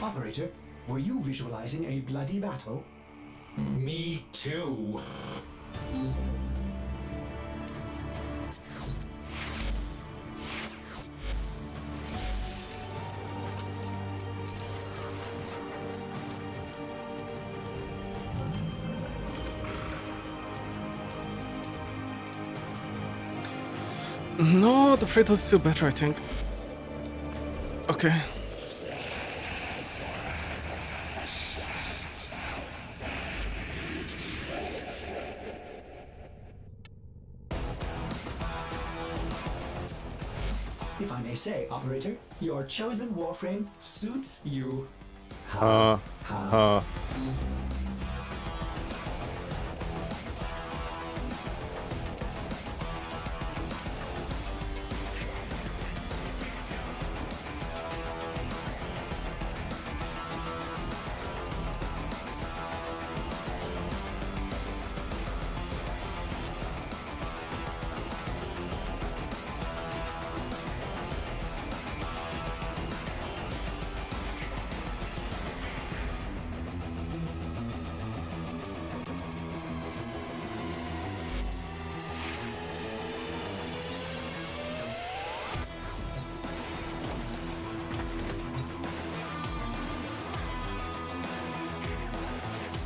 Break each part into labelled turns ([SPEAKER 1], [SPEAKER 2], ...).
[SPEAKER 1] Operator, were you visualizing a bloody battle?
[SPEAKER 2] Me too.
[SPEAKER 3] No, the Fredo is still better, I think. Okay.
[SPEAKER 1] If I may say, Operator, your chosen Warframe suits you.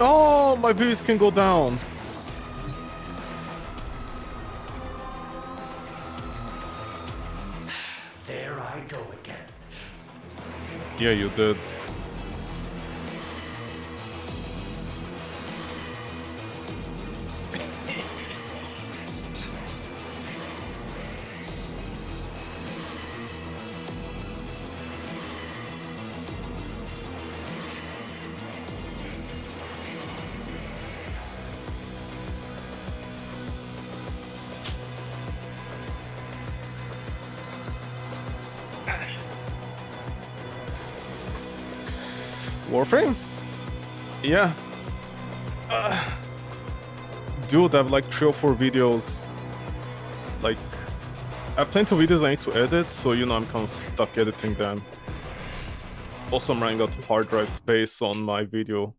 [SPEAKER 3] Oh, my boots can go down.
[SPEAKER 2] There I go again.
[SPEAKER 3] Yeah, you did. Warframe? Yeah. Dude, I have like 3 or 4 videos. Like, I have plenty of videos I need to edit, so you know I'm kind of stuck editing them. Also, I'm running out of hard drive space on my video.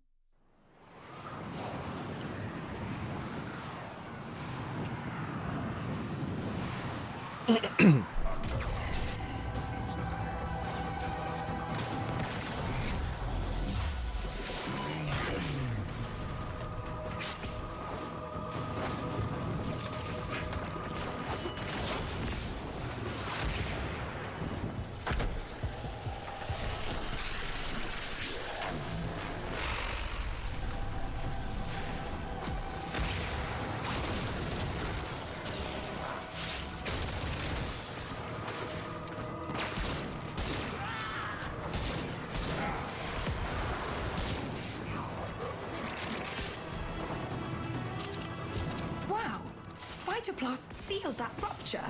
[SPEAKER 4] Phytoplast sealed that rupture.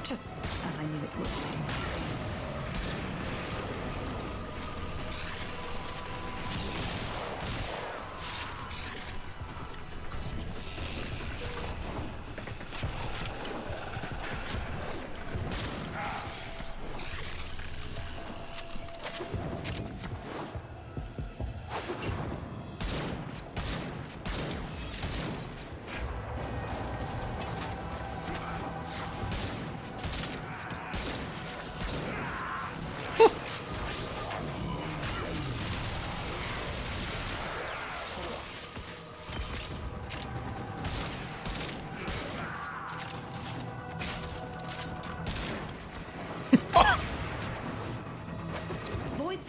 [SPEAKER 4] Just as I knew it would.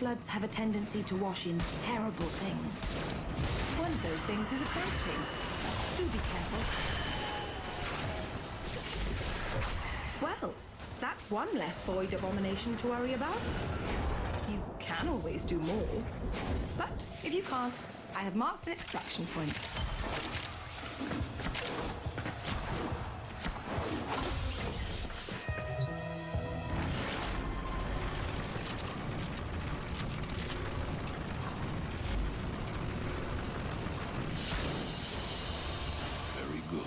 [SPEAKER 4] floods have a tendency to wash in terrible things. One of those things is approaching. Do be careful. Well, that's one less void abomination to worry about. You can always do more. But if you can't, I have marked an extraction point.
[SPEAKER 5] Very good.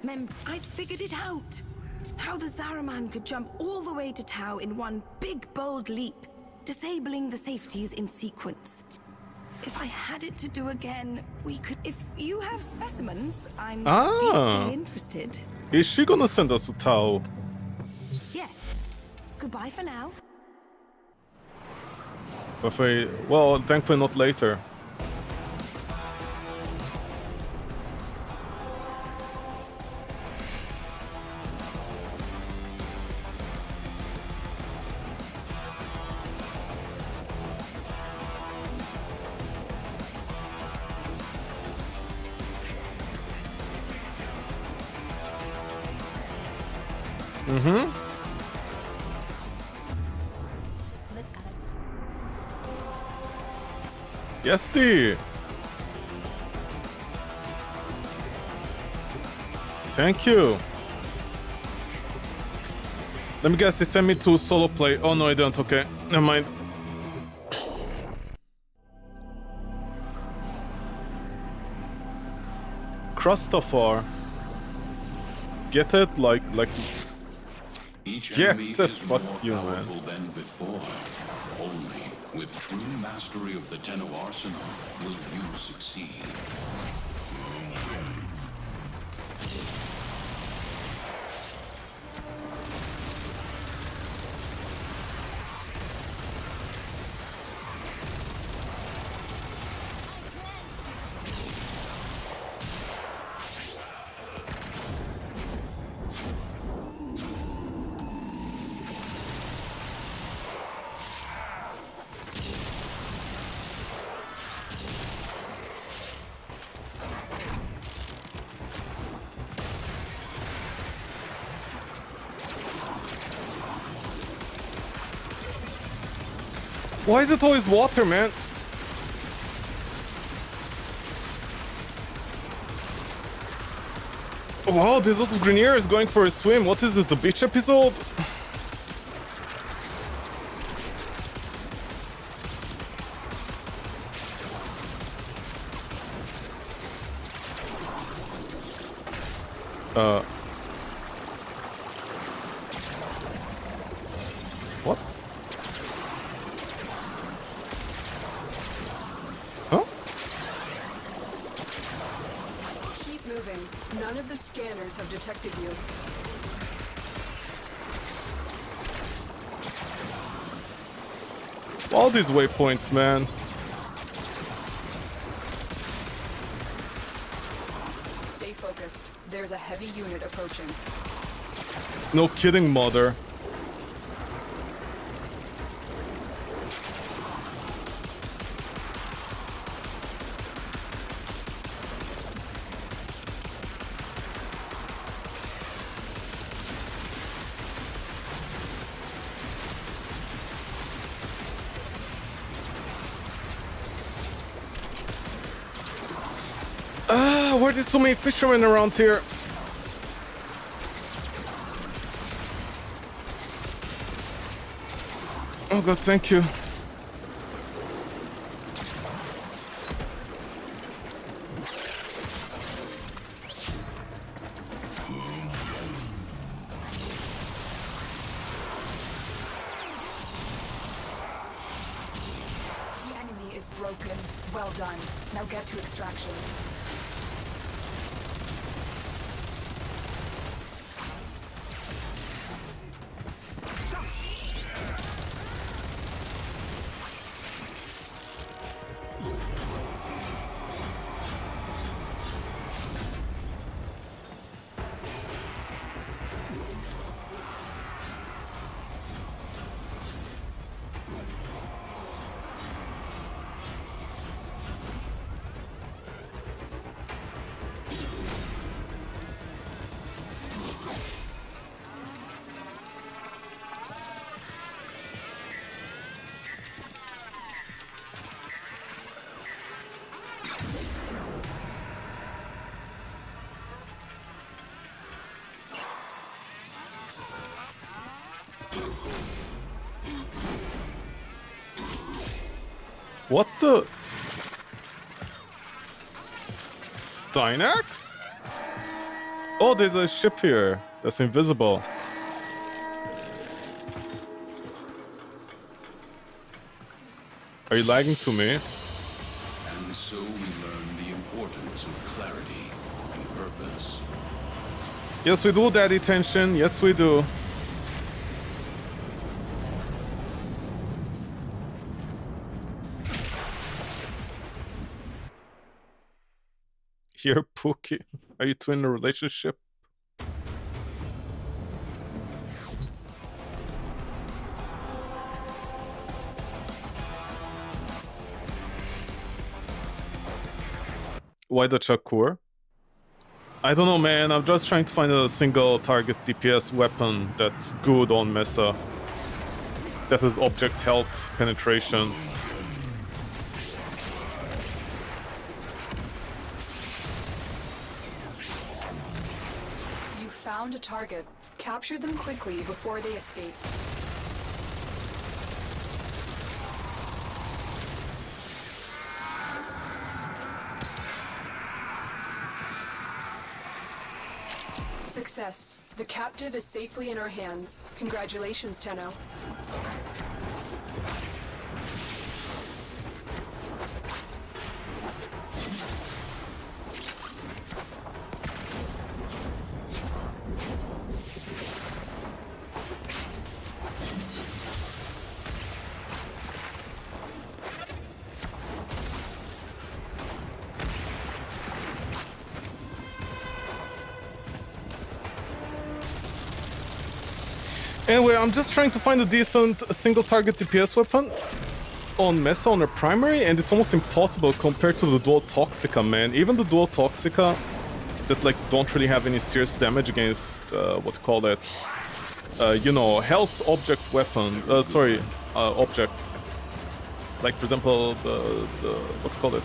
[SPEAKER 4] Mem, I'd figured it out. How the Zaraman could jump all the way to Tau in one big, bold leap, disabling the safeties in sequence. If I had it to do again, we could... If you have specimens, I'm deeply interested.
[SPEAKER 3] Is she gonna send us to Tau?
[SPEAKER 4] Yes. Goodbye for now.
[SPEAKER 3] Well, thankfully not later. Yes, dear. Thank you. Let me guess, they sent me to solo play. Oh no, I don't. Okay, never mind. Crustafar. Get it? Like.
[SPEAKER 5] Each
[SPEAKER 3] Yeah,
[SPEAKER 5] enemy
[SPEAKER 3] that's
[SPEAKER 5] is
[SPEAKER 3] fuck
[SPEAKER 5] more
[SPEAKER 3] you,
[SPEAKER 5] powerful
[SPEAKER 3] man.
[SPEAKER 5] than before. Only with true mastery of the Tenno arsenal will you succeed.
[SPEAKER 3] Why is it always water, man? Wow, this little Grenier is going for a swim. What is this, the beach episode? What? Huh?
[SPEAKER 6] Keep moving. None of the scanners have detected you.
[SPEAKER 3] All these waypoints, man.
[SPEAKER 6] Stay focused. There's a heavy unit approaching.
[SPEAKER 3] No kidding, mother. Why are there so many fishermen around here? Oh god, thank you.
[SPEAKER 6] The enemy is broken. Well done. Now get to extraction.
[SPEAKER 3] What the? Steinax? Oh, there's a ship here that's invisible. Are you lagging to me?
[SPEAKER 5] And so we learn the importance of clarity and purpose.
[SPEAKER 3] Yes, we do, Daddy Tension. Yes, we do. Here, Pookie. Are you two in a relationship? Why the Chakur? I don't know, man. I'm just trying to find a single target DPS weapon that's good on Mesa. That has object health penetration.
[SPEAKER 6] You found a target. Capture them quickly before they escape. Success. The captive is safely in our hands. Congratulations, Tenno.
[SPEAKER 3] Anyway, I'm just trying to find a decent single target DPS weapon on Mesa on a primary, and it's almost impossible compared to the dual Toxica, man. Even the dual Toxica that like don't really have any serious damage against what call it, you know, health object weapon. Objects. Like for example the what's called it,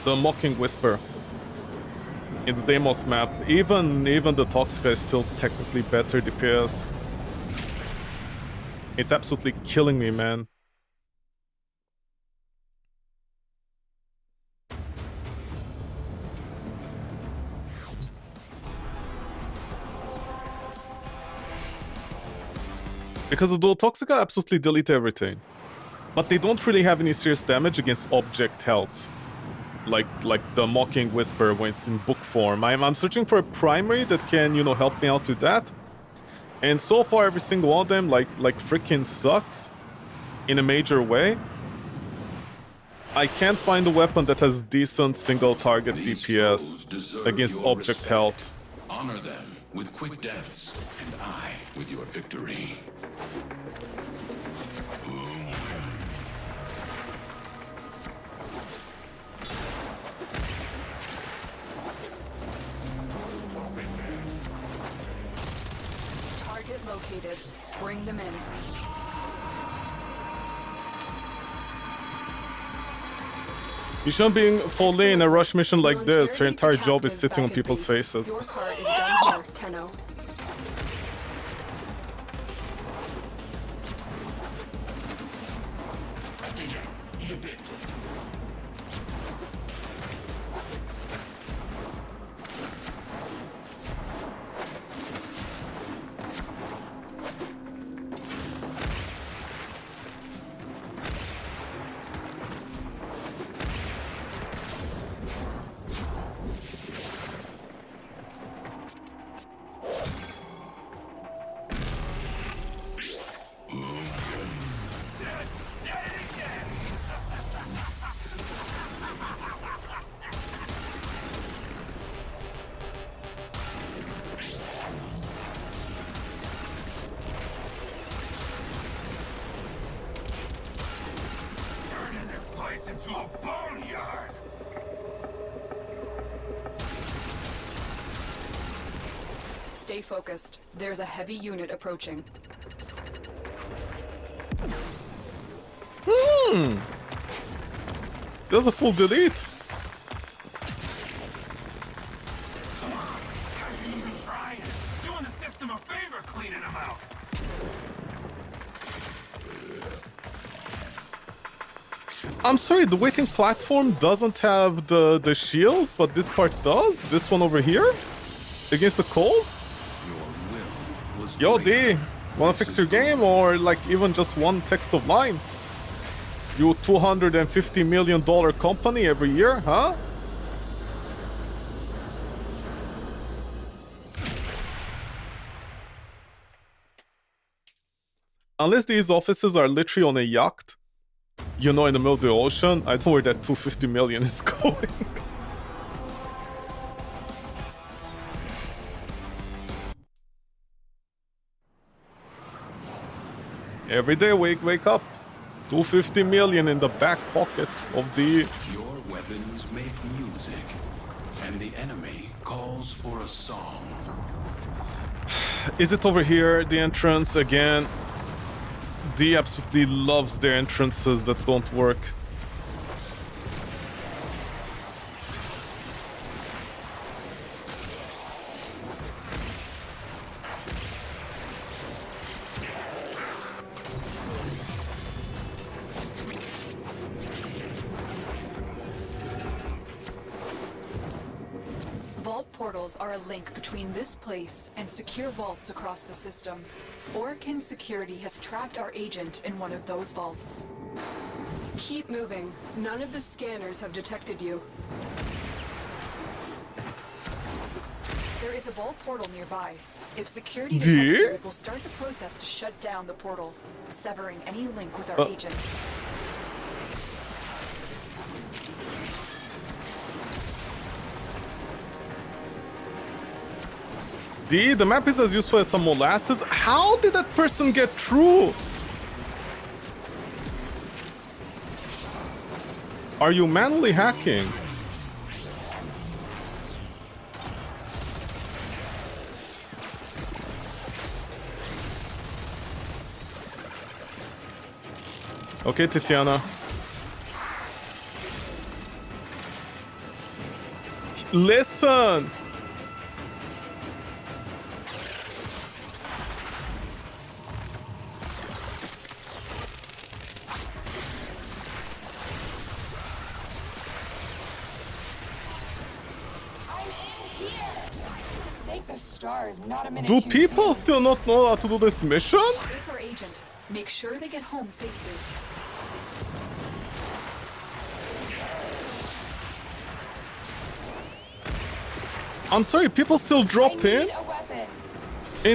[SPEAKER 3] the Mocking Whisper in the Deimos map. Even the Toxica is still technically better DPS. It's absolutely killing me, man. Because the dual Toxica absolutely delete everything. But they don't really have any serious damage against object health. Like the Mocking Whisper when it's in book form. I'm searching for a primary that can, you know, help me out with that. And so far, every single one of them, like freaking sucks in a major way. I can't find a weapon that has decent single target DPS against object health.
[SPEAKER 5] Honor them with quick deaths, and I with your victory.
[SPEAKER 6] Target located. Bring them in.
[SPEAKER 3] You shouldn't be fully in a rush mission like this. Her entire job is sitting on people's faces.
[SPEAKER 6] Your part is done here, Tenno.
[SPEAKER 2] Into a boneyard.
[SPEAKER 6] Stay focused. There's a heavy unit approaching.
[SPEAKER 3] That's a full delete.
[SPEAKER 2] Are you even trying? Doing the system a favor cleaning them out.
[SPEAKER 3] I'm sorry, the waiting platform doesn't have the shields, but this part does? This one over here? Against the cold? Yo, D, wanna fix your game or like even just one text of line? You $250 million company every year, huh? Unless these offices are literally on a yacht, you know, in the middle of the ocean, I don't know where that $250 million is going. Every day, wake up. $250 million in the back pocket of the...
[SPEAKER 5] Your weapons make music, and the enemy calls for a song.
[SPEAKER 3] Is it over here, the entrance again? D absolutely loves their entrances that don't work.
[SPEAKER 6] Vault portals are a link between this place and secure vaults across the system. Orokin Security has trapped our agent in one of those vaults. Keep moving. None of the scanners have detected you. There is a vault portal nearby. If security detects you, it will start the process to shut down the portal, severing any link with our agent.
[SPEAKER 3] D, the map is as useful as some molasses. How did that person get through? Are you manually hacking? Okay, Tatiana. Listen! Do people still not know how to do this mission?
[SPEAKER 6] It's our agent. Make sure they get home safely.
[SPEAKER 3] I'm sorry, people still drop in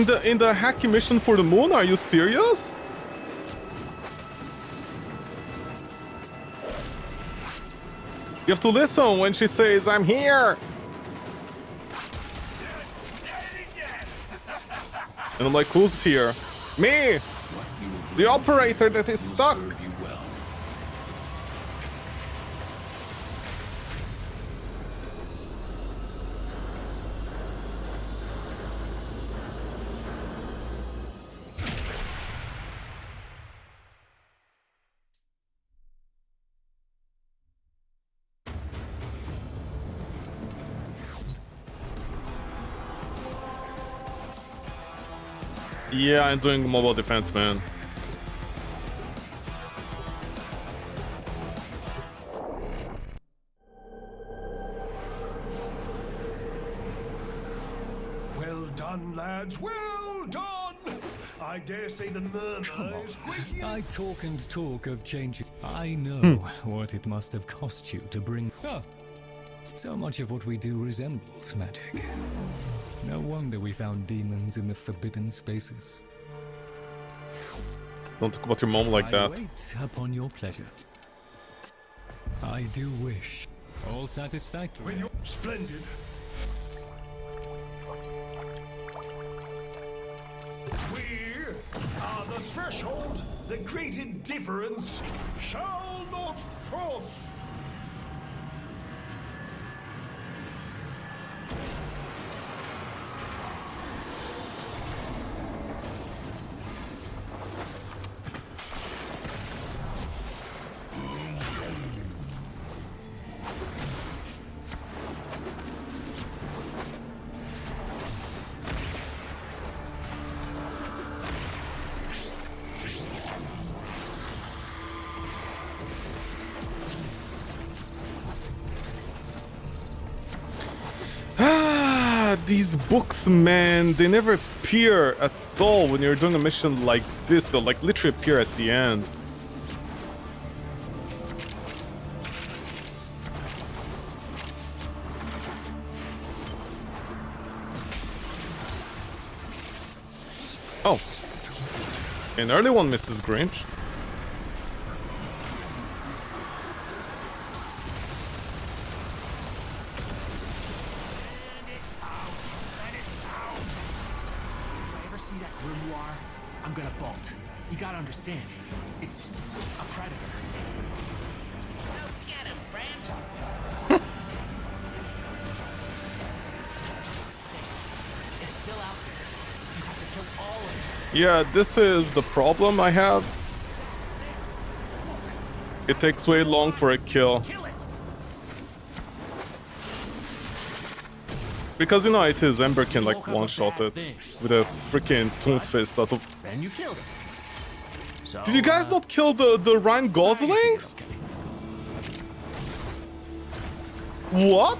[SPEAKER 3] the hacky mission for the moon. Are you serious? You have to listen when she says, "I'm here." And I'm like, who's here? Me! The operator that is stuck! Yeah, I'm doing mobile defense, man.
[SPEAKER 7] Well done, lads, well done! I dare say the murmur is greatly...
[SPEAKER 8] I talk and talk of changing. I know what it must have cost you to bring... Oh, so much of what we do resembles magic. No wonder we found demons in the forbidden spaces.
[SPEAKER 3] Don't talk about your mom like that.
[SPEAKER 8] I wait upon your pleasure. I do wish. All satisfactory.
[SPEAKER 7] With your... Splendid. We are the threshold the great indifference shall not cross.
[SPEAKER 3] these books, man, they never appear at all when you're doing a mission like this. They'll like literally appear at the end. Oh. An early one, Mrs. Grinch.
[SPEAKER 9] See that grimoire? I'm gonna bolt. You gotta understand, it's a predator.
[SPEAKER 10] Go get him, friend.
[SPEAKER 9] It's still out there. You have to kill all of them.
[SPEAKER 3] Yeah, this is the problem I have. It takes way long for a kill.
[SPEAKER 9] Kill it!
[SPEAKER 3] Because, you know, it is, Ember can like one-shot it with a freaking Toon Fist out of...
[SPEAKER 9] And you killed him. So,
[SPEAKER 3] Did you guys not kill the Ryan Goslings? What?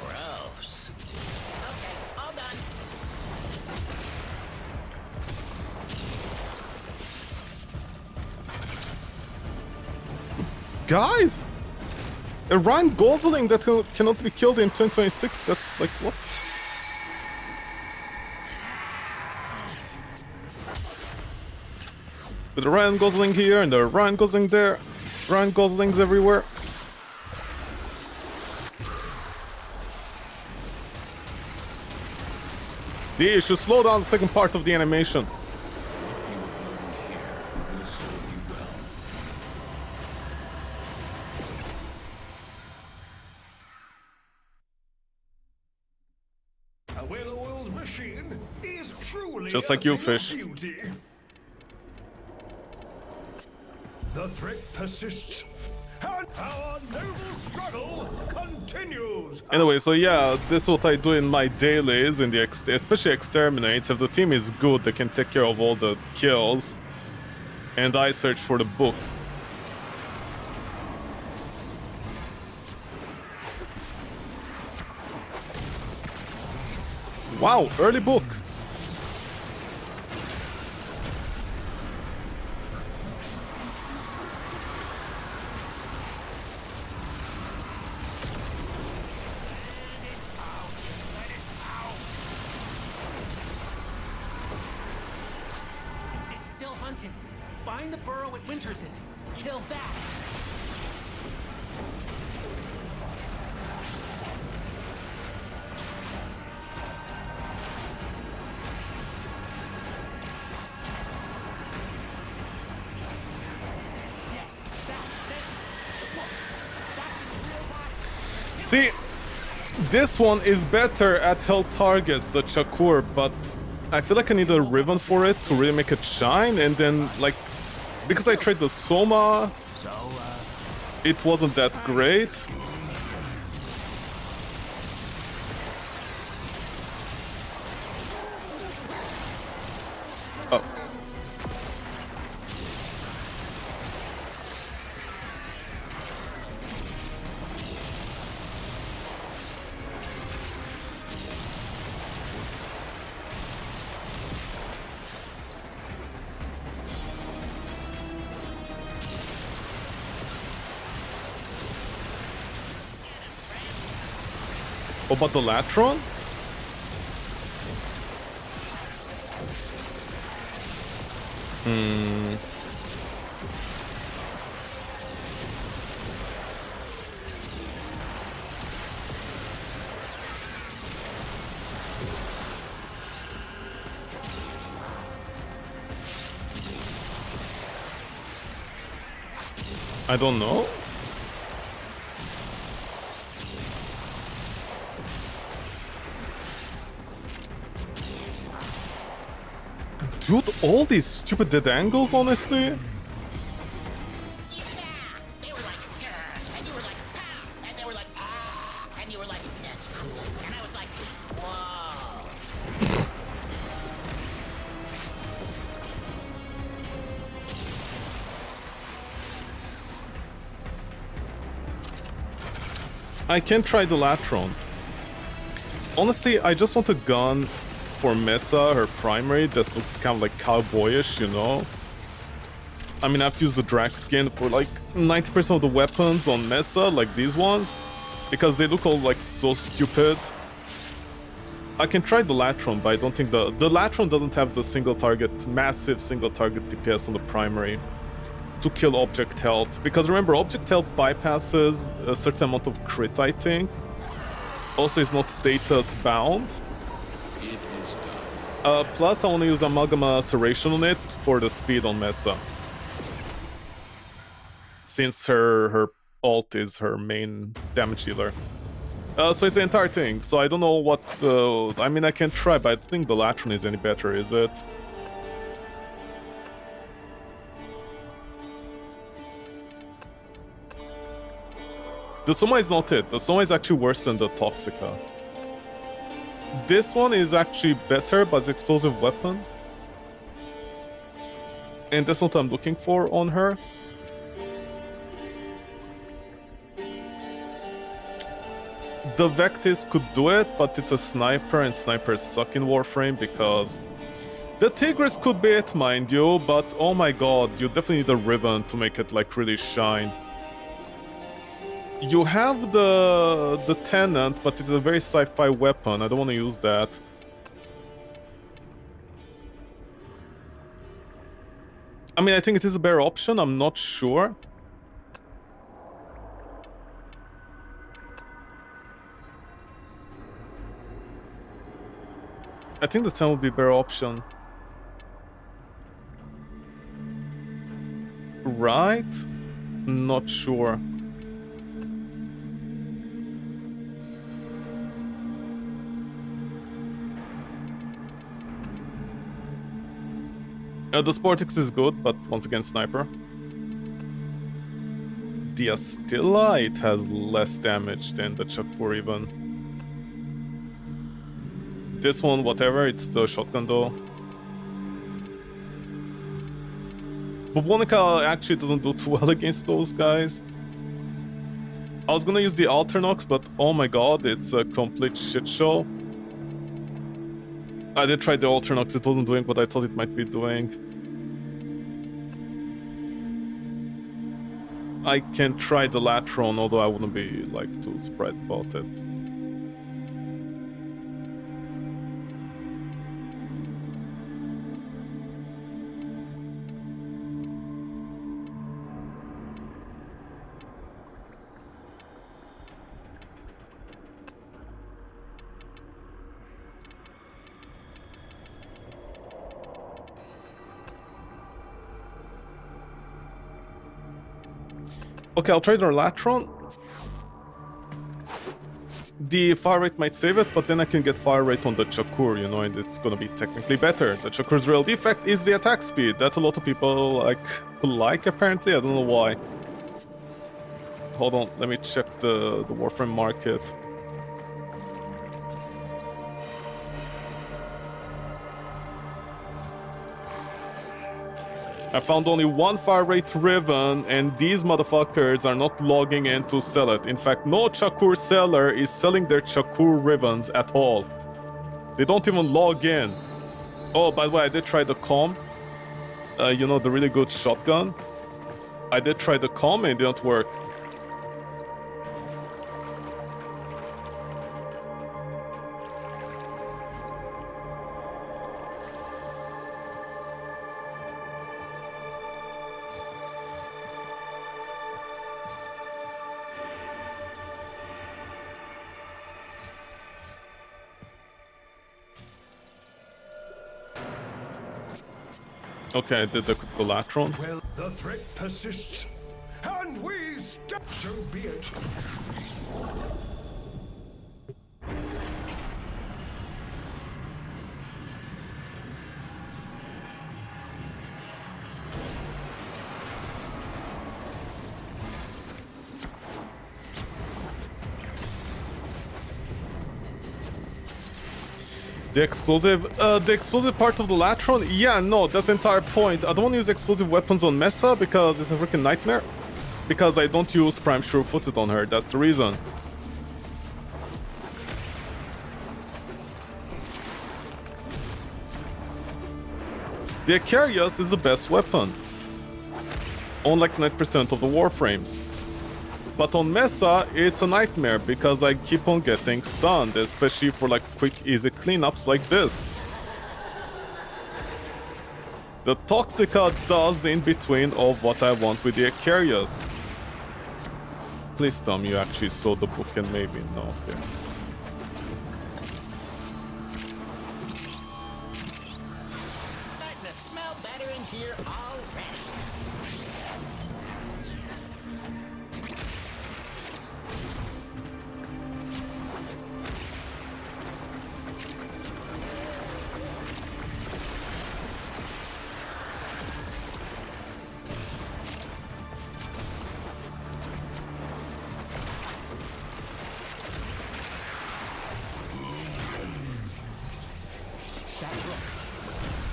[SPEAKER 10] Gross. Okay, all done.
[SPEAKER 3] Guys! A Ryan Gosling that cannot be killed in 2026, that's like, what? With a Ryan Gosling here and a Ryan Gosling there. Ryan Goslings everywhere. You should slow down the second part of the animation.
[SPEAKER 7] A well-oiled machine is truly
[SPEAKER 3] Just like
[SPEAKER 7] a
[SPEAKER 3] you,
[SPEAKER 7] thing of
[SPEAKER 3] fish.
[SPEAKER 7] beauty. The threat persists, and our noble struggle continues.
[SPEAKER 3] Anyway, so yeah, this is what I do in my dailies, in the especially exterminates. If the team is good, they can take care of all the kills. And I search for the book. Wow, early book.
[SPEAKER 9] it's still hunting. Find the burrow it winters in. Kill that. Yes, the book. That's its real body.
[SPEAKER 3] See, this one is better at held targets, the Chakur, but I feel like I need a ribbon for it to really make it shine, and then, like, because I tried the Soma,
[SPEAKER 9] So,
[SPEAKER 3] it wasn't that great. Oh. Oh, but the Latron? I don't know. Dude, all these stupid dead angles, honestly.
[SPEAKER 10] Yeah! They were like, "Grr," and you were like, "Ah," and they were like, "Ah," and you were like, "That's cool," and I was like, "Whoa."
[SPEAKER 3] I can try the Latron. Honestly, I just want a gun for Mesa, her primary, that looks kind of like cowboyish, you know? I mean, I have to use the drag skin for like 90% of the weapons on Mesa, like these ones, because they look all like so stupid. I can try the Latron, but I don't think the Latron doesn't have the single target, massive single target DPS on the primary to kill object health. Because remember, object health bypasses a certain amount of crit, I think. Also, it's not status bound.
[SPEAKER 5] It is done.
[SPEAKER 3] Plus, I want to use Amalgama Serration on it for the speed on Mesa. Since her ult is her main damage dealer. So it's the entire thing. So I don't know what... I mean, I can try, but I don't think the Latron is any better, is it? The Soma is not it. The Soma is actually worse than the Toxica. This one is actually better, but it's explosive weapon. And that's what I'm looking for on her. The Vectis could do it, but it's a sniper, and snipers suck in Warframe because... The Tigris could be it, mind you, but oh my god, you definitely need a ribbon to make it like really shine. You have the Tenant, but it's a very sci-fi weapon. I don't want to use that. I mean, I think it is a better option. I'm not sure. I think the 10 would be a better option. Right? Not sure. The Sportix is good, but once again, sniper. The Astilla, it has less damage than the Chakur even. This one, whatever, it's the shotgun though. Bubonica actually doesn't do too well against those guys. I was gonna use the Alternox, but oh my god, it's a complete shit show. I did try the Alternox, it wasn't doing what I thought it might be doing. I can try the Latron, although I wouldn't be like too surprised about it. Okay, I'll try the Latron. The fire rate might save it, but then I can get fire rate on the Chakur, you know, and it's gonna be technically better. The Chakur's real defect is the attack speed. That a lot of people like apparently. I don't know why. Hold on, let me check the Warframe market. I found only one fire rate Riven, and these motherfuckers are not logging in to sell it. In fact, no Chakur seller is selling their Chakur Rivens at all. They don't even log in. Oh, by the way, I did try the COM. You know, the really good shotgun. I did try the COM and it didn't work. Okay, I did the Latron.
[SPEAKER 7] Well, the threat persists, and we so be it.
[SPEAKER 3] The explosive part of the Latron? Yeah, no, that's the entire point. I don't want to use explosive weapons on Mesa because it's a freaking nightmare. Because I don't use Prime Sure-Footed on her, that's the reason. The Icarius is the best weapon on like 9% of the Warframes. But on Mesa, it's a nightmare because I keep on getting stunned, especially for like quick, easy cleanups like this. The Toxica does in between of what I want with the Icarius. Please tell me you actually saw the book and maybe no. Okay.
[SPEAKER 10] Starting to smell better in here already.
[SPEAKER 9] That book.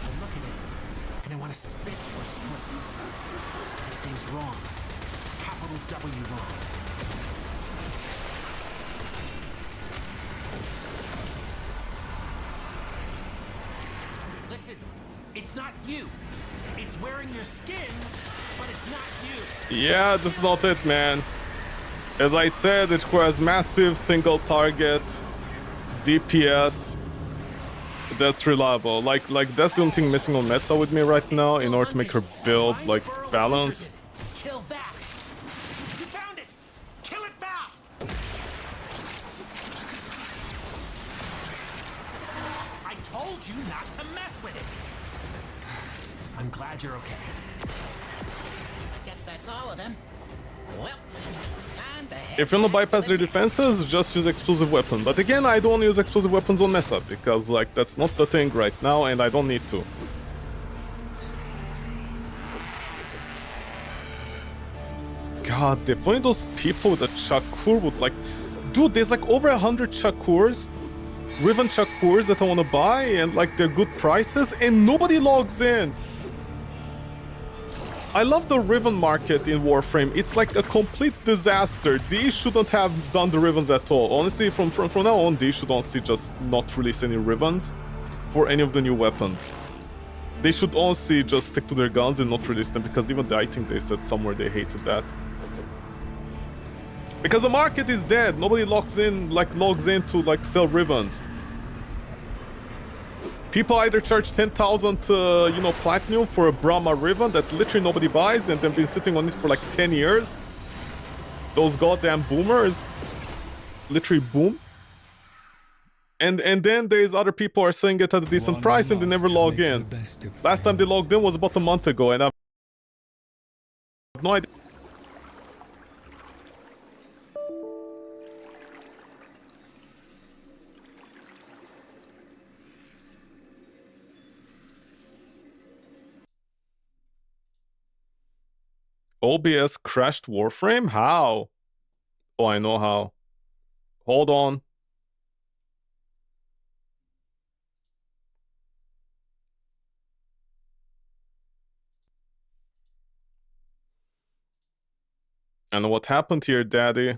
[SPEAKER 9] I'm looking at it, and I want to spit or split. Everything's wrong. Capital W wrong. Listen, it's not you. It's wearing your skin, but it's not you.
[SPEAKER 3] Yeah, this is not it, man. As I said, it requires massive single target DPS. That's reliable. Like that's the only thing missing on Mesa with me right now in order to make her build like balanced.
[SPEAKER 9] Kill that. You found it. Kill it fast. I told you not to mess with it. I'm glad you're okay.
[SPEAKER 10] I guess that's all of them. Well, time to head
[SPEAKER 3] If you want to
[SPEAKER 10] back
[SPEAKER 3] bypass their
[SPEAKER 10] next
[SPEAKER 3] defenses, just use explosive weapon. But again, I don't want to use explosive weapons on Mesa because like that's not the thing right now and I don't need to. God, they're finding those people with a Shakur would like... Dude, there's like over 100 Shakurs, Riven Shakurs that I want to buy and like they're good prices and nobody logs in. I love the Riven market in Warframe. It's like a complete disaster. They shouldn't have done the Rivens at all. Honestly, from now on, they should honestly just not release any Rivens for any of the new weapons. They should honestly just stick to their guns and not release them because even I think they said somewhere they hated that. Because the market is dead. Nobody logs in to like sell Rivens. People either charge 10,000, platinum for a Brahma Riven that literally nobody buys and they've been sitting on this for like 10 years. Those goddamn boomers. Literally boom. And then there's other people are selling it at a decent price and they never log in. Last time they logged in was about a month ago and I have no idea. OBS crashed Warframe? How? Oh, I know how. Hold on. I know what happened here, Daddy.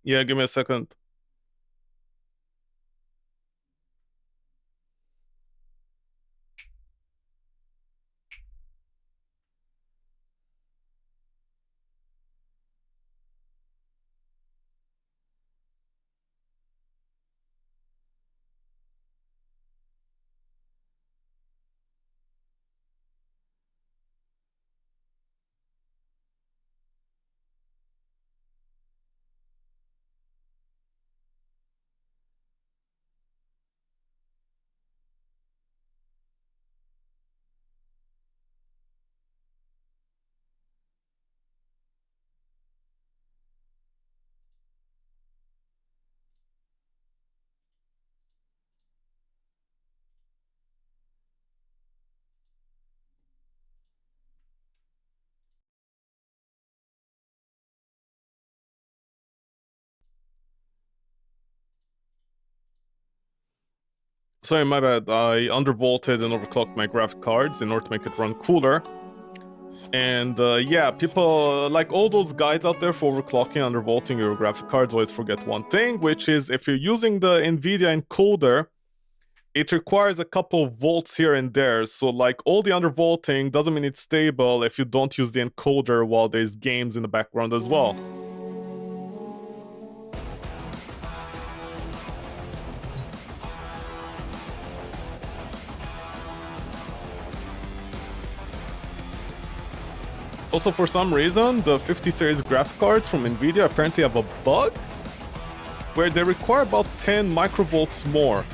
[SPEAKER 3] Yeah, give me a second. Sorry, my bad. I undervolted and overclocked my graphic cards in order to make it run cooler. And yeah, people, like all those guides out there for overclocking and undervolting your graphic cards, always forget one thing, which is if you're using the NVIDIA encoder, it requires a couple of volts here and there. So like all the undervolting doesn't mean it's stable if you don't use the encoder while there's games in the background as well. Also, for some reason, the 50 series graphic cards from NVIDIA apparently have a bug where they require about 10 microvolts more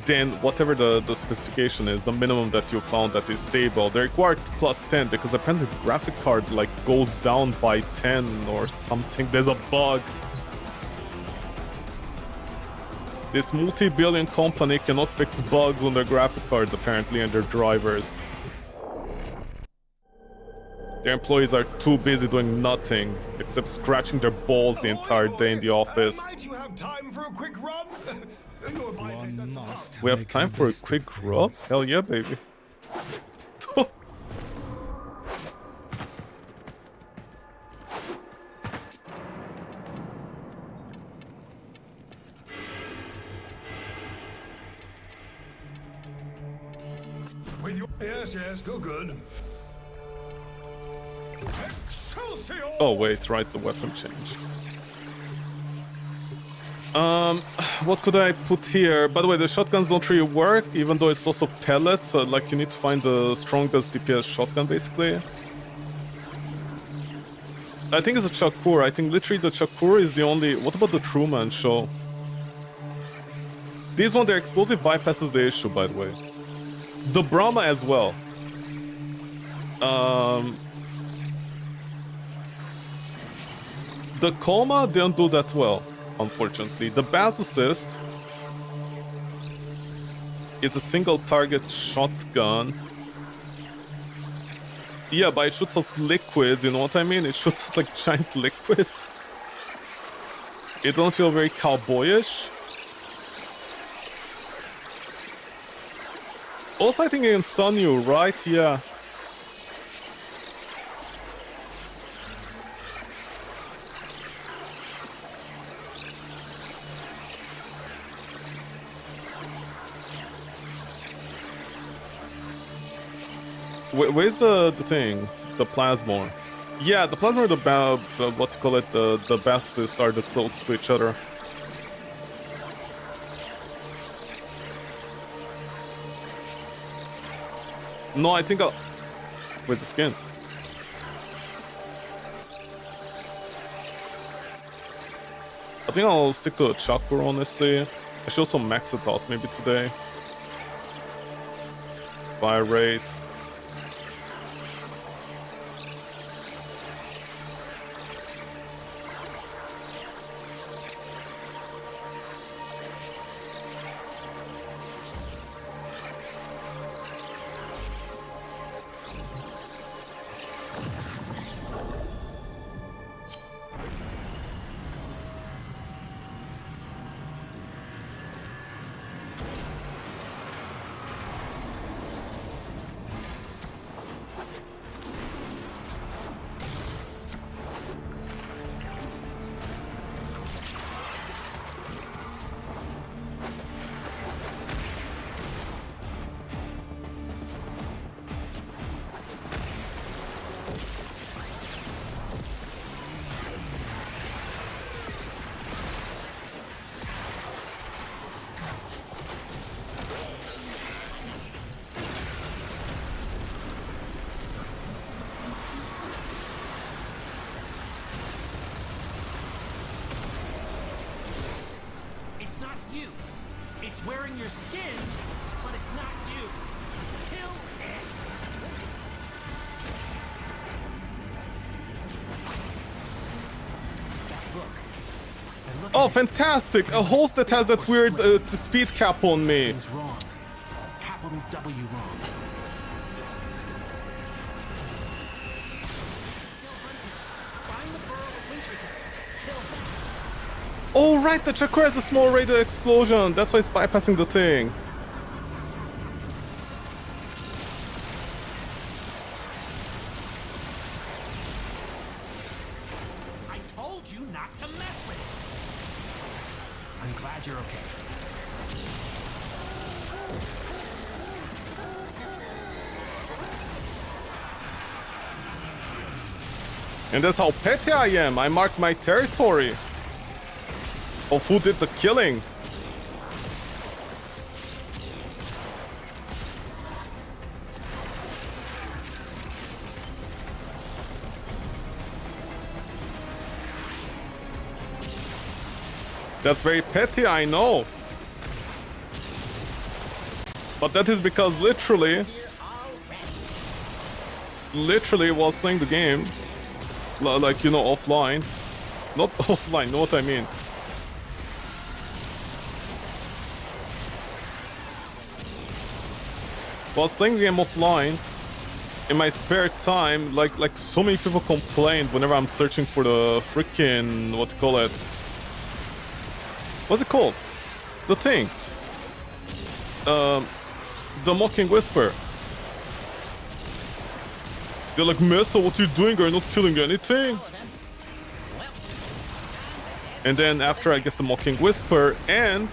[SPEAKER 3] than whatever the specification is, the minimum that you found that is stable. They require plus 10 because apparently the graphic card like goes down by 10 or something. There's a bug. This multi-billion company cannot fix bugs on their graphic cards apparently and their drivers. Their employees are too busy doing nothing except scratching their balls the entire day in the office.
[SPEAKER 7] Might you have time for a quick run?
[SPEAKER 3] We have time for a quick rub? Hell yeah, baby.
[SPEAKER 7] With you. Yes, go good. Excelsior!
[SPEAKER 3] Oh wait, right, the weapon change. What could I put here? By the way, the shotguns don't really work, even though it's also pellets. Like, you need to find the strongest DPS shotgun, basically. I think it's a Chakur. I think literally the Chakur is the only... What about the Truman Show? This one, their explosive bypasses the issue, by the way. The Brahma as well. The Coma didn't do that well, unfortunately. The Basocist is a single target shotgun. Yeah, but it shoots us liquids, you know what I mean? It shoots us like giant liquids. It don't feel very cowboyish. Also, I think it can stun you, right? Yeah. Where's the thing? The Plasmor. Yeah, the Plasmor and the what you call it, the Basses are the closest to each other. No, I think I'll... With the skin. I think I'll stick to a Chakur, honestly. I should also max it out maybe today. Fire rate.
[SPEAKER 9] It's not you. It's wearing your skin, but it's not you. Kill it. That book.
[SPEAKER 3] Oh, fantastic! A host that has that weird speed cap on me.
[SPEAKER 9] Things wrong. Capital W wrong. Still hunting. Find the burrow of Winter's Kill him.
[SPEAKER 3] Oh right, the Chakra has a small radial explosion. That's why it's bypassing the thing.
[SPEAKER 9] I told you not to mess with it. I'm glad you're okay.
[SPEAKER 3] And that's how petty I am. I mark my territory of who did the killing. That's very petty, I know. But that is because literally was playing the game. Like, you know, offline. Not offline, know what I mean. I was playing the game offline in my spare time. Like so many people complained whenever I'm searching for the freaking, what to call it? What's it called? The thing. The Mocking Whisper. They're like, Mesa, what are you doing? Are you not killing anything? And then after I get the Mocking Whisper and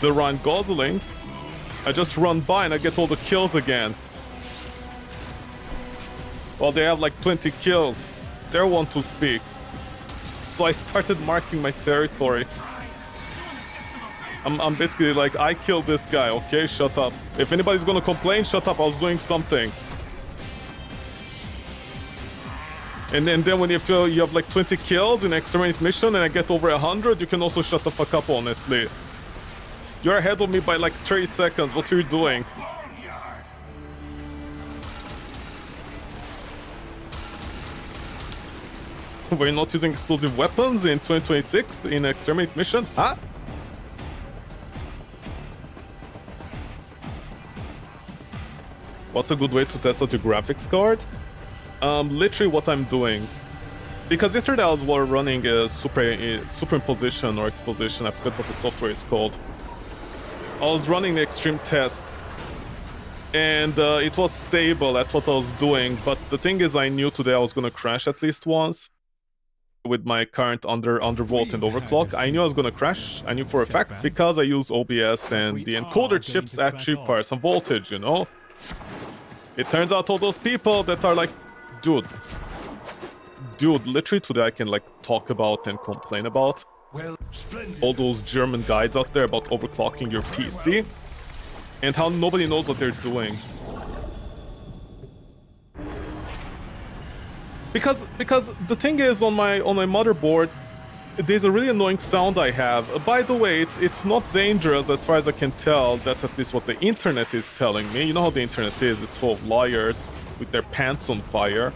[SPEAKER 3] the Ryan Goslings, I just run by and I get all the kills again. Well, they have like 20 kills. They're one to speak. So I started marking my territory. I'm basically like, I killed this guy, okay? Shut up. If anybody's gonna complain, shut up, I was doing something. And then when you feel you have like 20 kills in exterminate mission and I get over 100, you can also shut the fuck up, honestly. You're ahead of me by like 30 seconds. What are you doing? We're not using explosive weapons in 2026 in exterminate mission? Huh? What's a good way to test out your graphics card? Literally what I'm doing. Because yesterday I was running a superimposition or exposition, I forget what the software is called. I was running the extreme test. And it was stable at what I was doing, but the thing is I knew today I was gonna crash at least once. With my current undervolt and overclock. I knew I was gonna crash, I knew for a fact, because I use OBS and the encoder chips actually require some voltage, you know? It turns out all those people that are like, dude, literally today I can like talk about and complain about all those German guides out there about overclocking your PC and how nobody knows what they're doing. Because the thing is, on my motherboard, there's a really annoying sound I have. By the way, it's not dangerous as far as I can tell. That's at least what the internet is telling me. You know how the internet is, it's full of liars with their pants on fire.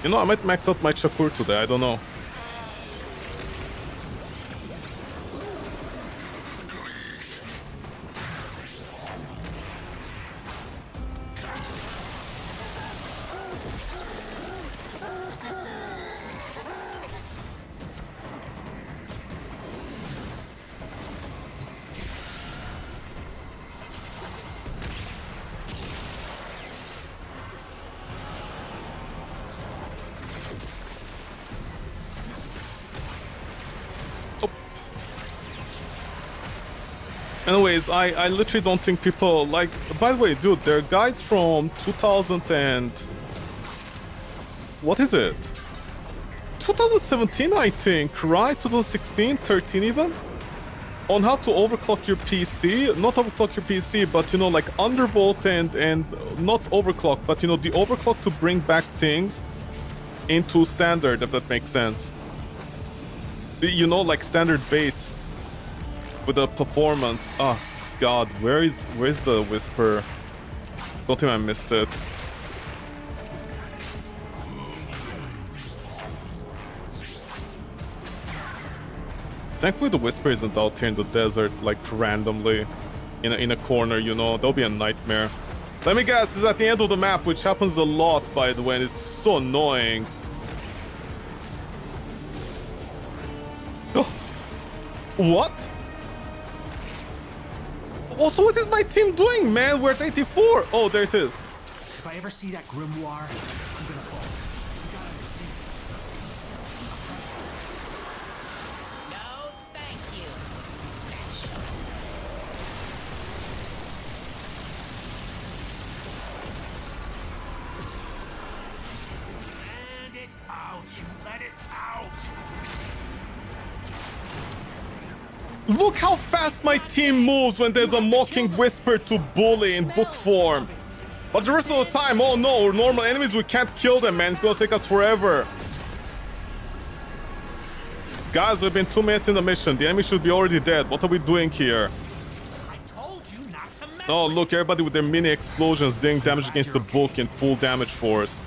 [SPEAKER 3] You know, I might max out my Shakur today, I don't know. Anyways, I literally don't think people like... By the way, dude, there are guides from 2000 and... What is it? 2017, I think, right? 2016, 13 even? On how to overclock your PC. Not overclock your PC, but, you know, like undervolt and not overclock, but, you know, the overclock to bring back things into standard, if that makes sense. You know, like standard base. With the performance. Oh god, where's the whisper? Don't think I missed it. Thankfully the whisper isn't out here in the desert like randomly. in a corner, you know. That'll be a nightmare. Let me guess, it's at the end of the map, which happens a lot, by the way, and it's so annoying. What? Also, what is my team doing, man? We're at 84. Oh, there it is.
[SPEAKER 9] If I ever see that grimoire, I'm gonna fall. You gotta understand.
[SPEAKER 10] No, thank you. That's
[SPEAKER 2] And it's out. You let it out.
[SPEAKER 3] Look how fast my team moves when there's a mocking whisper to bully in book form. But the rest of the time, oh no, normal enemies, we can't kill them, man. It's gonna take us forever. Guys, we've been 2 minutes in the mission. The enemy should be already dead. What are we doing here?
[SPEAKER 9] I told you not to mess
[SPEAKER 3] Oh, look, everybody with their mini explosions doing damage against the book in full damage force.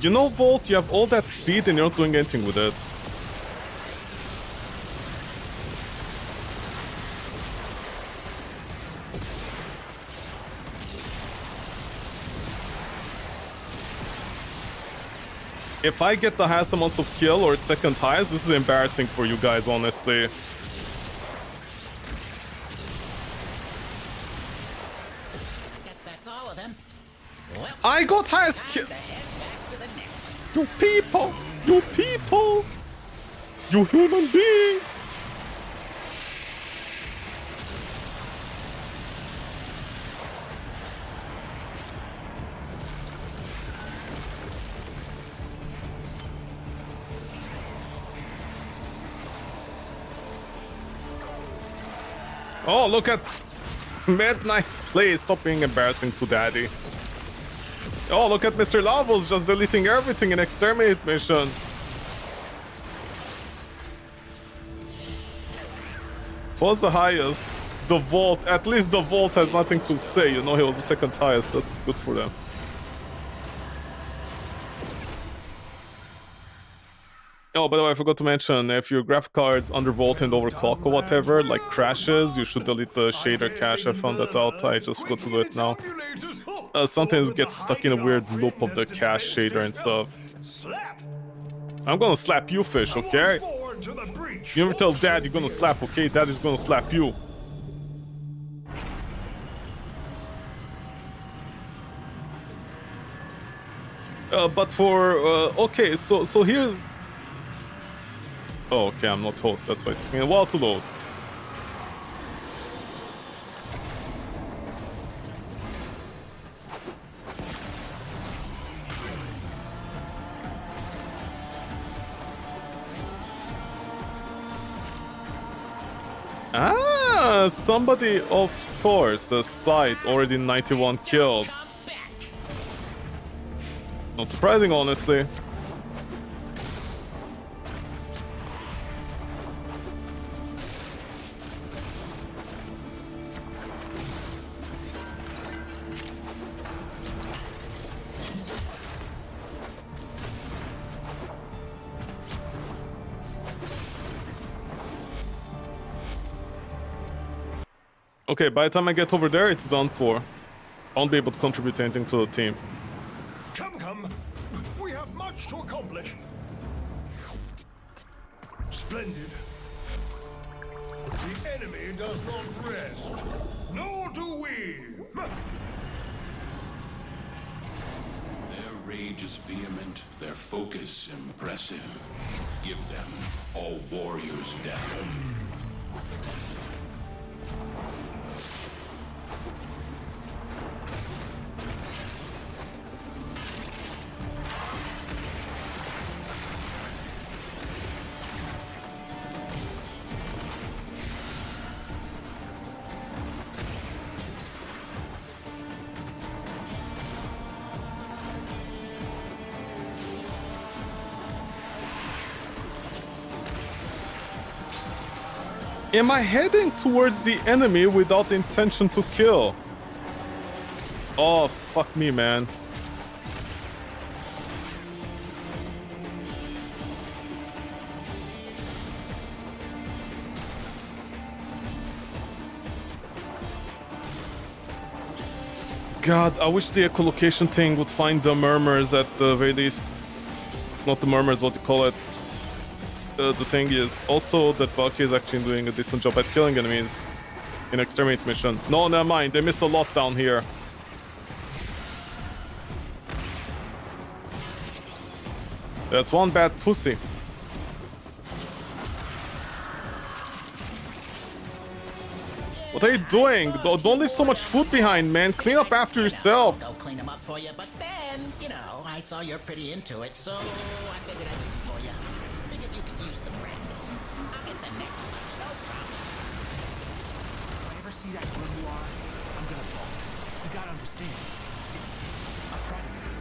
[SPEAKER 3] You know, Volt, you have all that speed and you're not doing anything with it. If I get the highest amounts of kill or second highest, this is embarrassing for you guys, honestly.
[SPEAKER 10] I guess that's all of them. Well,
[SPEAKER 3] I got highest kill.
[SPEAKER 10] time to head back to the nest.
[SPEAKER 3] You people! You people! You human beings! Oh, look at Midnight. Please stop being embarrassing to Daddy. Oh, look at Mr. Lavos just deleting everything in Exterminate mission. What's the highest? The Vault. At least the Vault has nothing to say. You know, he was the second highest. That's good for them. Oh, by the way, I forgot to mention, if your graphic card's undervolt and overclock or whatever, like crashes, you should delete the shader cache. I found that out. I just forgot to do it now. Sometimes get stuck in a weird loop of the cache shader and stuff. I'm gonna slap you, fish, okay? You never tell Dad you're gonna slap, okay? Dad is gonna slap you. But for... okay, so here's... Oh, okay, I'm not host, that's why it's taking a while to load. Ah, somebody, of course, a site, already 91 kills. Not surprising, honestly. Okay, by the time I get over there, it's done for. I won't be able to contribute anything to the team.
[SPEAKER 7] Come. We have much to accomplish. Splendid. The enemy does not rest. Nor do we.
[SPEAKER 5] Their rage is vehement, their focus impressive. Give them all warriors down.
[SPEAKER 3] Am I heading towards the enemy without intention to kill? Oh, fuck me, man. God, I wish the echolocation thing would find the murmurs at the very least. Not the murmurs, what you call it. The thing is also that Valkyrie is actually doing a decent job at killing enemies in Exterminate mission. No, never mind. They missed a lot down here. That's one bad pussy. What are you doing? Don't leave so much food behind, man. Clean up after yourself.
[SPEAKER 10] I'll go clean them up for you, but then, you know, I saw you're pretty into it, so I figured I'd do it for you. Figured you could use the practice. I'll get the next one, no problem.
[SPEAKER 9] If I ever see that grimoire, I'm gonna bolt. You gotta understand. It's a predator.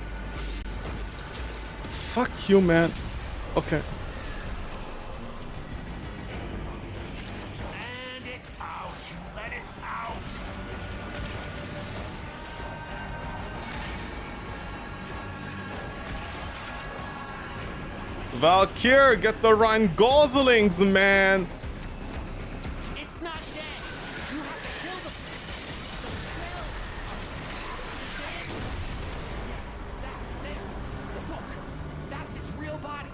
[SPEAKER 3] Fuck you, man. Okay.
[SPEAKER 2] And it's out. You let it out.
[SPEAKER 3] Valkyrie, get the Rhine Goslings, man.
[SPEAKER 9] It's not dead. You have to kill the smell. Yes, that there. The book. That's its real body.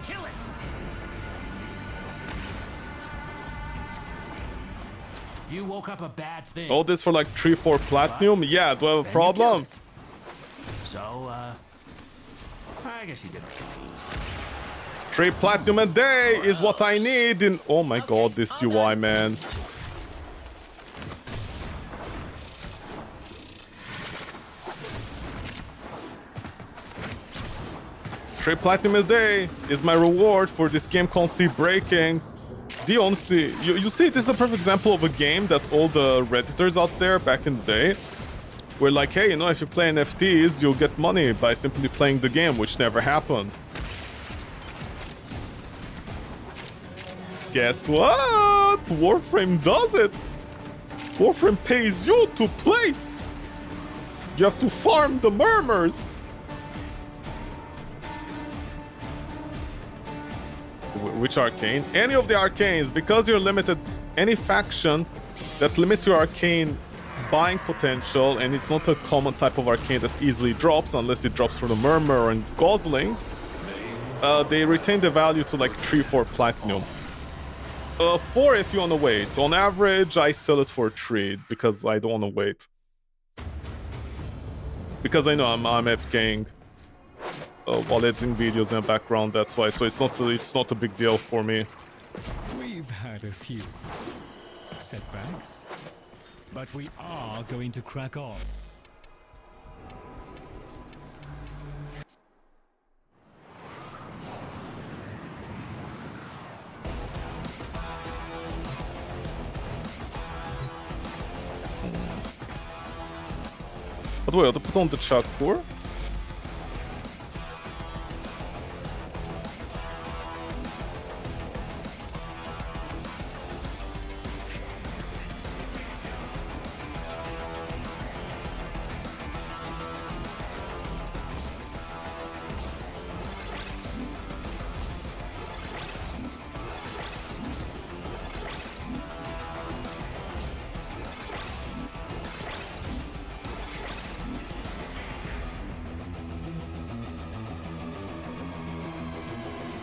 [SPEAKER 9] Kill it. You woke up a bad thing.
[SPEAKER 3] All this for like 3-4 platinum? Yeah, do I have a problem?
[SPEAKER 9] So, I guess you did okay.
[SPEAKER 3] 3 platinum a day is what I need in... Oh my god, this UI, man. Three platinum a day is my reward for this game constantly breaking. You see, this is a perfect example of a game that all the Redditors out there back in the day were like, hey, you know, if you play NFTs, you'll get money by simply playing the game, which never happened. Guess what? Warframe does it! Warframe pays you to play! You have to farm the murmurs! Which arcane? Any of the arcanes, because you're limited. Any faction that limits your arcane buying potential, and it's not a common type of arcane that easily drops unless it drops from the Murmur and Goslings, they retain the value to like 3-4 platinum. 4 if you want to wait. On average, I sell it for 3 because I don't want to wait. Because I know I'm FKing while editing videos in the background, that's why. So it's not a big deal for me.
[SPEAKER 8] We've had a few setbacks, but we are going to crack on.
[SPEAKER 3] By the way, I have to put on the Chakur.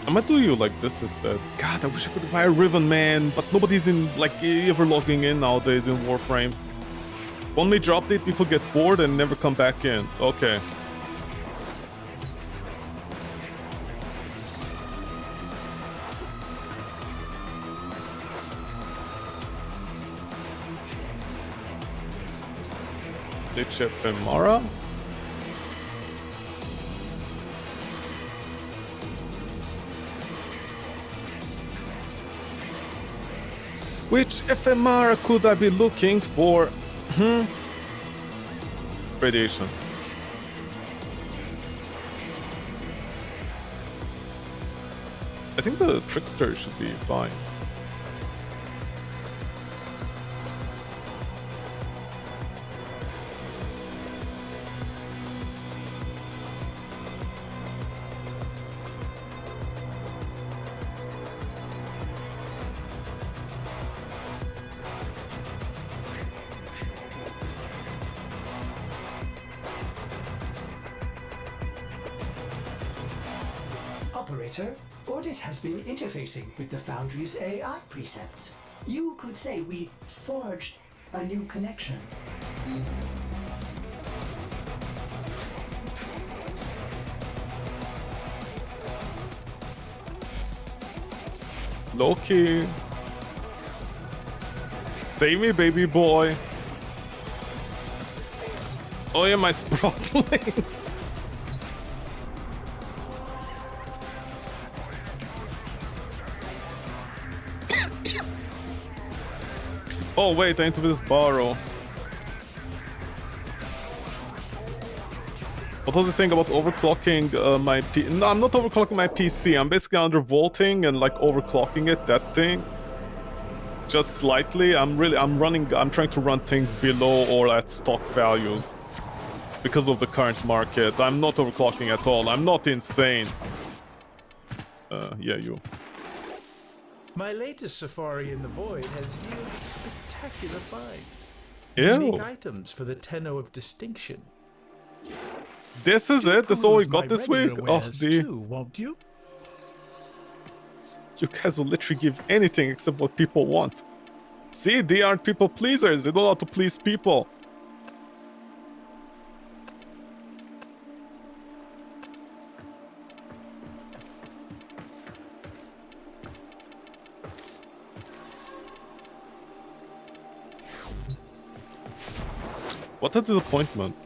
[SPEAKER 3] I might do you like this instead. God, I wish I could buy a Riven, man, but nobody's in, like, ever logging in nowadays in Warframe. One major update, people get bored and never come back in. Okay. Lich Ephemera? Which ephemera could I be looking for? Radiation. I think the Trickster should be fine.
[SPEAKER 1] operator. Ordis has been interfacing with the Foundry's AI precepts. You could say we forged a new connection.
[SPEAKER 3] Loki. Save me, baby boy. Oh yeah, my Sprotlings. Oh wait, I need to visit Barrow. What was he saying about overclocking my No, I'm not overclocking my PC. I'm basically undervolting and like overclocking it, that thing. Just slightly. I'm trying to run things below or at stock values. Because of the current market. I'm not overclocking at all. I'm not insane. Yeah, you.
[SPEAKER 11] My latest safari in the void has yielded spectacular finds.
[SPEAKER 3] Ew.
[SPEAKER 11] Unique items for the Tenno of Distinction.
[SPEAKER 3] This is it? That's all we got this week? Oh,
[SPEAKER 8] too, won't you?
[SPEAKER 3] You guys will literally give anything except what people want. See, they aren't people pleasers. They don't know how to please people. What a disappointment.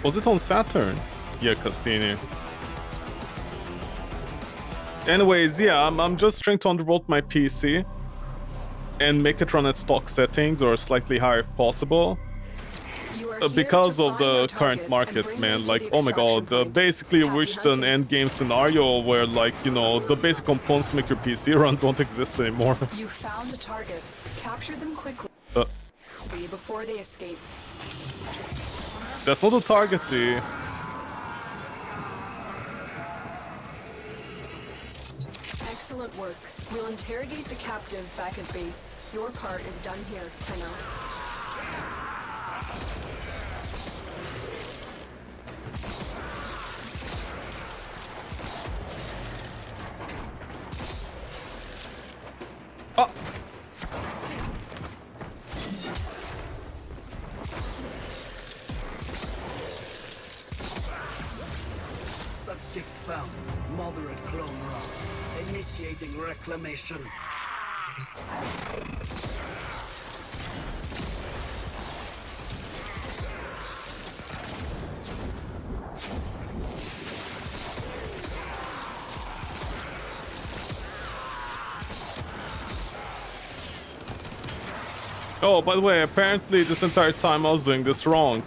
[SPEAKER 3] Was it on Saturn? Yeah, Cassini. Anyways, yeah, I'm just trying to undervolt my PC and make it run at stock settings or slightly higher if possible. Because of the current market, man. Like, oh my god, basically reached an endgame scenario where, like, you know, the basic components to make your PC run don't exist anymore.
[SPEAKER 6] You found the target. Capture them quickly before they escape.
[SPEAKER 3] That's not the target, D.
[SPEAKER 6] Excellent work. We'll interrogate the captive back at base. Your part is done here, Tenno.
[SPEAKER 3] Oh!
[SPEAKER 12] Subject found. Moderate clone run. Initiating reclamation.
[SPEAKER 3] Oh, by the way, apparently this entire time I was doing this wrong.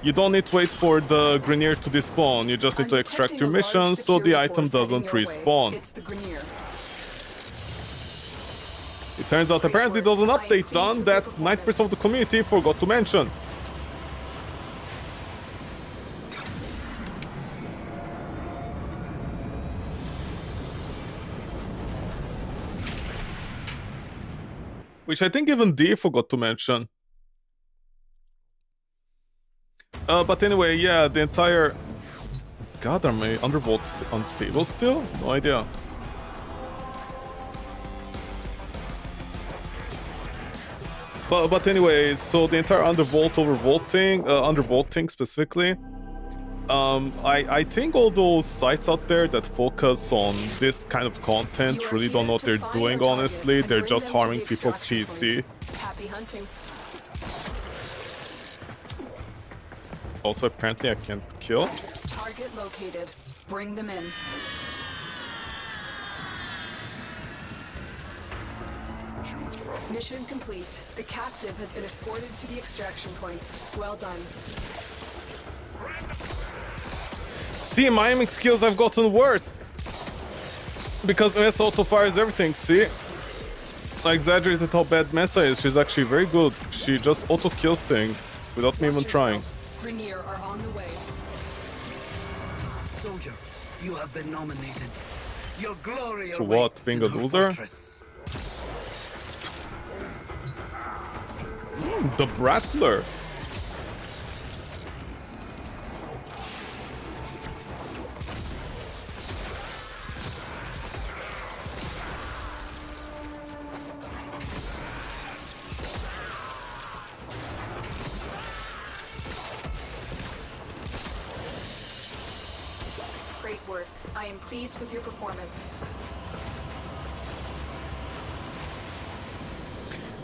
[SPEAKER 3] You don't need to wait for the Grineer to despawn, you just need to extract your mission so the item doesn't respawn.
[SPEAKER 6] It's the Grineer.
[SPEAKER 3] It turns out apparently there's an update done that 90% of the community forgot to mention. Which I think even D forgot to mention. But anyway, yeah, the entire... God, are my undervolts unstable still? No idea. But anyway, so the entire undervolting specifically, I think all those sites out there that focus on this kind of content really don't know what they're doing, honestly. They're just harming people's PC.
[SPEAKER 6] Happy hunting.
[SPEAKER 3] Also, apparently I can't kill.
[SPEAKER 6] Target located. Bring them in. Mission complete. The captive has been escorted to the extraction point. Well done.
[SPEAKER 3] See, my aiming skills have gotten worse. Because Mesa auto-fires everything, see? I exaggerated how bad Mesa is. She's actually very good. She just auto-kills things without me even trying.
[SPEAKER 6] Grineer are on the way.
[SPEAKER 12] Soldier, you have been nominated. Your glory
[SPEAKER 3] To what?
[SPEAKER 12] awaits
[SPEAKER 3] Being
[SPEAKER 12] in
[SPEAKER 3] a
[SPEAKER 12] her
[SPEAKER 3] loser?
[SPEAKER 12] fortress.
[SPEAKER 3] The Brattler.
[SPEAKER 6] Great work. I am pleased with your performance.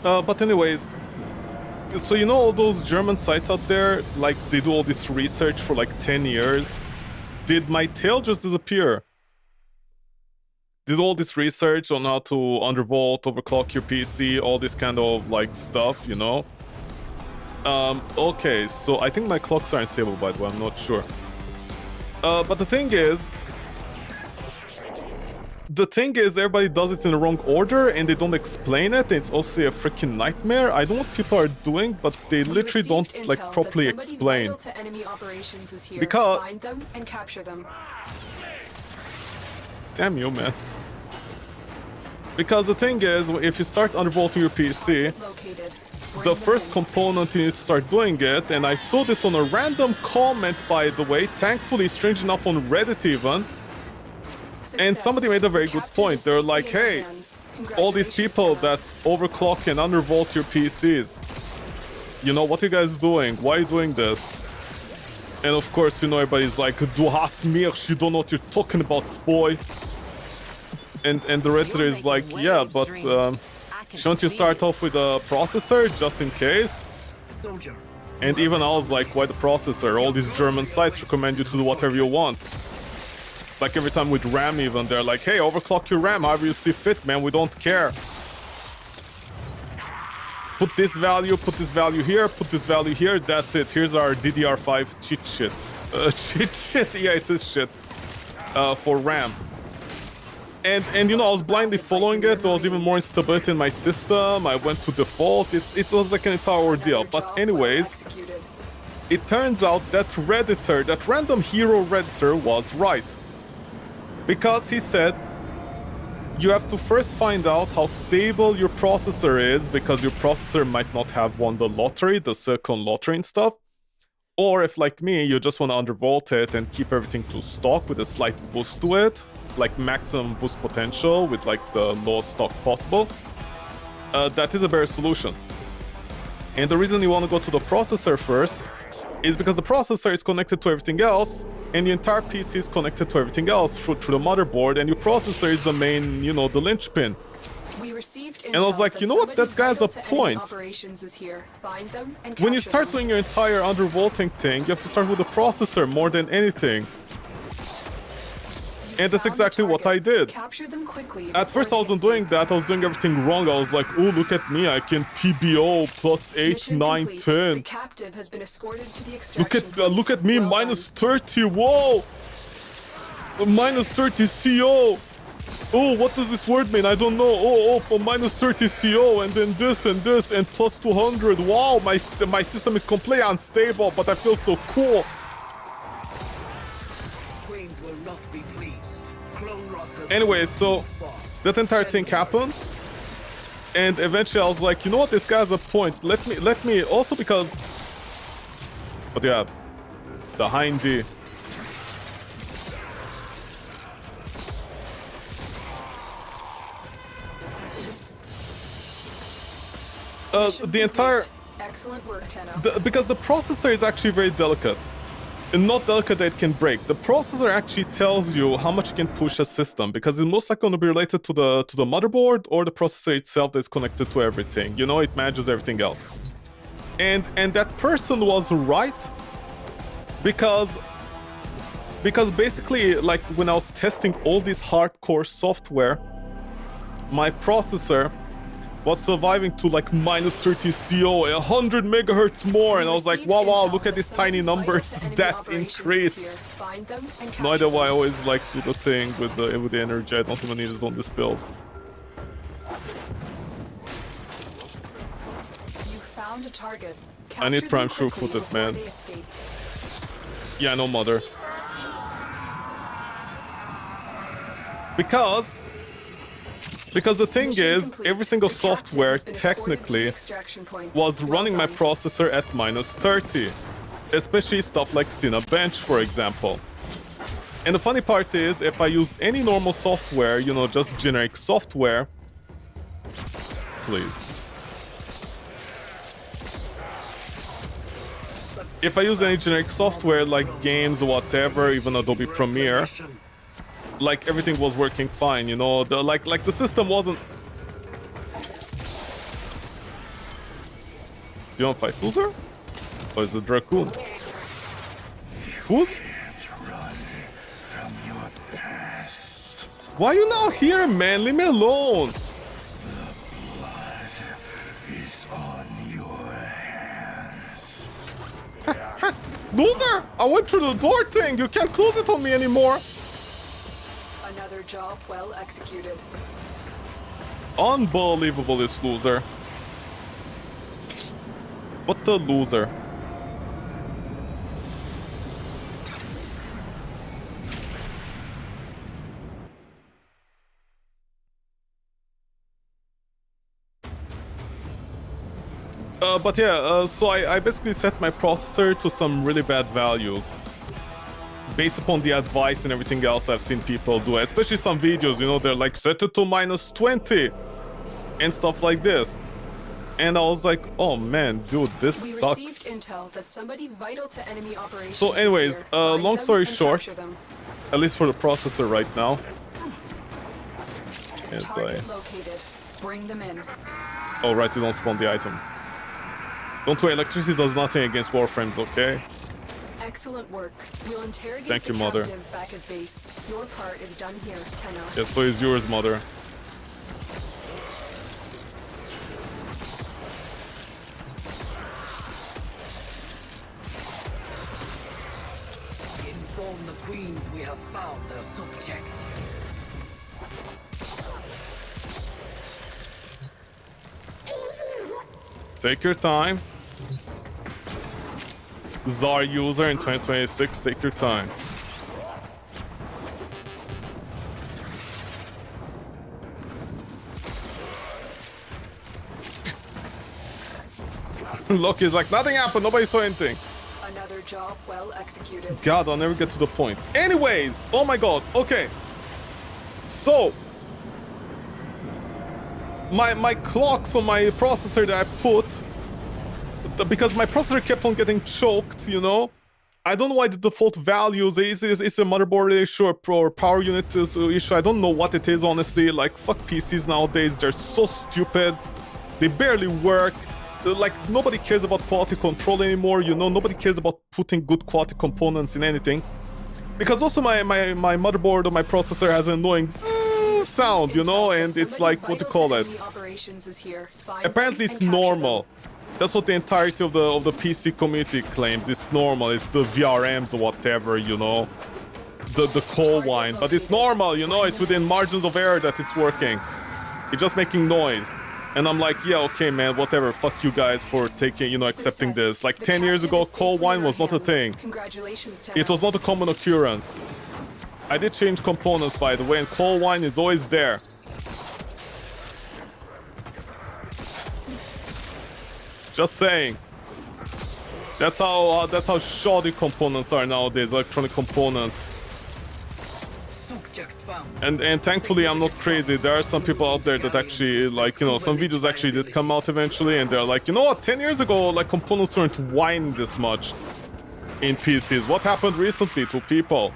[SPEAKER 3] But anyways, so you know all those German sites out there, like they do all this research for like 10 years? Did my tail just disappear? Did all this research on how to undervolt, overclock your PC, all this kind of like stuff, you know? Okay, so I think my clocks are unstable, by the way, I'm not sure. But the thing is, everybody does it in the wrong order and they don't explain it. It's also a freaking nightmare. I know what people are doing, but they literally don't like properly explain.
[SPEAKER 6] To enemy operations is here.
[SPEAKER 3] Because
[SPEAKER 6] find them and capture them.
[SPEAKER 3] damn you, man. Because the thing is, if you start undervolting your PC, the first component you need to start doing it, and I saw this on a random comment, by the way, thankfully, strange enough, on Reddit even. And somebody made a very good point. They're like, hey, all these people that overclock and undervolt your PCs, you know, what are you guys doing? Why are you doing this? And of course, you know, everybody's like, du hast mich, you don't know what you're talking about, boy. And the Redditor is like, yeah, but shouldn't you start off with a processor, just in case? And even I was like, why the processor? All these German sites recommend you to do whatever you want. Like every time with RAM even, they're like, hey, overclock your RAM however you see fit, man, we don't care. Put this value here, put this value here, that's it. Here's our DDR5 cheat shit. Cheat shit? Yeah, it is shit. For RAM. And you know, I was blindly following it. There was even more instability in my system. I went to default. It was like an entire ordeal. But anyways, it turns out that Redditor, that random hero Redditor, was right. Because he said, you have to first find out how stable your processor is, because your processor might not have won the lottery, the Silicon lottery and stuff. Or if, like me, you just want to undervolt it and keep everything to stock with a slight boost to it, like maximum boost potential with like the lowest stock possible, that is a better solution. And the reason you want to go to the processor first is because the processor is connected to everything else, and the entire PC is connected to everything else through the motherboard, and your processor is the main, you know, the linchpin. And I was like, you know what, that guy has a point. When you start doing your entire undervolting thing, you have to start with the processor more than anything. And that's exactly what I did. At first I wasn't doing that, I was doing everything wrong. I was like, oh, look at me, I can TBO plus 8, 9, 10. Look at me, minus 30, whoa! Minus 30 CO! Oh, what does this word mean? I don't know. Oh, for minus 30 CO, and then this, and plus 200. Wow, my system is completely unstable, but I feel so cool. Anyway, so that entire thing happened, and eventually I was like, you know what, this guy has a point. Let me also, because, but yeah, the Hindy. The entire,
[SPEAKER 6] excellent work, Tenno.
[SPEAKER 3] Because the processor is actually very delicate. And not delicate that it can break. The processor actually tells you how much you can push a system, because it's most likely going to be related to the motherboard or the processor itself that's connected to everything. You know, it manages everything else. And that person was right, because basically, like, when I was testing all this hardcore software, my processor was surviving to like minus 30 CO, 100 megahertz more, and I was like, wow, look at these tiny numbers that increase. No idea why I always like do the thing with the energy. I don't even need it on this build.
[SPEAKER 6] You found a target.
[SPEAKER 3] I need prime sure-footed, man. Yeah, no mother. Because the thing is, every single software technically was running my processor at minus 30. Especially stuff like Cinebench, for example. And the funny part is, if I use any normal software, you know, just generic software... Please. If I use any generic software like games or whatever, even Adobe Premiere, like everything was working fine, you know, like the system wasn't... Do you want to fight Loser? Or is it Dracoon? Who's? Why are you not here, man? Leave me alone. Loser! I went through the door thing! You can't close it on me anymore!
[SPEAKER 6] Another job well executed.
[SPEAKER 3] Unbelievable, this loser. What the loser? But yeah, so I basically set my processor to some really bad values. Based upon the advice and everything else I've seen people do. Especially some videos, you know, they're like, set it to minus 20. And stuff like this. And I was like, oh man, dude, this sucks.
[SPEAKER 6] We received intel that somebody vital to enemy operations.
[SPEAKER 3] So anyways, long story short, at least for the processor right now.
[SPEAKER 6] Target located. Bring them in.
[SPEAKER 3] Oh right, you don't spawn the item. Don't worry, electricity does nothing against warframes, okay?
[SPEAKER 6] Excellent work. We'll interrogate
[SPEAKER 3] Thank you, Mother.
[SPEAKER 6] Back at base. Your part is done here, Tenno.
[SPEAKER 3] Yeah, so is yours, Mother.
[SPEAKER 12] Inform the queens we have found their subject.
[SPEAKER 3] Take your time. Czar user in 2026, take your time. Look, he's like, nothing happened, nobody saw anything.
[SPEAKER 6] Another job well executed.
[SPEAKER 3] God, I'll never get to the point. Anyways, oh my god, okay. So, my clocks on my processor that I put, because my processor kept on getting choked, you know. I don't know why the default values is a motherboard issue or power unit issue. I don't know what it is, honestly. Like, fuck PCs nowadays. They're so stupid. They barely work. Like, nobody cares about quality control anymore, you know. Nobody cares about putting good quality components in anything. Because also my motherboard or my processor has an annoying sound, you know, and it's like, what do you call it? Apparently it's normal. That's what the entirety of the PC community claims. It's normal. It's the VRMs or whatever, you know, the coal wine. But it's normal, you know. It's within margins of error that it's working. It's just making noise. And I'm like, yeah, okay, man, whatever. Fuck you guys for taking, you know, accepting this. Like 10 years ago, coal wine was not a thing. It was not a common occurrence. I did change components, by the way, and coal wine is always there. Just saying. That's how shoddy components are nowadays, electronic components. And thankfully I'm not crazy. There are some people out there that actually, like, you know, some videos actually did come out eventually, and they're like, you know what, 10 years ago, like, components weren't whining this much in PCs. What happened recently to people?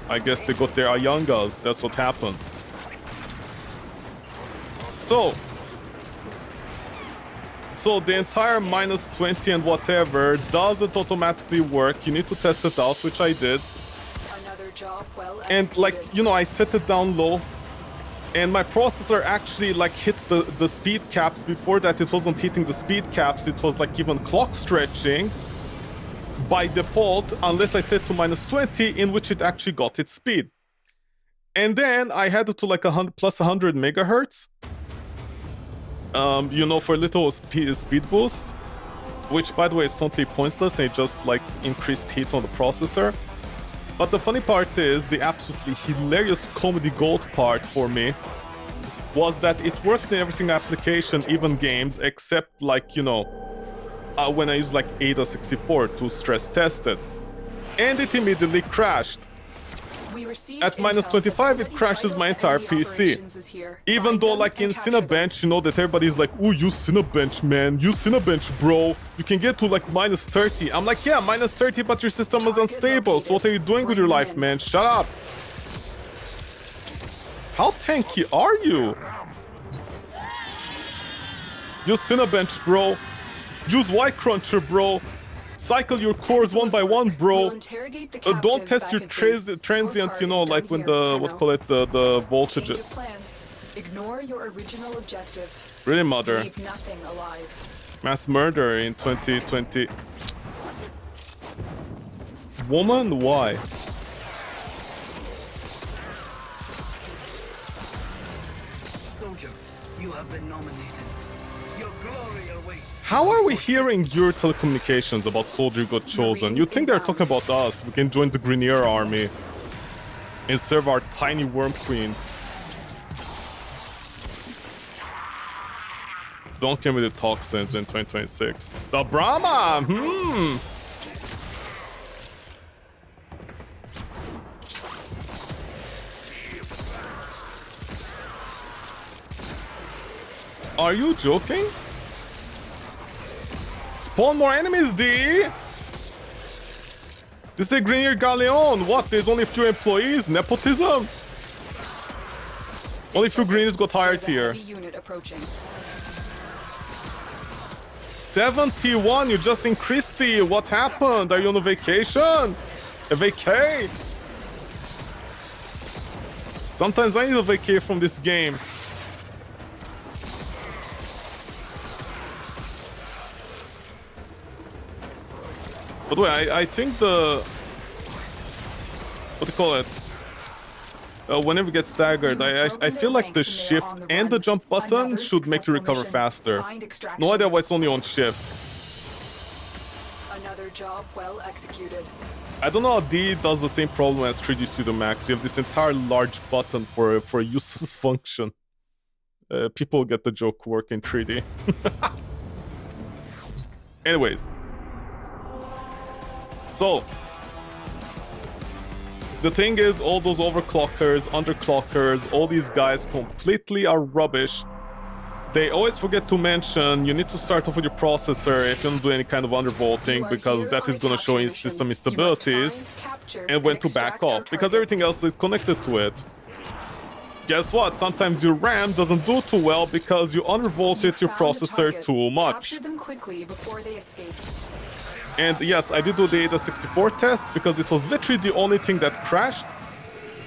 [SPEAKER 3] I guess they got their Ayangas. That's what happened. So the entire minus 20 and whatever doesn't automatically work. You need to test it out, which I did.
[SPEAKER 6] Another job well
[SPEAKER 3] and like, you know, I set it down low and my processor actually like hits the speed caps. Before that, it wasn't hitting the speed caps. It was like even clock stretching by default, unless I set to -20, in which it actually got its speed. And then I had it to like plus 100 megahertz, you know, for a little speed boost, which by the way is totally pointless, and it just like increased heat on the processor. But the funny part is, the absolutely hilarious comedy gold part for me was that it worked in every single application, even games, except like, you know, when I used like ADA64 to stress test it. And it immediately crashed. At -25, it crashes my entire PC. Even though, like in Cinebench, you know that everybody's like, "Ooh, use Cinebench, man. Use Cinebench, bro. You can get to like -30." I'm like, yeah, -30, but your system is unstable. So what are you doing with your life, man? Shut up. How tanky are you? Use Cinebench, bro. Use Y-Cruncher, bro. Cycle your cores one by one, bro. Don't test your transient, you know, like when the, the voltage.
[SPEAKER 6] Ignore your original objective.
[SPEAKER 3] Really, mother.
[SPEAKER 6] Leave nothing alive.
[SPEAKER 3] Mass murder in 2020. Woman, why?
[SPEAKER 12] Soldier, you have been nominated. Your glory awaits.
[SPEAKER 3] How are we hearing your telecommunications about Soldier got chosen? You think they're talking about us? We can join the Grenier army and serve our tiny worm queens. Don't give me the toxins in 2026. The Brahma! Are you joking? Spawn more enemies, D! This is a Grenier Galleon. What? There's only a few employees? Nepotism? Only a few Greniers got hired here. 71, you just increased the... What happened? Are you on a vacation? A vacay? Sometimes I need a vacay from this game. By the way, I think the... What do you call it? Whenever you get staggered, I feel like the shift and the jump button should make you recover faster. No idea why it's only on shift.
[SPEAKER 6] Another job well executed.
[SPEAKER 3] I don't know how D does the same problem as 3D Studio Max. You have this entire large button for a useless function. People get the joke work in 3D. Anyways. So, the thing is, all those overclockers, underclockers, all these guys completely are rubbish. They always forget to mention you need to start off with your processor if you don't do any kind of undervolting, because that is going to show you system instabilities, and when to back off, because everything else is connected to it. Guess what? Sometimes your RAM doesn't do too well because you undervolted your processor too much.
[SPEAKER 6] Capture them quickly before they escape.
[SPEAKER 3] And yes, I did do the ADA64 test because it was literally the only thing that crashed.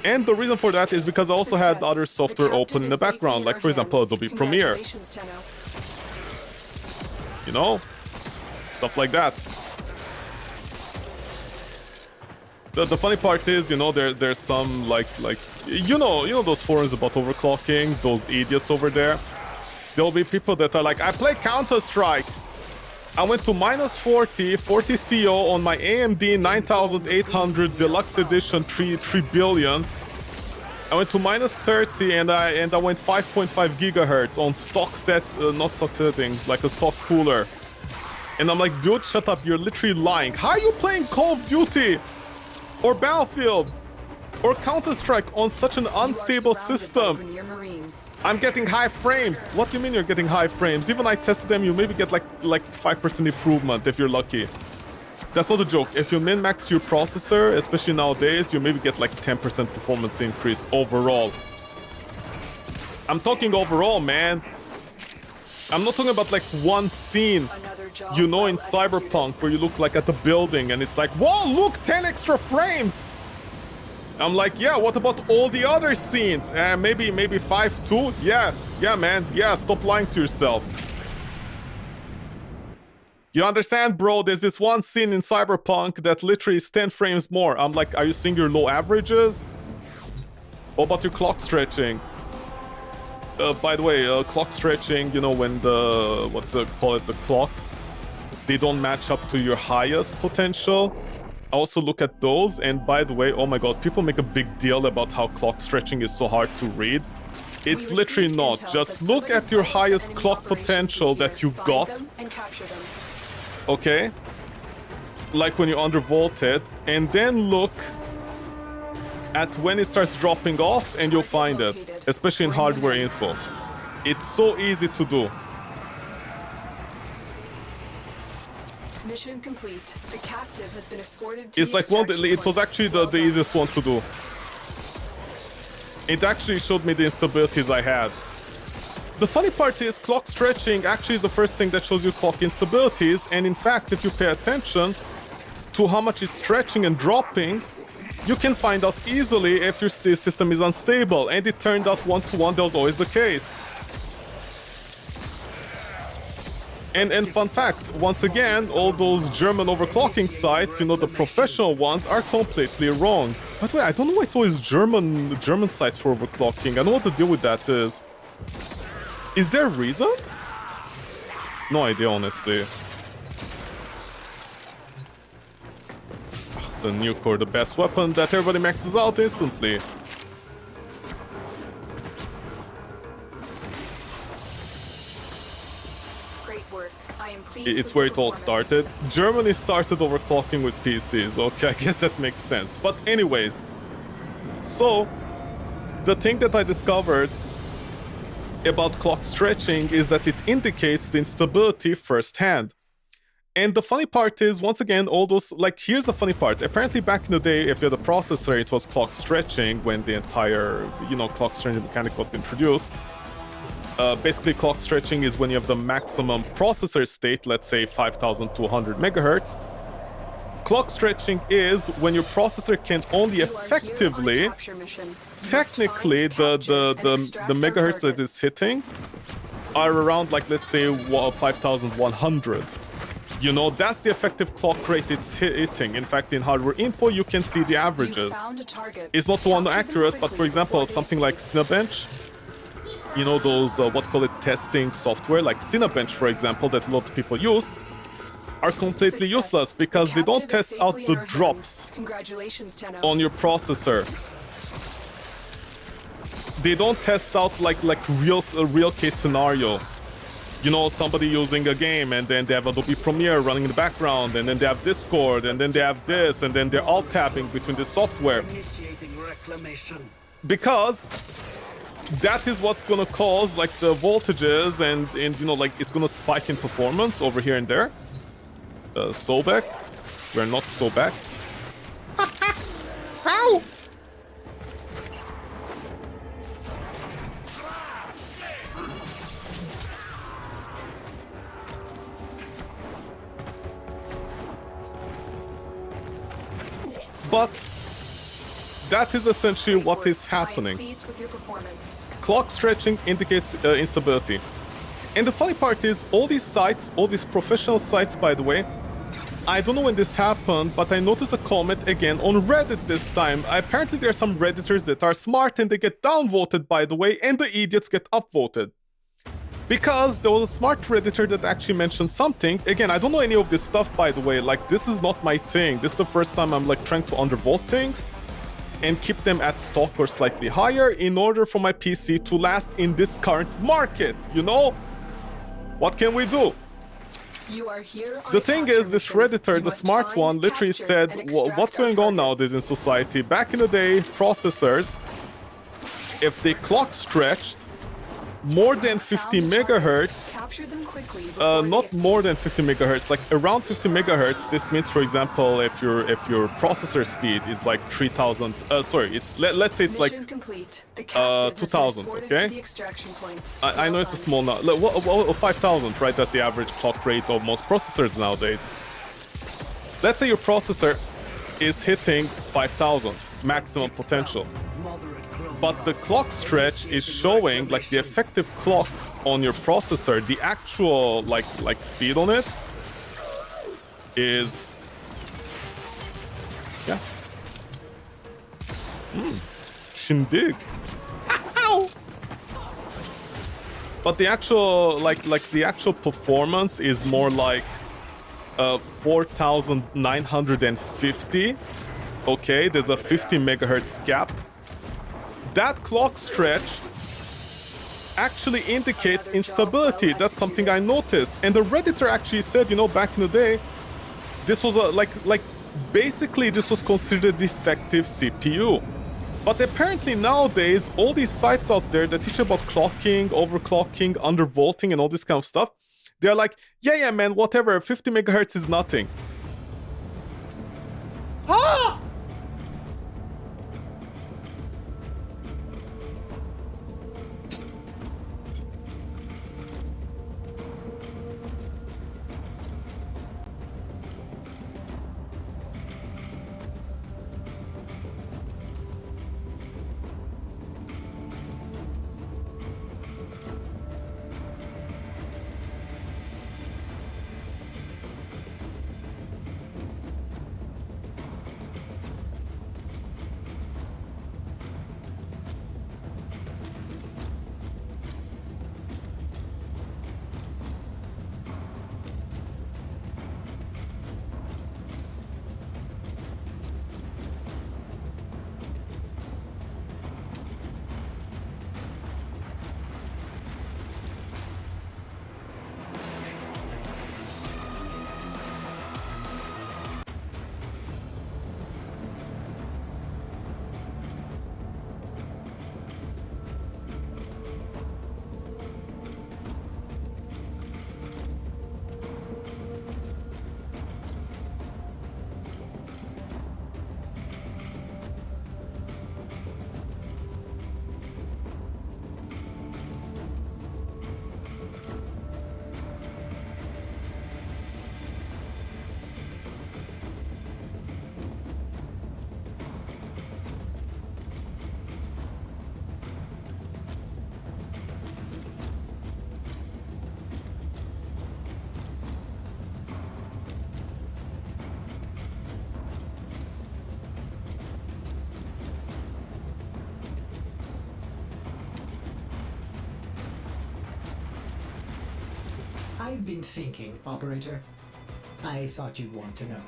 [SPEAKER 3] And the reason for that is because I also had other software open in the background, like for example Adobe Premiere. You know? Stuff like that. The funny part is, you know, there's some like you know those forums about overclocking, those idiots over there. There'll be people that are like, I play Counter-Strike. I went to -40 CO on my AMD 9800 Deluxe Edition 3 billion. I went to -30 and I went 5.5 gigahertz on stock set, not stock settings, like a stock cooler. And I'm like, dude, shut up, you're literally lying. How are you playing Call of Duty or Battlefield or Counter-Strike on such an unstable system? I'm getting high frames. What do you mean you're getting high frames? Even I tested them, you maybe get like 5% improvement if you're lucky. That's not a joke. If you min-max your processor, especially nowadays, you maybe get like 10% performance increase overall. I'm talking overall, man. I'm not talking about like one scene, you know, in Cyberpunk where you look like at the building and it's like, whoa, look, 10 extra frames. I'm like, yeah, what about all the other scenes? Maybe 5.2? Yeah, man. Yeah, stop lying to yourself. You understand, bro? There's this one scene in Cyberpunk that literally is 10 frames more. I'm like, are you seeing your low averages? What about your clock stretching? By the way, clock stretching, you know, when the, the clocks, they don't match up to your highest potential. I also look at those, and by the way, oh my god, people make a big deal about how clock stretching is so hard to read. It's literally not. Just look at your highest clock potential that you got. Okay? Like when you undervolt it, and then look at when it starts dropping off, and you'll find it. Especially in hardware info. It's so easy to do.
[SPEAKER 6] Mission complete. The captive has been escorted to
[SPEAKER 3] It's like it was actually the easiest one to do. It actually showed me the instabilities I had. The funny part is clock stretching actually is the first thing that shows you clock instabilities, and in fact, if you pay attention to how much is stretching and dropping, you can find out easily if your system is unstable, and it turned out 1-to-1 that was always the case. And fun fact, once again, all those German overclocking sites, you know, the professional ones, are completely wrong. By the way, I don't know why it's always German sites for overclocking. I don't know what the deal with that is. Is there a reason? No idea, honestly. The nuke core, the best weapon that everybody maxes out instantly. It's where it all started. Germany started overclocking with PCs. Okay, I guess that makes sense. But anyways, so the thing that I discovered about clock stretching is that it indicates the instability firsthand. And the funny part is, once again, all those, like, here's the funny part. Apparently back in the day, if you had a processor, it was clock stretching when the entire, you know, clock stretching mechanic got introduced. Basically, clock stretching is when you have the maximum processor state, let's say 5200 megahertz. Clock stretching is when your processor can only effectively, technically, the megahertz that it's hitting are around, like, let's say 5100. You know, that's the effective clock rate it's hitting. In fact, in hardware info, you can see the averages. It's not one accurate, but for example, something like Cinebench, you know, those, testing software, like Cinebench, for example, that a lot of people use, are completely useless because they don't test out the drops on your processor. They don't test out, like a real case scenario. You know, somebody using a game, and then they have Adobe Premiere running in the background, and then they have Discord, and then they have this, and then they're alt-tabbing between the software. Because that is what's gonna cause, like, the voltages, and you know, like, it's gonna spike in performance over here and there. Sobek. We're not Sobek. Ow! But that is essentially what is happening. Clock stretching indicates instability. And the funny part is, all these sites, all these professional sites, by the way, I don't know when this happened, but I noticed a comment again on Reddit this time. Apparently there are some Redditors that are smart and they get downvoted, by the way, and the idiots get upvoted. Because there was a smart Redditor that actually mentioned something. Again, I don't know any of this stuff, by the way. Like, this is not my thing. This is the first time I'm, like, trying to undervolt things and keep them at stock or slightly higher in order for my PC to last in this current market, you know? What can we do? The thing is, this Redditor, the smart one, literally said, what's going on nowadays in society? Back in the day, processors, if they clock stretched more than 50 megahertz, not more than 50 megahertz, like around 50 megahertz. This means, for example, if your processor speed is like 3000, let's say it's like 2000, okay? I know it's a small number. 5000, right? That's the average clock rate of most processors nowadays. Let's say your processor is hitting 5000. maximum potential.
[SPEAKER 12] Moderate clone
[SPEAKER 3] But the clock stretch is showing like the effective clock on your processor, the actual like speed on it is yeah. Shindig. Ow! But the actual like the actual performance is more like 4950. Okay, there's a 50 megahertz gap. That clock stretch actually indicates instability. That's something I noticed. And the Redditor actually said, you know, back in the day, this was a like basically this was considered defective CPU. But apparently nowadays, all these sites out there that teach about clocking, overclocking, undervolting, and all this kind of stuff, they're like, yeah, man, whatever, 50 megahertz is nothing. Ah!
[SPEAKER 1] I've been thinking, Operator. I thought you'd want to know.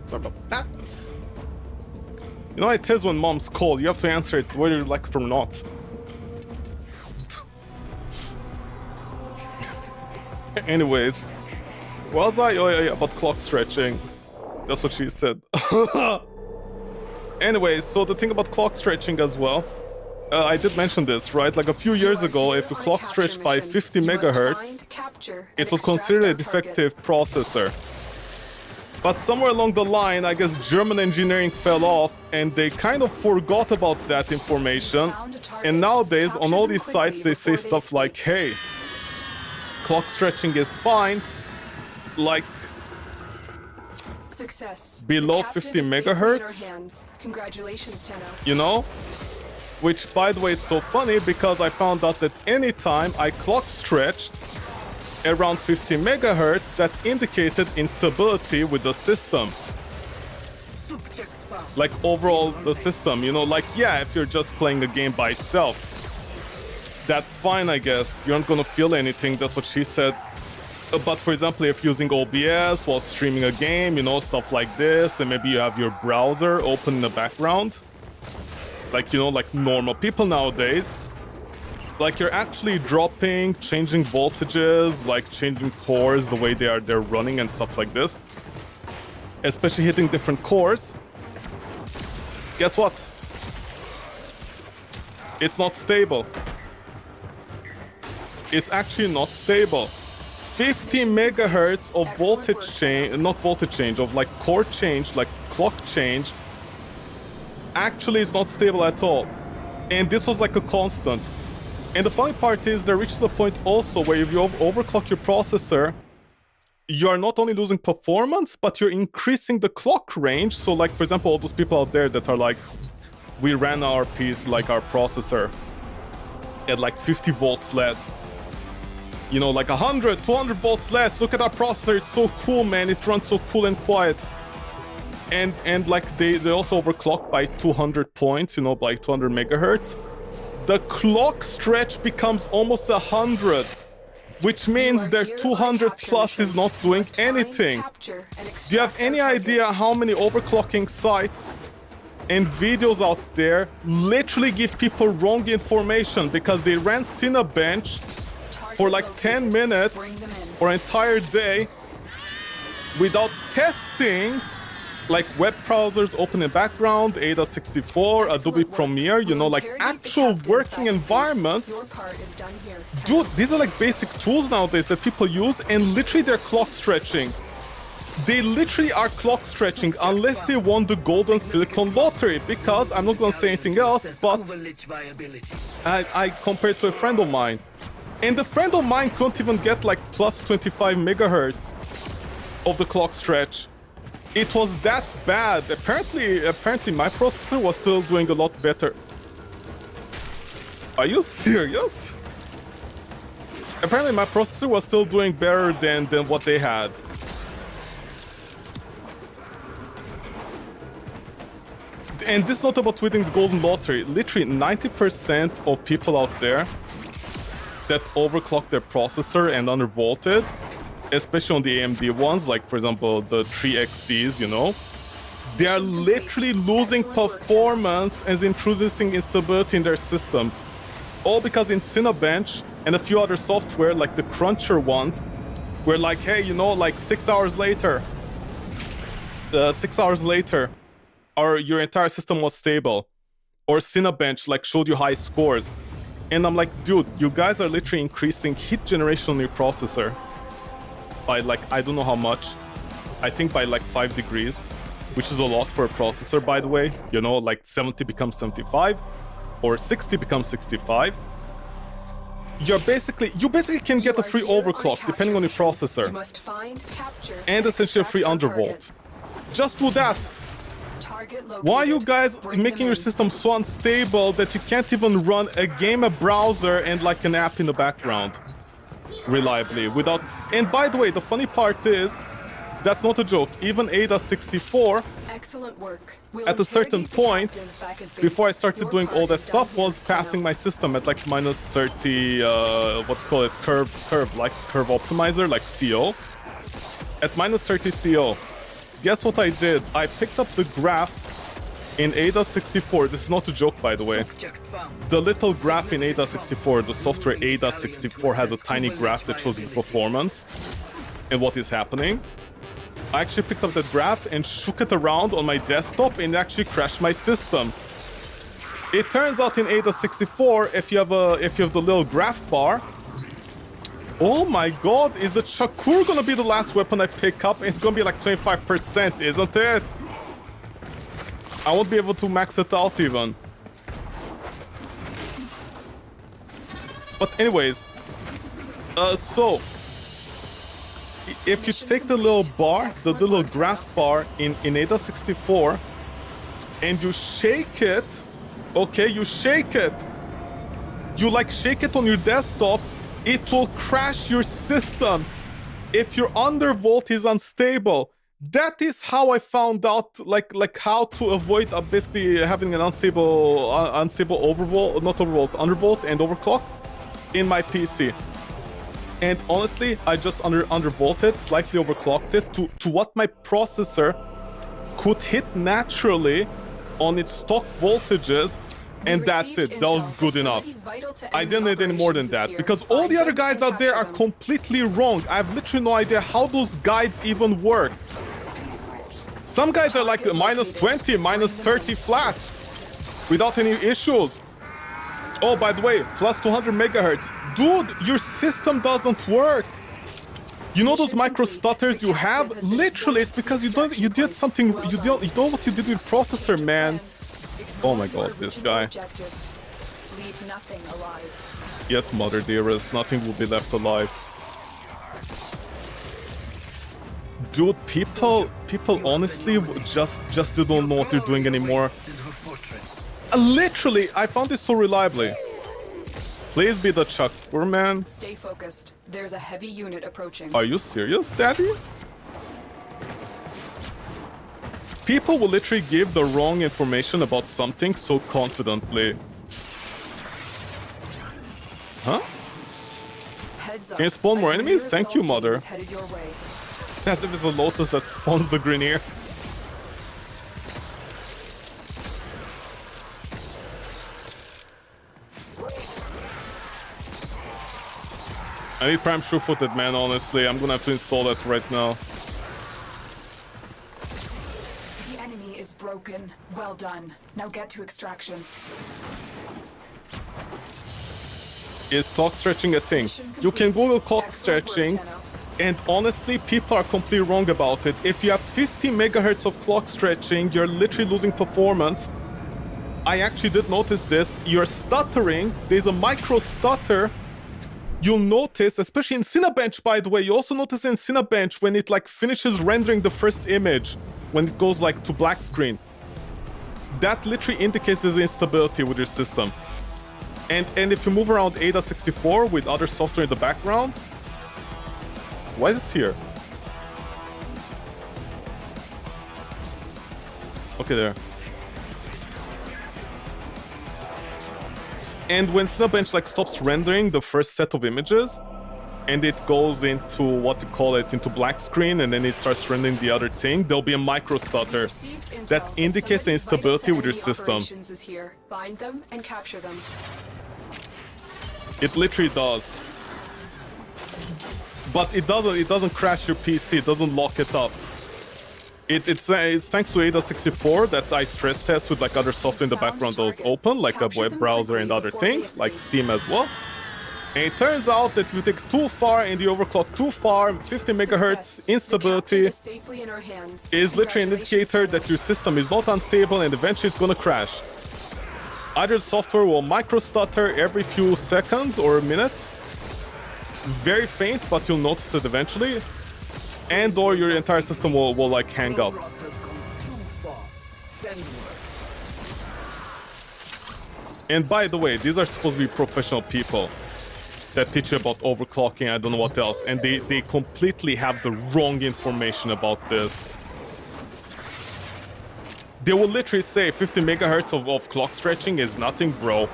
[SPEAKER 3] Sorry about that. You know, it says when mom's call, you have to answer it whether you like it or not. Anyways, was I? Oh yeah, about clock stretching. That's what she said. Anyways, so the thing about clock stretching as well, I did mention this, right? Like a few years ago, if the clock stretched by 50 megahertz, it was considered a defective processor. But somewhere along the line, I guess German engineering fell off and they kind of forgot about that information. And nowadays, on all these sites, they say stuff like, hey, clock stretching is fine, like
[SPEAKER 6] Success.
[SPEAKER 3] below 50 megahertz.
[SPEAKER 6] Congratulations, Tenno.
[SPEAKER 3] You know? Which, by the way, it's so funny because I found out that anytime I clock stretched around 50 megahertz, that indicated instability with the system. Like overall the system, you know, like, yeah, if you're just playing the game by itself, that's fine, I guess. You aren't gonna feel anything, that's what she said. But for example, if using OBS while streaming a game, you know, stuff like this, and maybe you have your browser open in the background, like, you know, like normal people nowadays, like you're actually dropping, changing voltages, like changing cores, the way they're running and stuff like this, especially hitting different cores. Guess what? It's not stable. It's actually not stable. 50 megahertz of voltage change, not voltage change, of like core change, like clock change, actually is not stable at all. And this was like a constant. And the funny part is there reaches a point also where if you overclock your processor, you are not only losing performance, but you're increasing the clock range. So like, for example, all those people out there that are like, we ran our piece, like our processor at like 50 volts less. You know, like 100, 200 volts less. Look at our processor, it's so cool, man. It runs so cool and quiet. And like they also overclock by 200 points, you know, by 200 megahertz. The clock stretch becomes almost 100, which means their 200 plus is not doing anything. Do you have any idea how many overclocking sites and videos out there literally give people wrong information because they ran Cinebench for like 10 minutes or an entire day without testing like web browsers open in background, Ada 64, Adobe Premiere, you know, like actual working environments. Dude, these are like basic tools nowadays that people use, and literally they're clock stretching. They literally are clock stretching unless they won the golden silicon lottery, because I'm not gonna say anything else, but I compared to a friend of mine. And the friend of mine couldn't even get like plus 25 megahertz of the clock stretch. It was that bad. Apparently my processor was still doing a lot better. Are you serious? Apparently my processor was still doing better than what they had. And this is not about winning the golden lottery. Literally 90% of people out there that overclock their processor and undervolted, especially on the AMD ones, like for example the 3XDs, you know, they are literally losing performance and introducing instability in their systems. All because in Cinebench and a few other software like the cruncher ones were like, hey, you know, like 6 hours later, your entire system was stable. Or Cinebench like showed you high scores. And I'm like, dude, you guys are literally increasing heat generation on your processor by like, I don't know how much. I think by like 5 degrees, which is a lot for a processor, by the way. You know, like 70 becomes 75 or 60 becomes 65. You basically can get a free overclock depending on your processor. And essentially a free undervolt. Just do that. Why are you guys making your system so unstable that you can't even run a game, a browser, and like an app in the background reliably without... And by the way, the funny part is, that's not a joke, even Ada 64, at a certain point, before I started doing all that stuff, was passing my system at like minus 30, what's called it, curve optimizer, like CO. At minus 30 CO. Guess what I did? I picked up the graph in Ada 64. This is not a joke, by the way. The little graph in Ada 64, the software Ada 64 has a tiny graph that shows you performance and what is happening. I actually picked up that graph and shook it around on my desktop and actually crashed my system. It turns out in Ada 64, if you have the little graph bar, oh my god, is the Shakur gonna be the last weapon I pick up? It's gonna be like 25%, isn't it? I won't be able to max it out even. But anyways, so if you take the little bar, the little graph bar in Ada 64, and you shake it Okay, you shake it. You like shake it on your desktop, it will crash your system if your undervolt is unstable. That is how I found out like how to avoid basically having an unstable overvolt, not overvolt, undervolt and overclock in my PC. And honestly, I just undervolted, slightly overclocked it to what my processor could hit naturally on its stock voltages, and that's it. That was good enough. I didn't need any more than that, because all the other guides out there are completely wrong. I have literally no idea how those guides even work. Some guys are like minus 20, minus 30 flat, without any issues. Oh, by the way, plus 200 megahertz. Dude, your system doesn't work. You know those micro stutters you have? Literally, it's because you did something. You know what you did with processor, man. Oh my god, this guy. Yes, mother dearest, nothing will be left alive. Dude, people honestly just don't know what they're doing anymore. Literally, I found this so reliably. Please be the Chucker, man.
[SPEAKER 6] Stay focused. There's a heavy unit approaching.
[SPEAKER 3] Are you serious, Daddy? People will literally give the wrong information about something so confidently. Huh? Can you spawn more enemies? Thank you, mother. As if it's a lotus that spawns the Grineer. I need Prime Sure-Footed, man, honestly. I'm gonna have to install that right now.
[SPEAKER 6] The enemy is broken. Well done. Now get to extraction.
[SPEAKER 3] Is clock stretching a thing? You can Google clock stretching, and honestly, people are completely wrong about it. If you have 50 megahertz of clock stretching, you're literally losing performance. I actually did notice this. You're stuttering. There's a micro stutter. You'll notice, especially in Cinebench, by the way, you also notice in Cinebench when it like finishes rendering the first image, when it goes like to black screen. That literally indicates there's instability with your system. And if you move around Ada64 with other software in the background, why is this here? Okay, there. And when Cinebench like stops rendering the first set of images, and it goes into what to call it, into black screen, and then it starts rendering the other thing, there'll be a micro stutter that indicates the instability with your system.
[SPEAKER 6] Find them and capture them.
[SPEAKER 3] It literally does. But it doesn't crash your PC, it doesn't lock it up. It's thanks to Ada64 that I stress test with like other software in the background that's open, like a web browser and other things, like Steam as well. And it turns out that if you take too far and you overclock too far, 50 megahertz instability is literally an indicator that your system is not unstable and eventually it's gonna crash. Either the software will micro stutter every few seconds or minutes, very faint, but you'll notice it eventually, and or your entire system will like hang up. And by the way, these are supposed to be professional people that teach you about overclocking, I don't know what else, and they completely have the wrong information about this. They will literally say 50 megahertz of clock stretching is nothing, bro.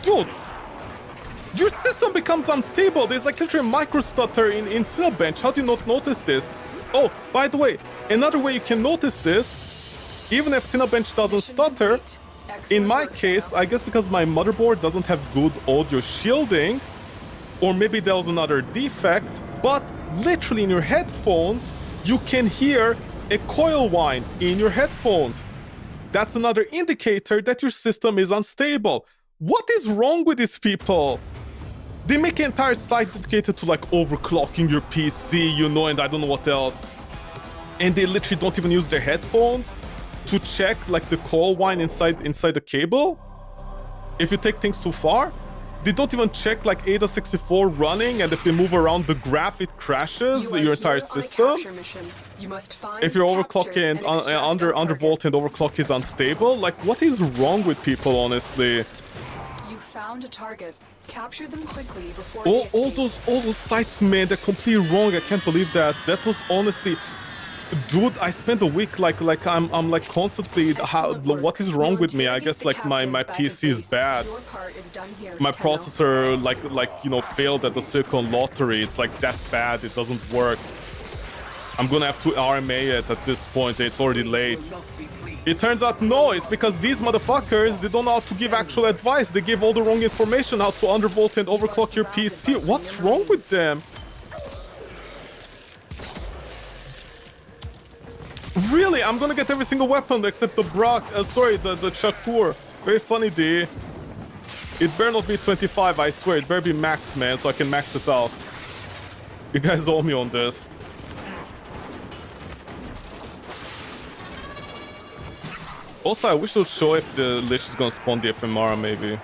[SPEAKER 3] Dude, your system becomes unstable. There's like literally a micro stutter in Cinebench. How do you not notice this? Oh, by the way, another way you can notice this, even if Cinebench doesn't stutter, in my case, I guess because my motherboard doesn't have good audio shielding, or maybe there was another defect, but literally in your headphones, you can hear a coil whine in your headphones. That's another indicator that your system is unstable. What is wrong with these people? They make an entire site dedicated to like overclocking your PC, you know, and I don't know what else. And they literally don't even use their headphones to check like the coil whine inside the cable. If you take things too far, They don't even check like ADA64 running, and if they move around the graph, it crashes your entire system. If you're overclocking and undervolt and overclock is unstable, like what is wrong with people, honestly?
[SPEAKER 6] You found a target. Capture them quickly before
[SPEAKER 3] all those sites, man, they're completely wrong. I can't believe that. That was honestly, dude, I spent a week like I'm like constantly, what is wrong with me? I guess like my PC is bad. My processor like you know failed at the Silicon Lottery. It's like that bad. It doesn't work. I'm gonna have to RMA it at this point. It's already late. It turns out no, it's because these motherfuckers, they don't know how to give actual advice. They give all the wrong information how to undervolt and overclock your PC. What's wrong with them? Really? I'm gonna get every single weapon except the Brock, the Shakur. Very funny, D. It better not be 25, I swear. It better be max, man, so I can max it out. You guys owe me on this. Also, I wish it would show if the Lich is gonna spawn the FMR, maybe.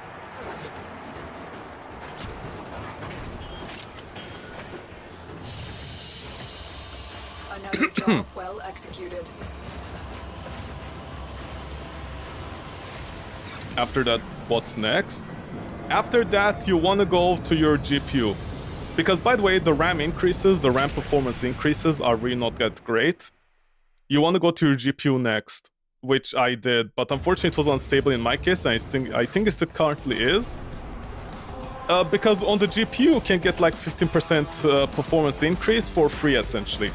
[SPEAKER 6] Another job well executed.
[SPEAKER 3] After that, what's next? After that, you want to go to your GPU. Because, by the way, the RAM increases, the RAM performance increases are really not that great. You want to go to your GPU next, which I did, but unfortunately it was unstable in my case, and I think it still currently is. Because on the GPU you can get like 15% performance increase for free, essentially.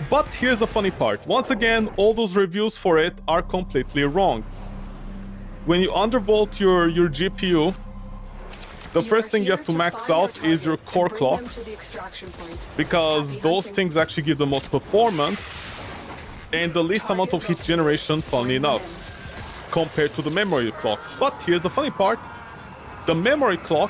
[SPEAKER 3] But here's the funny part. Once again, all those reviews for it are completely wrong. When you undervolt your GPU, the first thing you have to max out is your core clocks, because those things actually give the most performance and the least amount of heat generation, funnily enough, compared to the memory clock. But here's the funny part. The memory clock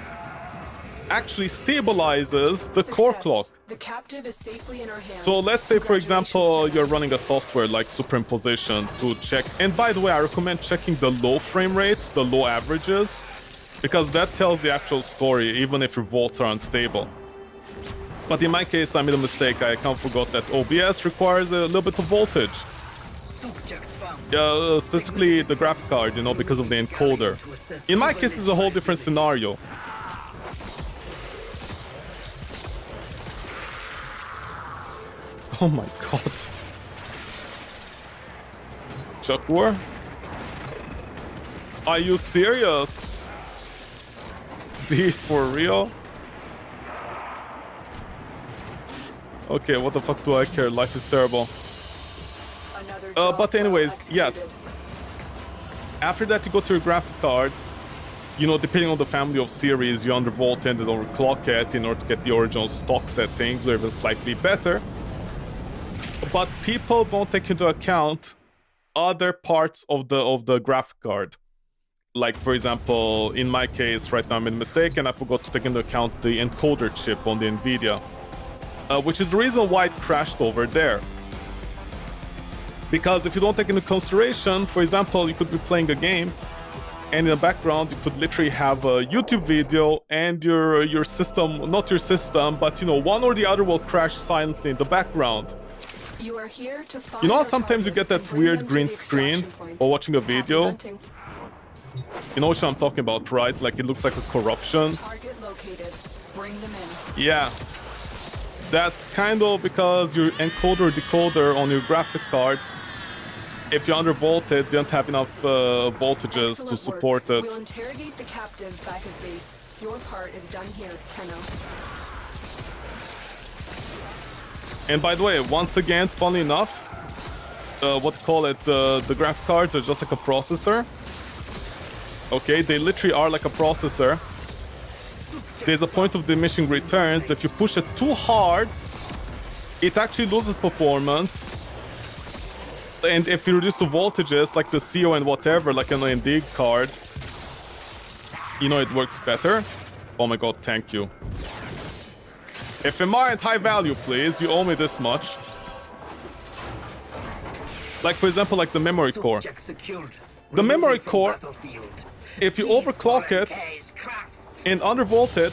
[SPEAKER 3] actually stabilizes the core clock.
[SPEAKER 6] The captive is safely in our hands.
[SPEAKER 3] So let's say, for example, you're running a software like superimposition to check. And by the way, I recommend checking the low frame rates, the low averages, because that tells the actual story, even if your volts are unstable. But in my case, I made a mistake. I kind of forgot that OBS requires a little bit of voltage. Specifically the graphic card, you know, because of the encoder. In my case, it's a whole different scenario. Oh my god. Shakur? Are you serious? D, for real? Okay, what the fuck do I care? Life is terrible. But anyways, yes. After that, you go to your graphic cards. You know, depending on the family of series, you undervolt and overclock it in order to get the original stock settings, or even slightly better. But people don't take into account other parts of the graphic card. Like, for example, in my case, right now I made a mistake and I forgot to take into account the encoder chip on the NVIDIA. Which is the reason why it crashed over there. Because if you don't take into consideration, for example, you could be playing a game and in the background you could literally have a YouTube video and your system, not your system, but you know, one or the other will crash silently in the background.
[SPEAKER 6] You are here to find
[SPEAKER 3] you know how sometimes you get that weird green screen while watching a video? You know what I'm talking about, right? Like it looks like a corruption.
[SPEAKER 6] Target located. Bring them in.
[SPEAKER 3] Yeah. That's kind of because your encoder or decoder on your graphic card, if you undervolted, didn't have enough voltages to support it.
[SPEAKER 6] We'll interrogate the captive back at base. Your part is done here, Tenno.
[SPEAKER 3] And by the way, once again, funny enough, the graphic cards are just like a processor. Okay, they literally are like a processor. There's a point of diminishing returns. If you push it too hard, it actually loses performance. And if you reduce the voltages, like the CO and whatever, like an AMD card, you know, it works better. Oh my god, thank you. FMR at high value, please. You owe me this much. Like, for example, like the memory core. The memory core, if you overclock it, And undervolted,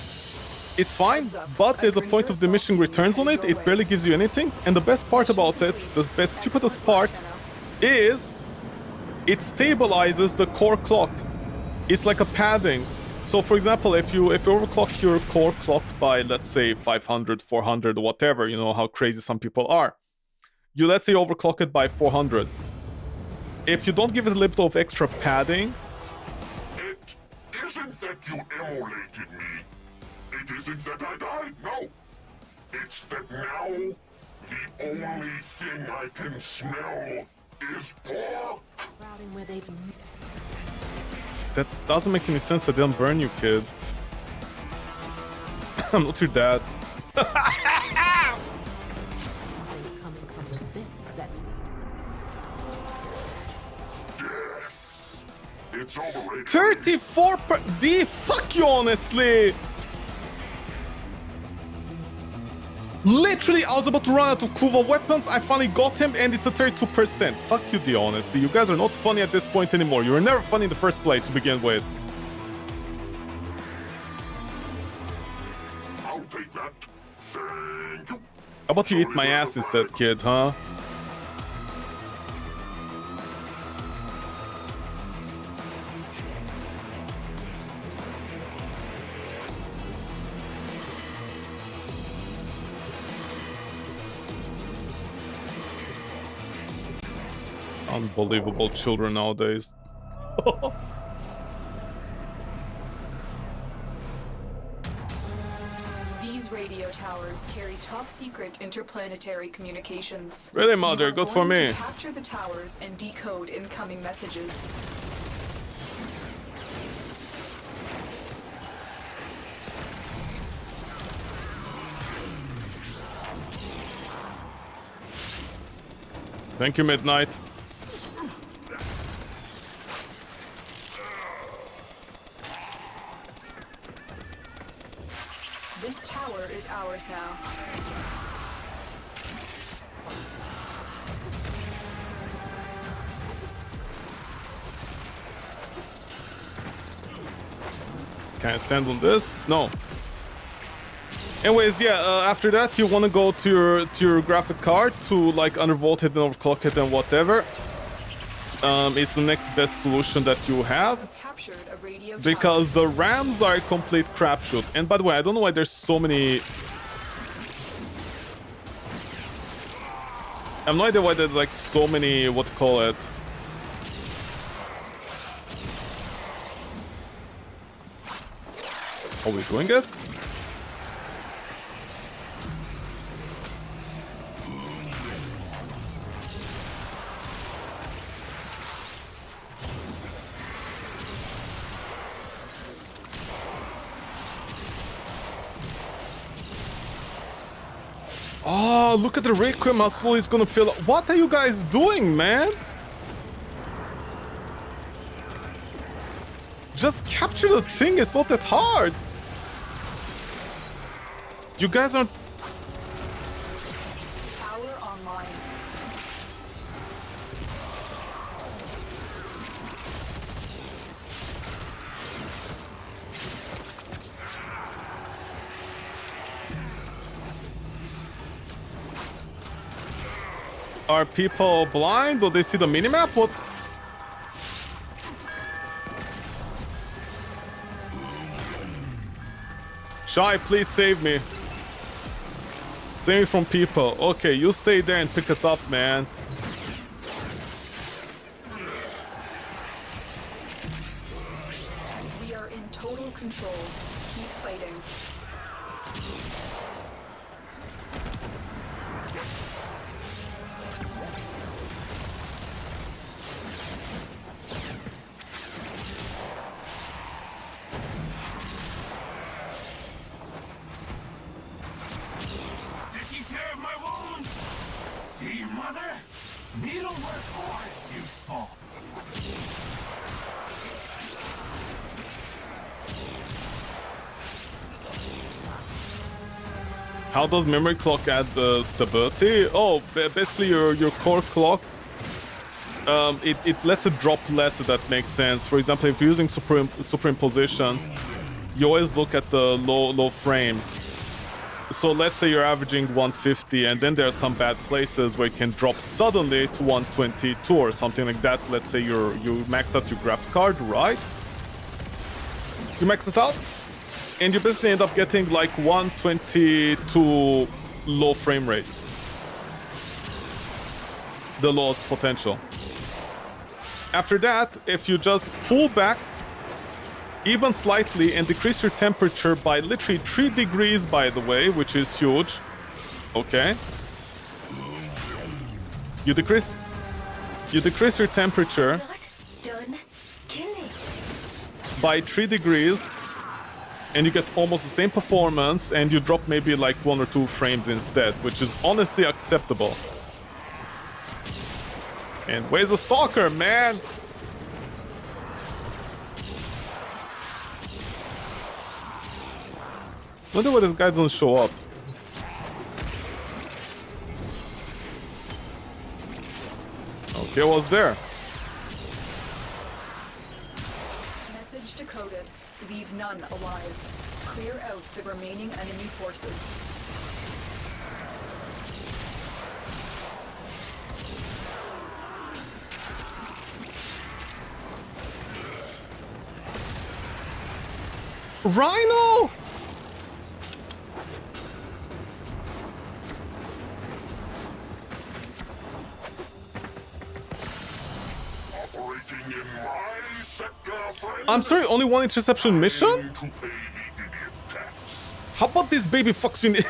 [SPEAKER 3] it's fine, but there's a point of diminishing returns on it. It barely gives you anything. And the best part about it, the best stupidest part, is it stabilizes the core clock. It's like a padding. So for example, if you overclock your core clock by, let's say, 500, 400, whatever, you know how crazy some people are. You, let's say, overclock it by 400. If you don't give it a little bit of extra padding...
[SPEAKER 2] It isn't that you immolated me. It isn't that I died, no. It's that now the only thing I can smell is pork.
[SPEAKER 3] That doesn't make any sense. I didn't burn you, kid. I'm not your dad.
[SPEAKER 2] It's overrated.
[SPEAKER 3] 34 per... D, fuck you, honestly! Literally, I was about to run out of Kuva weapons, I finally got him, and it's a 32%. Fuck you, D, honestly. You guys are not funny at this point anymore. You were never funny in the first place to begin with.
[SPEAKER 2] I'll take that. Thank you.
[SPEAKER 3] How about you eat my ass instead, kid, huh? Unbelievable children nowadays.
[SPEAKER 6] These radio towers carry top-secret interplanetary communications.
[SPEAKER 3] Really, Mother?
[SPEAKER 6] You are
[SPEAKER 3] Good for
[SPEAKER 6] going
[SPEAKER 3] me.
[SPEAKER 6] to capture the towers and decode incoming messages.
[SPEAKER 3] Thank you, Midnight.
[SPEAKER 6] This tower is ours now.
[SPEAKER 3] Can I stand on this? No. Anyways, yeah, after that you want to go to your graphic card to like undervolt it and overclock it and whatever. It's the next best solution that you have. Because the RAMs are a complete crapshoot. And by the way, I don't know why there's so many... I have no idea why there's like so many, what to call it. Are we doing it? Oh, look at the Requiem, how slowly it's gonna fill up. What are you guys doing, man? Just capture the thing, it's not that hard. You guys aren't...
[SPEAKER 6] Tower online.
[SPEAKER 3] Are people blind? Do they see the minimap? What? Shy, please save me. Save me from people. Okay, you stay there and pick it up, man.
[SPEAKER 6] We are in total control. Keep fighting.
[SPEAKER 2] Taking care of my wounds. See, Mother? Needlework always useful.
[SPEAKER 3] How does memory clock add the stability? Oh, basically your core clock, it lets it drop less, if that makes sense. For example, if you're using superimposition, you always look at the low frames. So let's say you're averaging 150, and then there are some bad places where you can drop suddenly to 122 or something like that. Let's say you max out your graphic card, right? You max it out, and you basically end up getting like 122 low frame rates. The lowest potential. After that, if you just pull back even slightly and decrease your temperature by literally 3 degrees, by the way, which is huge. Okay. You decrease your temperature by 3 degrees, and you get almost the same performance, and you drop maybe like 1 or 2 frames instead, which is honestly acceptable. And where's the stalker, man? Wonder why this guy doesn't show up. Okay, what's there?
[SPEAKER 6] Message decoded. Leave none alive. Clear out the remaining enemy forces.
[SPEAKER 3] Rhino! I'm sorry, only 1 interception mission? How about this baby fucks in?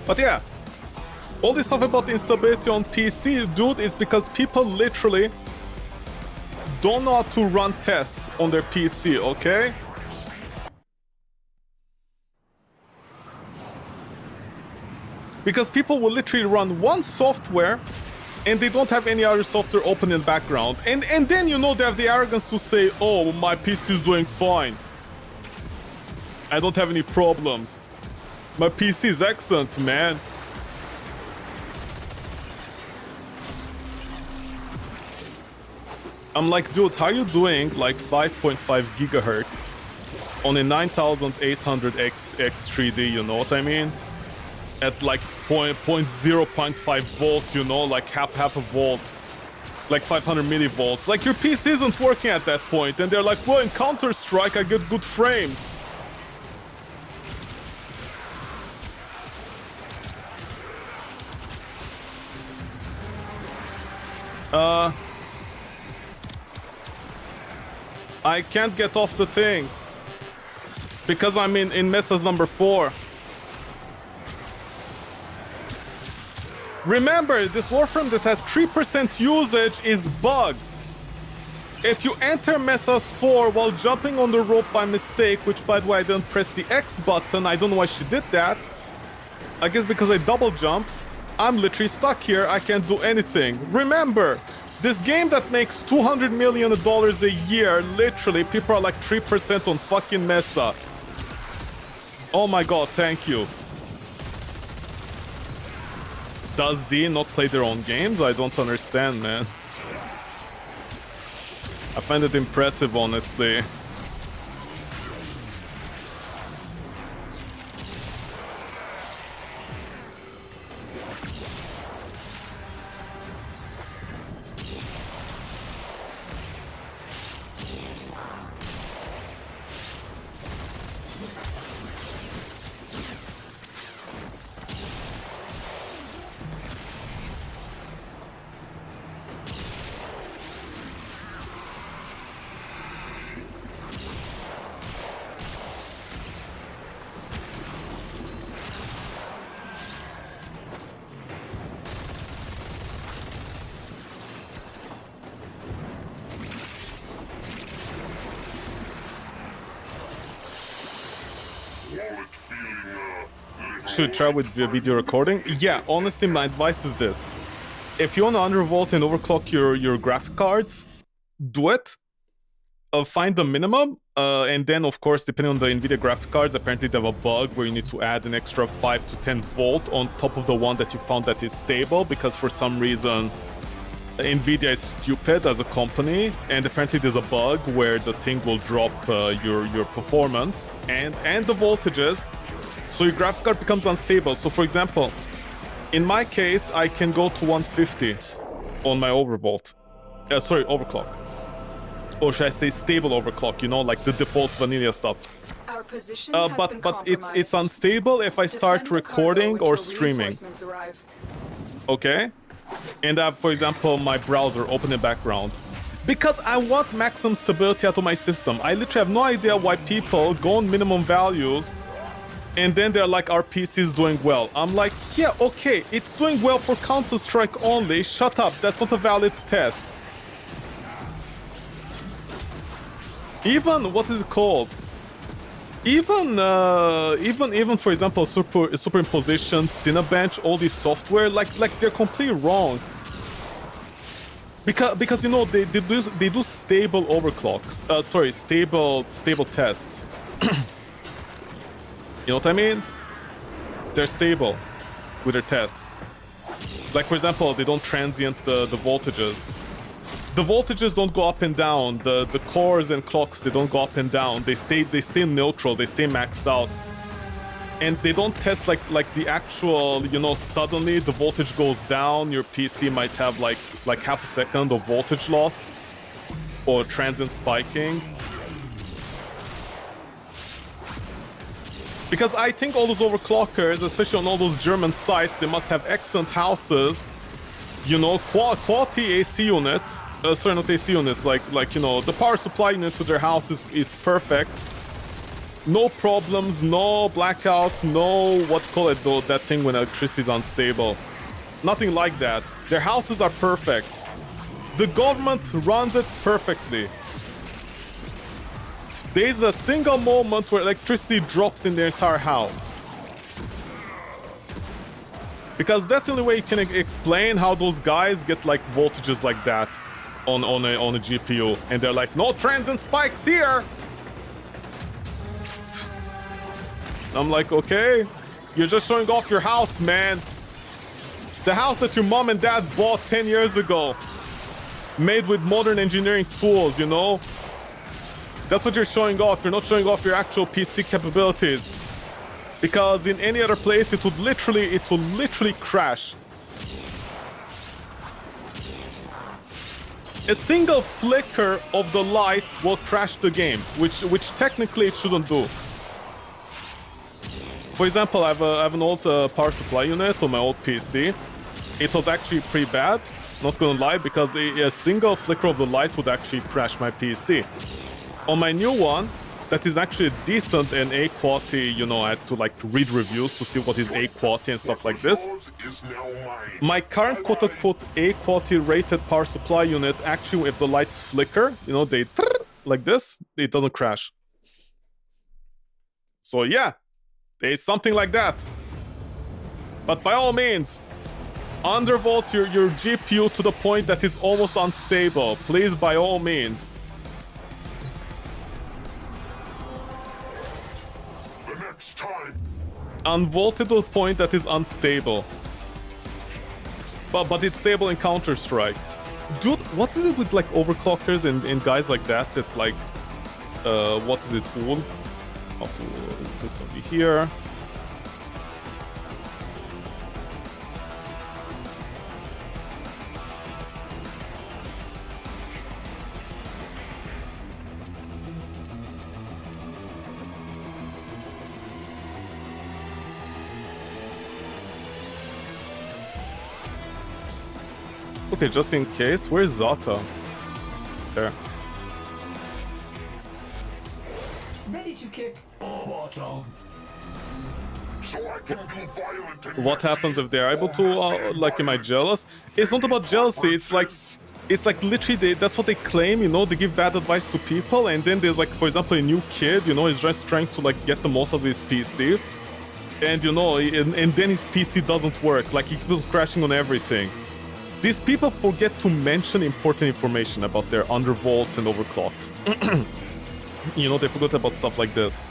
[SPEAKER 3] But yeah, all this stuff about instability on PC, dude, is because people literally don't know how to run tests on their PC, okay? Because people will literally run one software and they don't have any other software open in the background. And then, you know, they have the arrogance to say, oh, my PC is doing fine. I don't have any problems. My PC is excellent, man. I'm like, dude, how are you doing like 5.5 gigahertz on a 9800X X3D, you know what I mean? At like 0.5 volt, you know, like half a volt, like 500 millivolts. Like your PC isn't working at that point, and they're like, well, in Counter-Strike I get good frames. I can't get off the thing because I'm in message number 4. Remember, this Warframe that has 3% usage is bugged. If you enter Messas 4 while jumping on the rope by mistake, which by the way I didn't press the X button, I don't know why she did that. I guess because I double jumped. I'm literally stuck here, I can't do anything. Remember, this game that makes $200 million a year, literally, people are like 3% on fucking Mesa. Oh my god, thank you. Does D not play their own games? I don't understand, man. I find it impressive, honestly. Should try with the video recording? Yeah, honestly, my advice is this. If you want to undervolt and overclock your graphic cards, do it. find the minimum, and then of course, depending on the NVIDIA graphic cards, apparently they have a bug where you need to add an extra 5 to 10 volt on top of the one that you found that is stable, because for some reason NVIDIA is stupid as a company, and apparently there's a bug where the thing will drop your performance and the voltages, so your graphic card becomes unstable. So for example, in my case, I can go to 150 on my overclock. Or should I say stable overclock, you know, like the default vanilla stuff.
[SPEAKER 6] Our position has been
[SPEAKER 3] but it's
[SPEAKER 6] compromised.
[SPEAKER 3] unstable if I start
[SPEAKER 6] Defend the
[SPEAKER 3] recording
[SPEAKER 6] cargo
[SPEAKER 3] or
[SPEAKER 6] until
[SPEAKER 3] streaming.
[SPEAKER 6] reinforcements arrive.
[SPEAKER 3] Okay? And I have, for example, my browser open in background. Because I want maximum stability out of my system. I literally have no idea why people go on minimum values and then they're like, our PC is doing well. I'm like, yeah, okay, it's doing well for Counter-Strike only. Shut up, that's not a valid test. Even, what is it called? Even for example, superimposition, Cinebench, all this software, like they're completely wrong. Because you know they do stable overclocks. Stable tests. You know what I mean? They're stable with their tests. Like for example, they don't transient the voltages. The voltages don't go up and down. The cores and clocks, they don't go up and down. They stay neutral. They stay maxed out. And they don't test like the actual, you know, suddenly the voltage goes down. Your PC might have like half a second of voltage loss or transient spiking. Because I think all those overclockers, especially on all those German sites, they must have excellent houses, you know, quality AC units. Sorry, not AC units, like you know, the power supply unit to their house is perfect. No problems, no blackouts, no what call it though, that thing when electricity is unstable. Nothing like that. Their houses are perfect. The government runs it perfectly. There is a single moment where electricity drops in their entire house. Because that's the only way you can explain how those guys get like voltages like that on a GPU. And they're like, no transient spikes here! I'm like, okay, you're just showing off your house, man. The house that your mom and dad bought 10 years ago. Made with modern engineering tools, you know? That's what you're showing off. You're not showing off your actual PC capabilities. Because in any other place, it would literally crash. A single flicker of the light will crash the game, which technically it shouldn't do. For example, I have an old power supply unit on my old PC. It was actually pretty bad, not gonna lie, because a single flicker of the light would actually crash my PC. On my new one, that is actually decent and A quality, you know, I had to like read reviews to see what is A quality and stuff like this. My current quote-unquote A quality rated power supply unit, actually if the lights flicker, you know, they like this, it doesn't crash. So yeah, it's something like that. But by all means, undervolt your GPU to the point that is almost unstable. Please, by all means. Unvolted to the point that is unstable. But it's stable in Counter-Strike. Dude, what is it with like overclockers and guys like that like what is it called? This gonna be here. Okay, just in case, where's Zata? There.
[SPEAKER 1] Ready to kick bottom.
[SPEAKER 3] What happens if they're able to, like, am I jealous? It's not about jealousy, it's like literally, that's what they claim, you know, they give bad advice to people, and then there's like, for example, a new kid, you know, he's just trying to like get the most of his PC, and you know, and then his PC doesn't work, like he keeps crashing on everything. These people forget to mention important information about their undervolts and overclocks. You know, they forgot about stuff like this.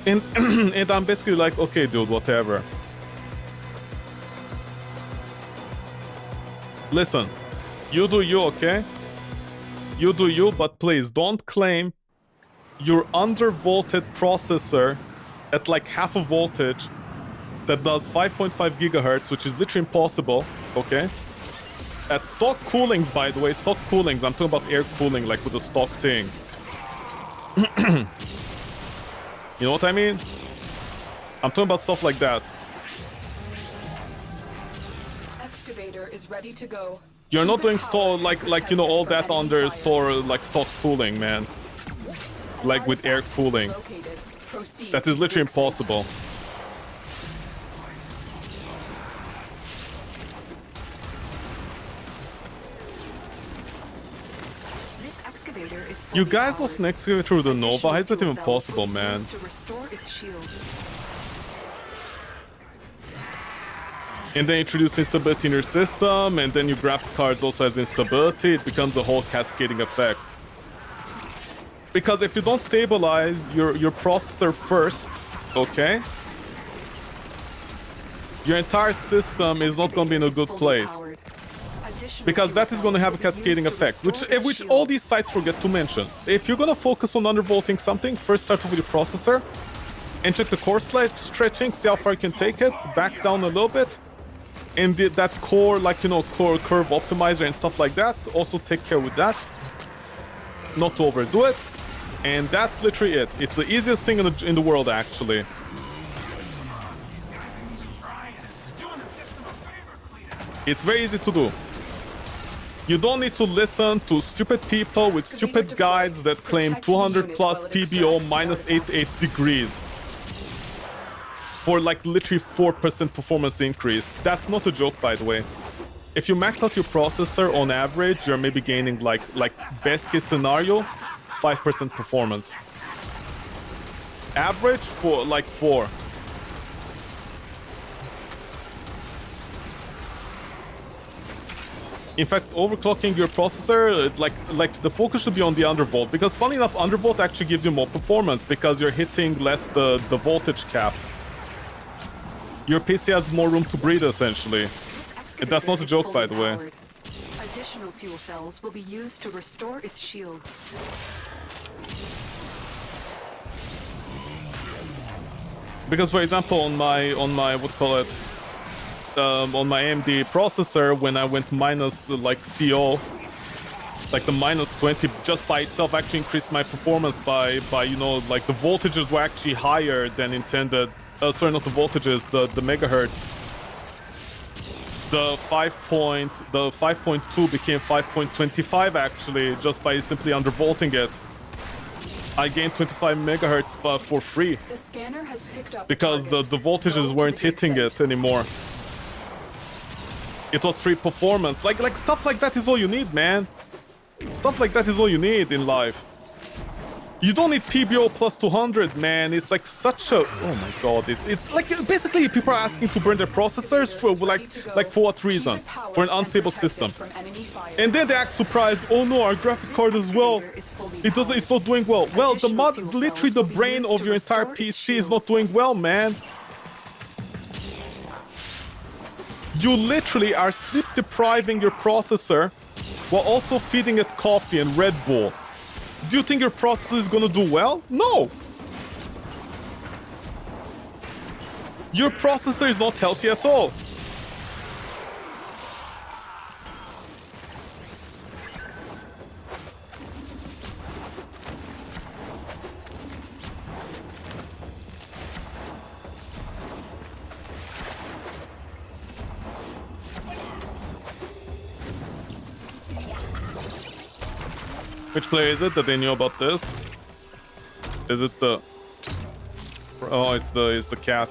[SPEAKER 3] And, and I'm basically like, okay, dude, whatever. Listen, you do you, okay? You do you, but please don't claim your undervolted processor at like half a voltage that does 5.5 gigahertz, which is literally impossible, okay? At stock coolings, by the way, stock coolings, I'm talking about air cooling, like with the stock thing. You know what I mean? I'm talking about stuff like that.
[SPEAKER 6] Excavator is ready to go.
[SPEAKER 3] You're not doing store like you know all that under store like stock cooling, man. Like with air cooling. That is literally impossible.
[SPEAKER 6] This excavator is
[SPEAKER 3] You guys lost an excavator with the Nova? How is that even possible, man?
[SPEAKER 6] to restore its shields.
[SPEAKER 3] And then introduce instability in your system, and then your graphic cards also has instability. It becomes a whole cascading effect. Because if you don't stabilize your processor first, okay, your entire system is not going to be in a good place. Because that is going to have a cascading effect, which all these sites forget to mention. If you're going to focus on undervolting something, first start off with your processor, and check the core stretching, see how far you can take it, back down a little bit, and that core, like, you know, core curve optimizer and stuff like that, also take care with that, not to overdo it. And that's literally it. It's the easiest thing in the world, actually. It's very easy to do. You don't need to listen to stupid people with stupid guides that claim 200 plus PBO minus 88 degrees for like literally 4% performance increase. That's not a joke, by the way. If you max out your processor on average, you're maybe gaining like best case scenario 5% performance. Average for like 4. In fact, overclocking your processor, like the focus should be on the undervolt, because funny enough, undervolt actually gives you more performance because you're hitting less the voltage cap. Your PC has more room to breathe, essentially. And that's not a joke, by the way.
[SPEAKER 6] Additional fuel cells will be used to restore its shields.
[SPEAKER 3] Because, for example, on my on my AMD processor, when I went minus like CO, like the minus 20, just by itself actually increased my performance by you know, like the voltages were actually higher than intended. Sorry, not the voltages, the megahertz. The 5.2 became 5.25 actually, just by simply undervolting it. I gained 25 megahertz but for free.
[SPEAKER 6] The scanner has picked up
[SPEAKER 3] because the voltages weren't hitting it anymore. It was free performance. Like stuff like that is all you need, man. Stuff like that is all you need in life. You don't need PBO plus 200, man. It's like such a... Oh my god. It's like basically people are asking to burn their processors for like for what reason? For an unstable system. And then they act surprised. Oh no, our graphic card as well. It's not doing well. Well, literally the brain of your entire PC is not doing well, man. You literally are sleep depriving your processor while also feeding it coffee and Red Bull. Do you think your processor is gonna do well? No! Your processor is not healthy at all. Which player is it that they knew about this? Is it the... Oh, it's the cat.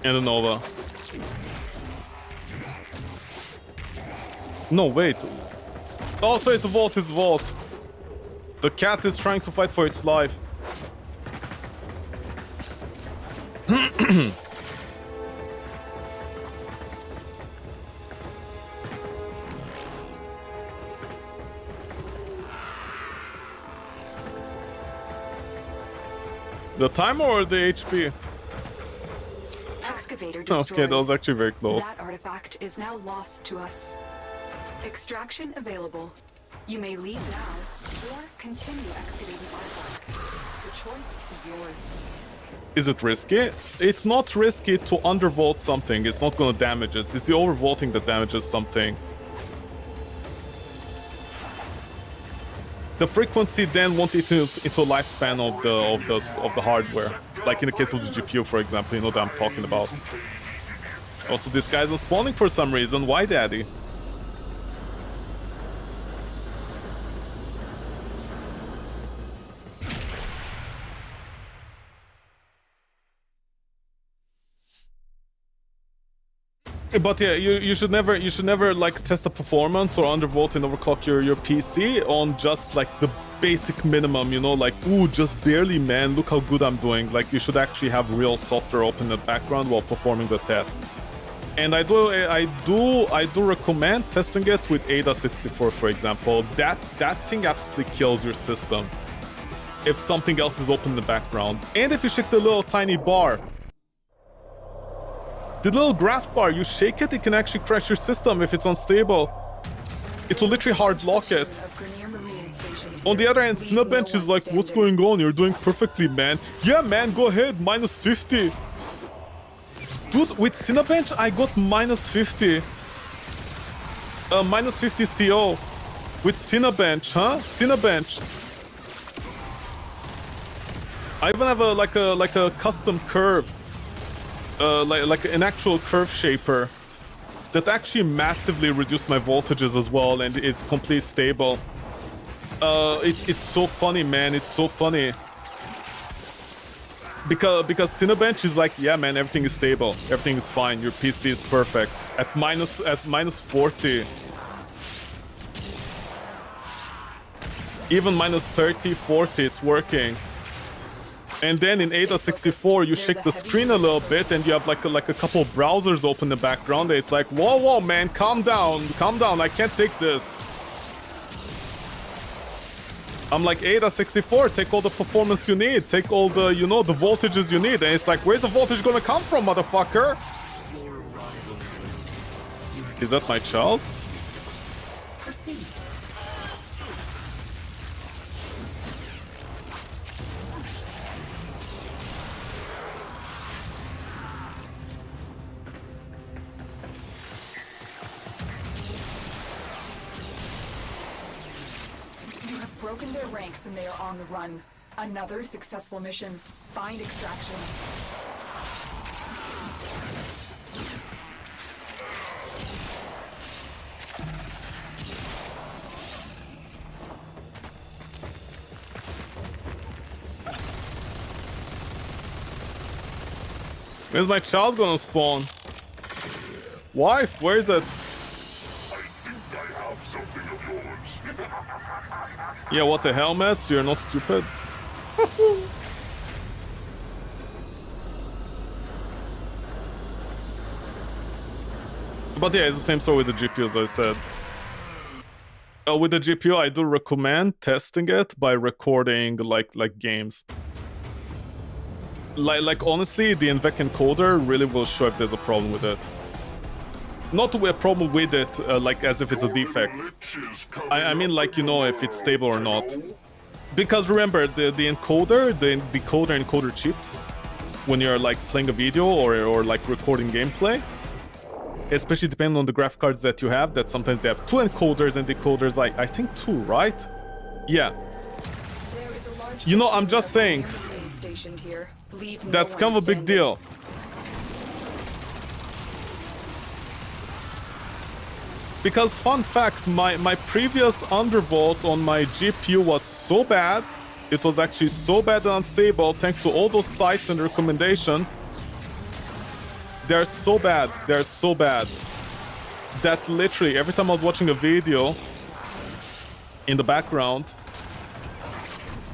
[SPEAKER 3] And a Nova. No, wait. Oh, so it's a Vault, it's Vault. The cat is trying to fight for its life. The timer or the HP?
[SPEAKER 6] Excavator destroyed.
[SPEAKER 3] Okay, that was actually very close.
[SPEAKER 6] That artifact is now lost to us. Extraction available. You may leave now or continue excavating artifacts. The choice is yours.
[SPEAKER 3] Is it risky? It's not risky to undervolt something. It's not gonna damage it. It's the overvolting that damages something. The frequency then won't eat into lifespan of the hardware. Like in the case of the GPU, for example, you know that I'm talking about. Also, this guy's unspawning for some reason. Why, daddy? But yeah, you should never like test the performance or undervolt and overclock your PC on just like the basic minimum, you know, like, ooh, just barely, man, look how good I'm doing. Like, you should actually have real software open in the background while performing the test. And I do recommend testing it with AIDA64, for example. That thing absolutely kills your system if something else is open in the background. And if you shake the little tiny bar, the little graph bar, you shake it, it can actually crash your system if it's unstable. It will literally hard lock it. On the other hand, Cinebench is like, what's going on? You're doing perfectly, man. Yeah, man, go ahead, minus 50. Dude, with Cinebench, I got minus 50. Minus 50 CO. With Cinebench, huh? Cinebench. I even have a custom curve. Like an actual curve shaper that actually massively reduced my voltages as well, and it's completely stable. It's so funny, man. It's so funny because Cinebench is like, yeah, man, everything is stable, everything is fine. Your PC is perfect at minus 40, even minus 30, 40. It's working. And then in AIDA64, you shake the screen a little bit, and you have like a couple browsers open in the background. And it's like, whoa, man, calm down, I can't take this. I'm like, AIDA64, take all the performance you need, take all the, you know, the voltages you need. And it's like, where's the voltage gonna come from, motherfucker? Is that my child?
[SPEAKER 6] Proceed. Broken their ranks and they are on the run. Another successful mission. Find extraction.
[SPEAKER 3] Where's my child gonna spawn? Wife, where is it? Yeah, what the hell, Matt? You're not stupid. But yeah, it's the same story with the GPU, as I said. With the GPU, I do recommend testing it by recording like games. Like honestly, the Invec encoder really will show if there's a problem with it. Not a problem with it, like as if it's a defect. I mean, like, you know, if it's stable or not. Because remember, the encoder, the decoder-encoder chips, when you're like playing a video or like recording gameplay, especially depending on the graph cards that you have, that sometimes they have 2 encoders and decoders, I think 2, right? Yeah. You know, I'm just saying, that's kind of a big deal. Because, fun fact, my previous undervolt on my GPU was so bad, it was actually so bad and unstable, thanks to all those sites and recommendation. They're so bad, that literally every time I was watching a video in the background,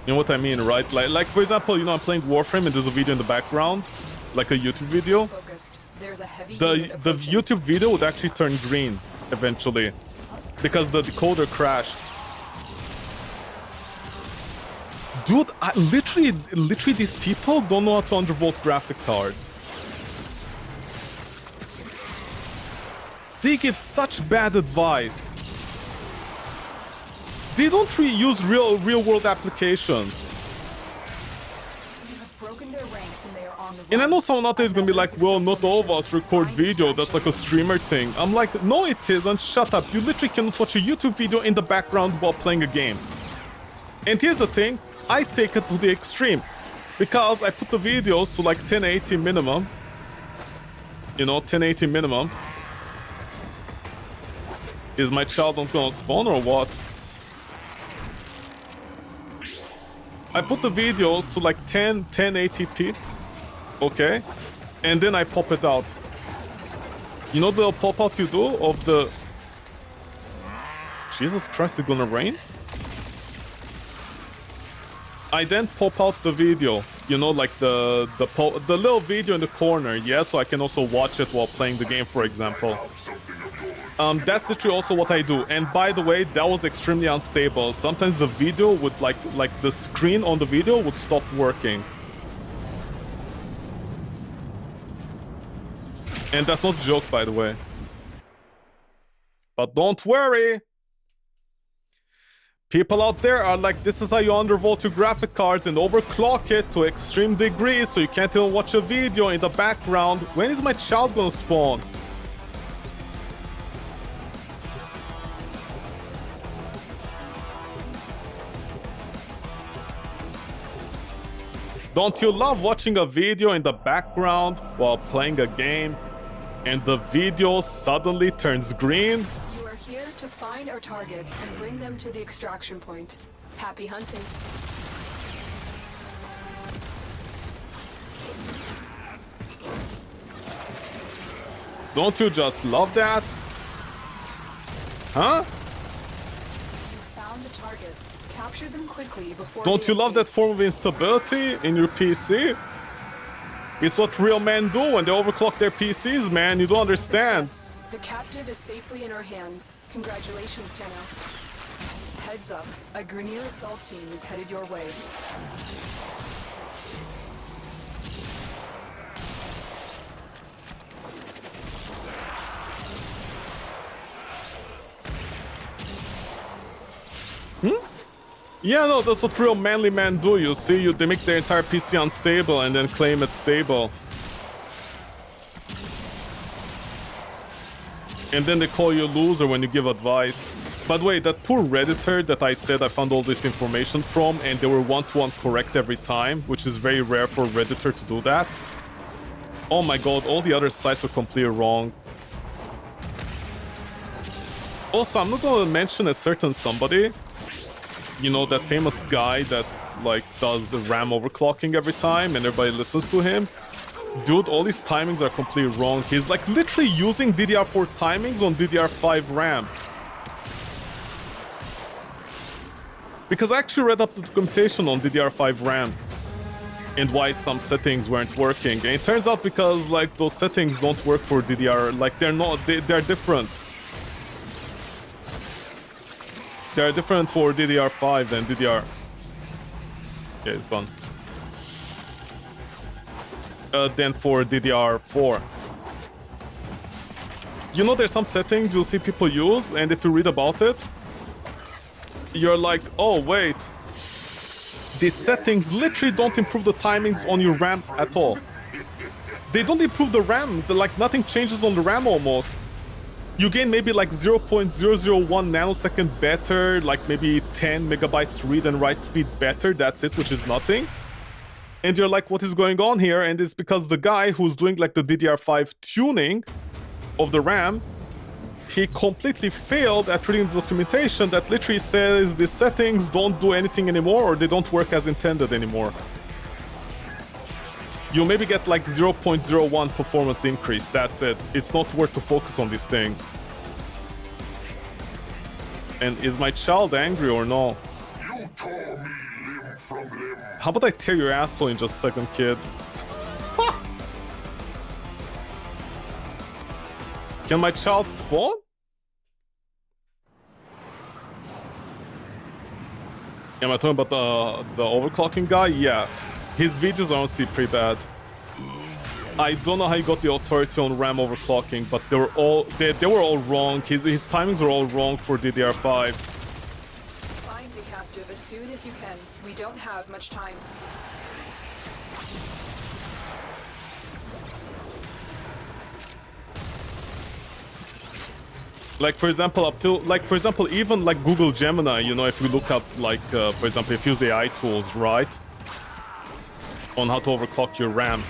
[SPEAKER 3] You know what I mean, right? Like for example, you know, I'm playing Warframe and there's a video in the background, like a YouTube video.
[SPEAKER 6] There's a heavy
[SPEAKER 3] The YouTube video would actually turn green eventually because the decoder crashed. Dude, literally these people don't know how to undervolt graphic cards. They give such bad advice. They don't use real world applications. And I know someone out there is gonna be like, well, not all of us record video, that's like a streamer thing. I'm like, no it isn't, shut up. You literally cannot watch a YouTube video in the background while playing a game. And here's the thing, I take it to the extreme. Because I put the videos to like 1080 minimum. You know, 1080 minimum. Is my child not gonna spawn or what? I put the videos to like 1080p. Okay. And then I pop it out. You know the pop out you do of the... Jesus Christ, it's gonna rain? I then pop out the video, you know, like the little video in the corner, yeah, so I can also watch it while playing the game, for example. That's literally also what I do. And by the way, that was extremely unstable. Sometimes the video would like the screen on the video would stop working. And that's not a joke, by the way. But don't worry. People out there are like, this is how you undervolt your graphic cards and overclock it to extreme degrees so you can't even watch a video in the background. When is my child gonna spawn? Don't you love watching a video in the background while playing a game and the video suddenly turns green?
[SPEAKER 6] You are here to find our target and bring them to the extraction point. Happy hunting.
[SPEAKER 3] Don't you just love that? Huh?
[SPEAKER 6] You found the target. Capture them quickly before
[SPEAKER 3] Don't you love that form of instability in your PC? It's what real men do when they overclock their PCs, man. You don't understand.
[SPEAKER 6] Success. The captive is safely in our hands. Congratulations, Tenno. Heads up, a Grineer assault team is headed your way.
[SPEAKER 3] Yeah, no, that's what real manly men do, you see? They make their entire PC unstable and then claim it's stable. And then they call you a loser when you give advice. By the way, that poor Redditor that I said I found all this information from and they were one-to-one correct every time, which is very rare for a Redditor to do that. Oh my god, all the other sites are completely wrong. Also, I'm not gonna mention a certain somebody. You know, that famous guy that, like, does the RAM overclocking every time and everybody listens to him? Dude, all his timings are completely wrong. He's, like, literally using DDR4 timings on DDR5 RAM. Because I actually read up the documentation on DDR5 RAM and why some settings weren't working. And it turns out because, like, those settings don't work for DDR... Like, they're different. They're different for DDR5 than DDR... Yeah, it's gone. Than for DDR4. You know, there's some settings you'll see people use, and if you read about it, you're like, oh, wait. These settings literally don't improve the timings on your RAM at all. They don't improve the RAM. Like, nothing changes on the RAM almost. You gain maybe like 0.001 nanosecond better, like maybe 10 megabytes read and write speed better, that's it, which is nothing. And you're like, what is going on here? And it's because the guy who's doing like the DDR5 tuning of the RAM, he completely failed at reading the documentation that literally says the settings don't do anything anymore or they don't work as intended anymore. You maybe get like 0.01 performance increase, that's it. It's not worth to focus on these things. And is my child angry or no?
[SPEAKER 2] You tore me limb from limb.
[SPEAKER 3] How about I tear your asshole in just a second, kid? Can my child spawn? Am I talking about the overclocking guy? Yeah. His videos are honestly pretty bad. I don't know how he got the authority on RAM overclocking, but they were all wrong. His timings were all wrong for DDR5.
[SPEAKER 6] Find the captive as soon as you can. We don't have much time.
[SPEAKER 3] Like for example, even like Google Gemini, you know, if we look up like for example, if you use AI tools, right, on how to overclock your RAM.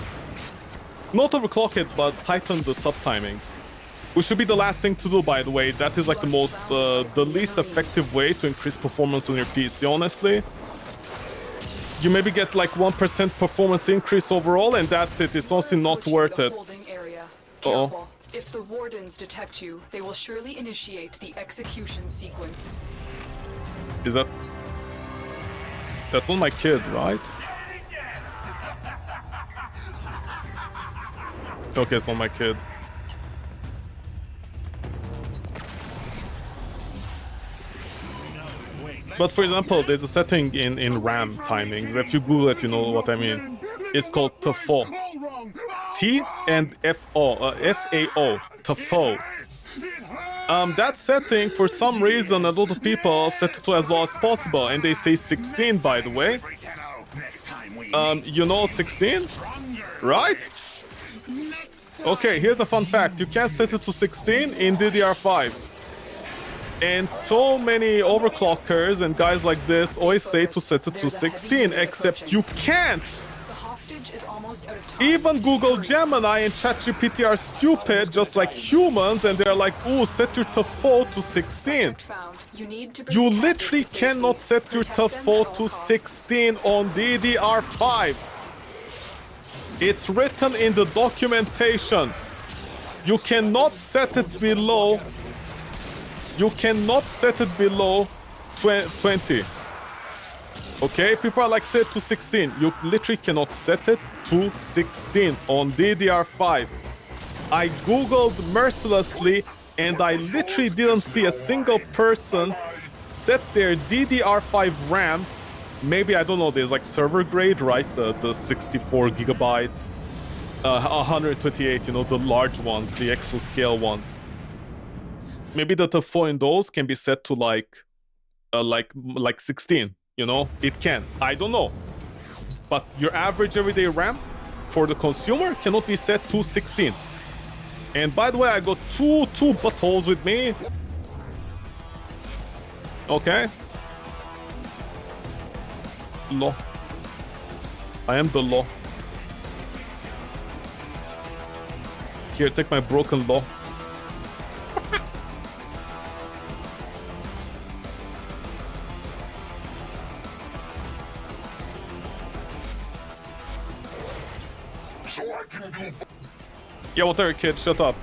[SPEAKER 3] Not overclock it, but tighten the sub-timings. Which should be the last thing to do, by the way. That is like the least effective way to increase performance on your PC, honestly. You maybe get like 1% performance increase overall, and that's it. It's honestly not worth it.
[SPEAKER 6] Uh-oh. If the wardens detect you, they will surely initiate the execution sequence.
[SPEAKER 3] Is that... That's not my kid, right? Okay, it's not my kid. But for example, there's a setting in RAM timings. If you Google it, you know what I mean. It's called TFO. T and F-O, F-A-O, TFO. That setting, for some reason, a lot of people set it to as low as possible, and they say 16, by the way. You know 16? Right? Okay, here's a fun fact. You can't set it to 16 in DDR5. And so many overclockers and guys like this always say to set it to 16, except you can't! Even Google Gemini and ChatGPT are stupid, just like humans, and they're like, ooh, set your TFO to 16. You literally cannot set your TFO to 16 on DDR5. It's written in the documentation. You cannot set it below... You cannot set it below 20. Okay, people are like, set it to 16. You literally cannot set it to 16 on DDR5. I googled mercilessly and I literally didn't see a single person set their DDR5 RAM. Maybe, I don't know, there's like server grade, right? The 64 gigabytes, 128, you know, the large ones, the exascale ones. Maybe the TFO in those can be set to like 16, you know? It can. I don't know. But your average everyday RAM for the consumer cannot be set to 16. And by the way, I got two buttholes with me. Okay. Law. I am the law. Here, take my broken law. Yeah, whatever, kid, shut up.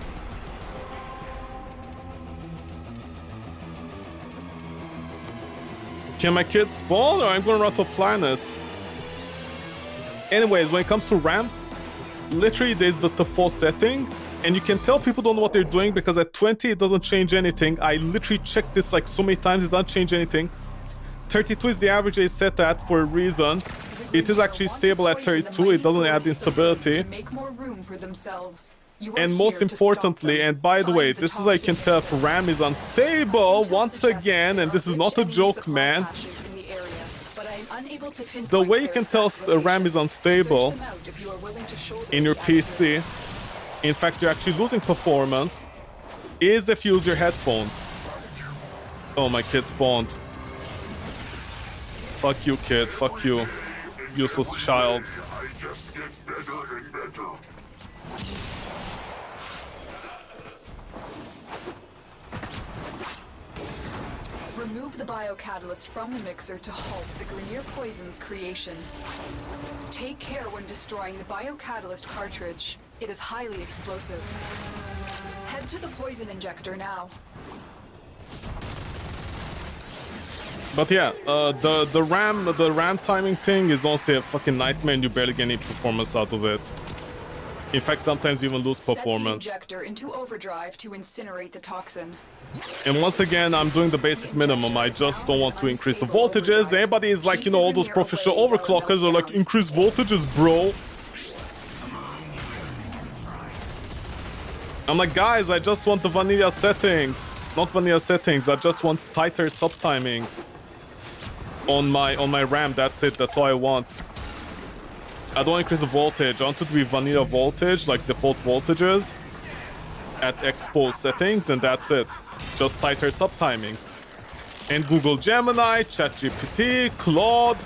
[SPEAKER 3] Can my kid spawn or I'm gonna run to planets? Anyways, when it comes to RAM, literally there's the TFO setting, and you can tell people don't know what they're doing because at 20 it doesn't change anything. I literally checked this like so many times, it doesn't change anything. 32 is the average I set at for a reason. It is actually stable at 32, it doesn't add instability. And most importantly, and by the way, this is how you can tell if RAM is unstable once again, and this is not a joke, man. The way you can tell the RAM is unstable in your PC, in fact you're actually losing performance, is if you use your headphones. Oh, my kid spawned. Fuck you, kid, fuck you. Useless child.
[SPEAKER 2] I just get better and better.
[SPEAKER 6] Remove the biocatalyst from the mixer to halt the Grenier poison's creation. Take care when destroying the biocatalyst cartridge. It is highly explosive. Head to the poison injector now.
[SPEAKER 3] But yeah, the RAM timing thing is honestly a fucking nightmare, and you barely get any performance out of it. In fact, sometimes you even lose performance.
[SPEAKER 6] Set the injector into overdrive to incinerate the toxin.
[SPEAKER 3] And once again, I'm doing the basic minimum. I just don't want to increase the voltages. Anybody is like, you know, all those professional overclockers are like, increase voltages, bro. I'm like, guys, I just want the vanilla settings. Not vanilla settings, I just want tighter subtimings on my RAM. That's it, that's all I want. I don't increase the voltage. I want it to be vanilla voltage, like default voltages at exposed settings, and that's it. Just tighter subtimings. And Google Gemini, ChatGPT, Claude,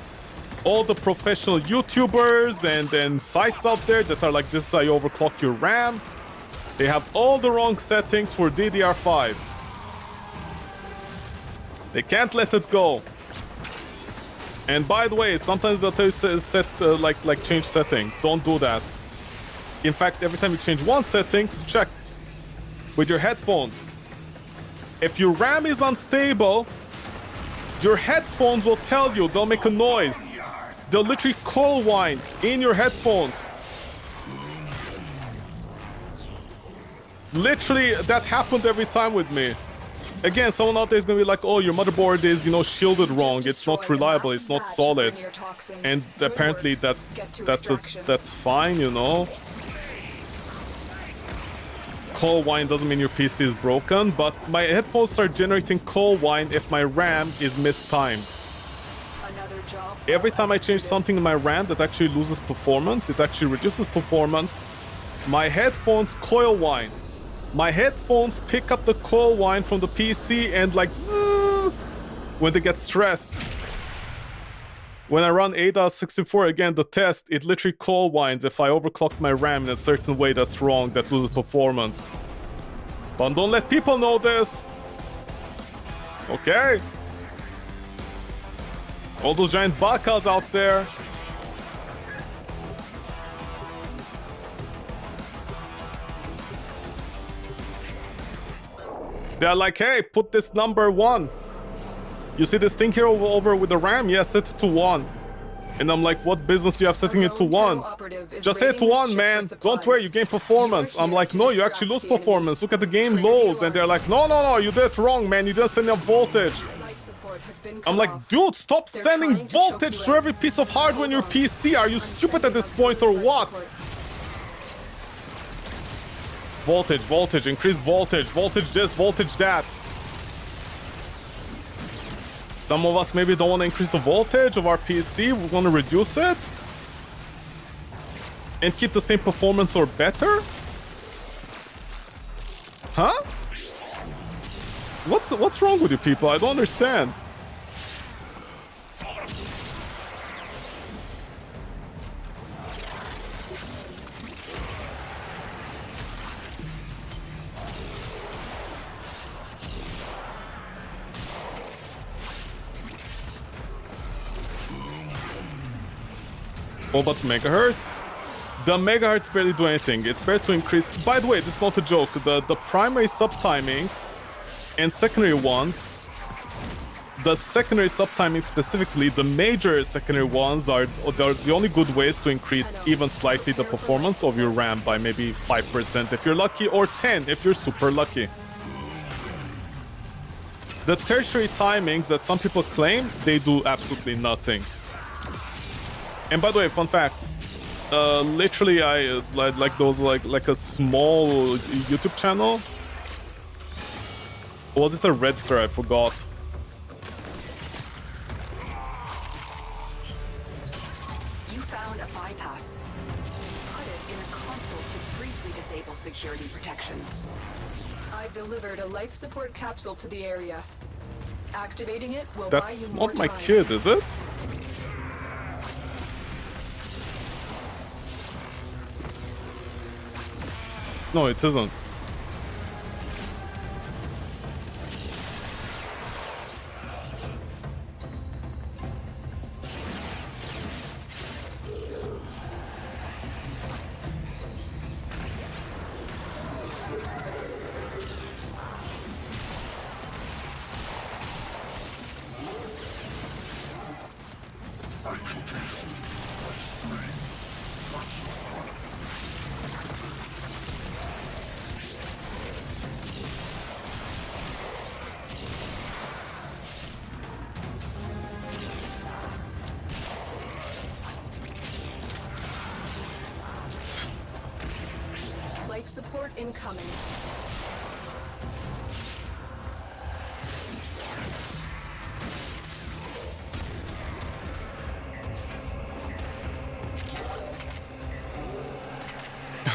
[SPEAKER 3] all the professional YouTubers and sites out there that are like, this is how you overclock your RAM. They have all the wrong settings for DDR5. They can't let it go. And by the way, sometimes they'll tell you set like change settings. Don't do that. In fact, every time you change one settings, check with your headphones. If your RAM is unstable, your headphones will tell you. They'll make a noise. They'll literally coil whine in your headphones. Literally, that happened every time with me. Again, someone out there is gonna be like, oh, your motherboard is, you know, shielded wrong. It's not reliable. It's not solid. And apparently that's fine, you know. Coil whine doesn't mean your PC is broken, but my headphones start generating coil whine if my RAM is mistimed. Every time I change something in my RAM that actually loses performance, it actually reduces performance, my headphones coil whine. My headphones pick up the coil whine from the PC and like zzz, when they get stressed. When I run ADA64 again, the test, it literally coil whines if I overclock my RAM in a certain way that's wrong, that loses performance. But don't let people know this. Okay? All those giant bakas out there. They're like, hey, put this number 1. You see this thing here over with the RAM? Yeah, set it to 1. And I'm like, what business do you have setting it to 1? Just set it to 1, man. Don't worry, you gain performance. I'm like, no, you actually lose performance. Look at the game lows. And they're like, no, you did it wrong, man. You didn't send enough voltage. I'm like, dude, stop sending voltage to every piece of hardware in your PC. Are you stupid at this point or what? Voltage, increase voltage this, voltage that. Some of us maybe don't want to increase the voltage of our PC, we want to reduce it and keep the same performance or better? Huh? What's wrong with you people? I don't understand. Oh, but megahertz? The megahertz barely do anything. It's better to increase. By the way, this is not a joke. The primary subtimings and secondary ones, the secondary subtiming specifically, the major secondary ones are the only good ways to increase even slightly the performance of your RAM by maybe 5% if you're lucky, or 10 if you're super lucky. The tertiary timings that some people claim, they do absolutely nothing. And by the way, fun fact, literally I like those like a small YouTube channel. Or was it a Redditor? I forgot.
[SPEAKER 6] You found a bypass. Put it in a console to briefly disable security protections. I've delivered a life support capsule to the area. Activating it will buy you more time.
[SPEAKER 3] That's not my kid, is it? No, it isn't.
[SPEAKER 6] Life support incoming.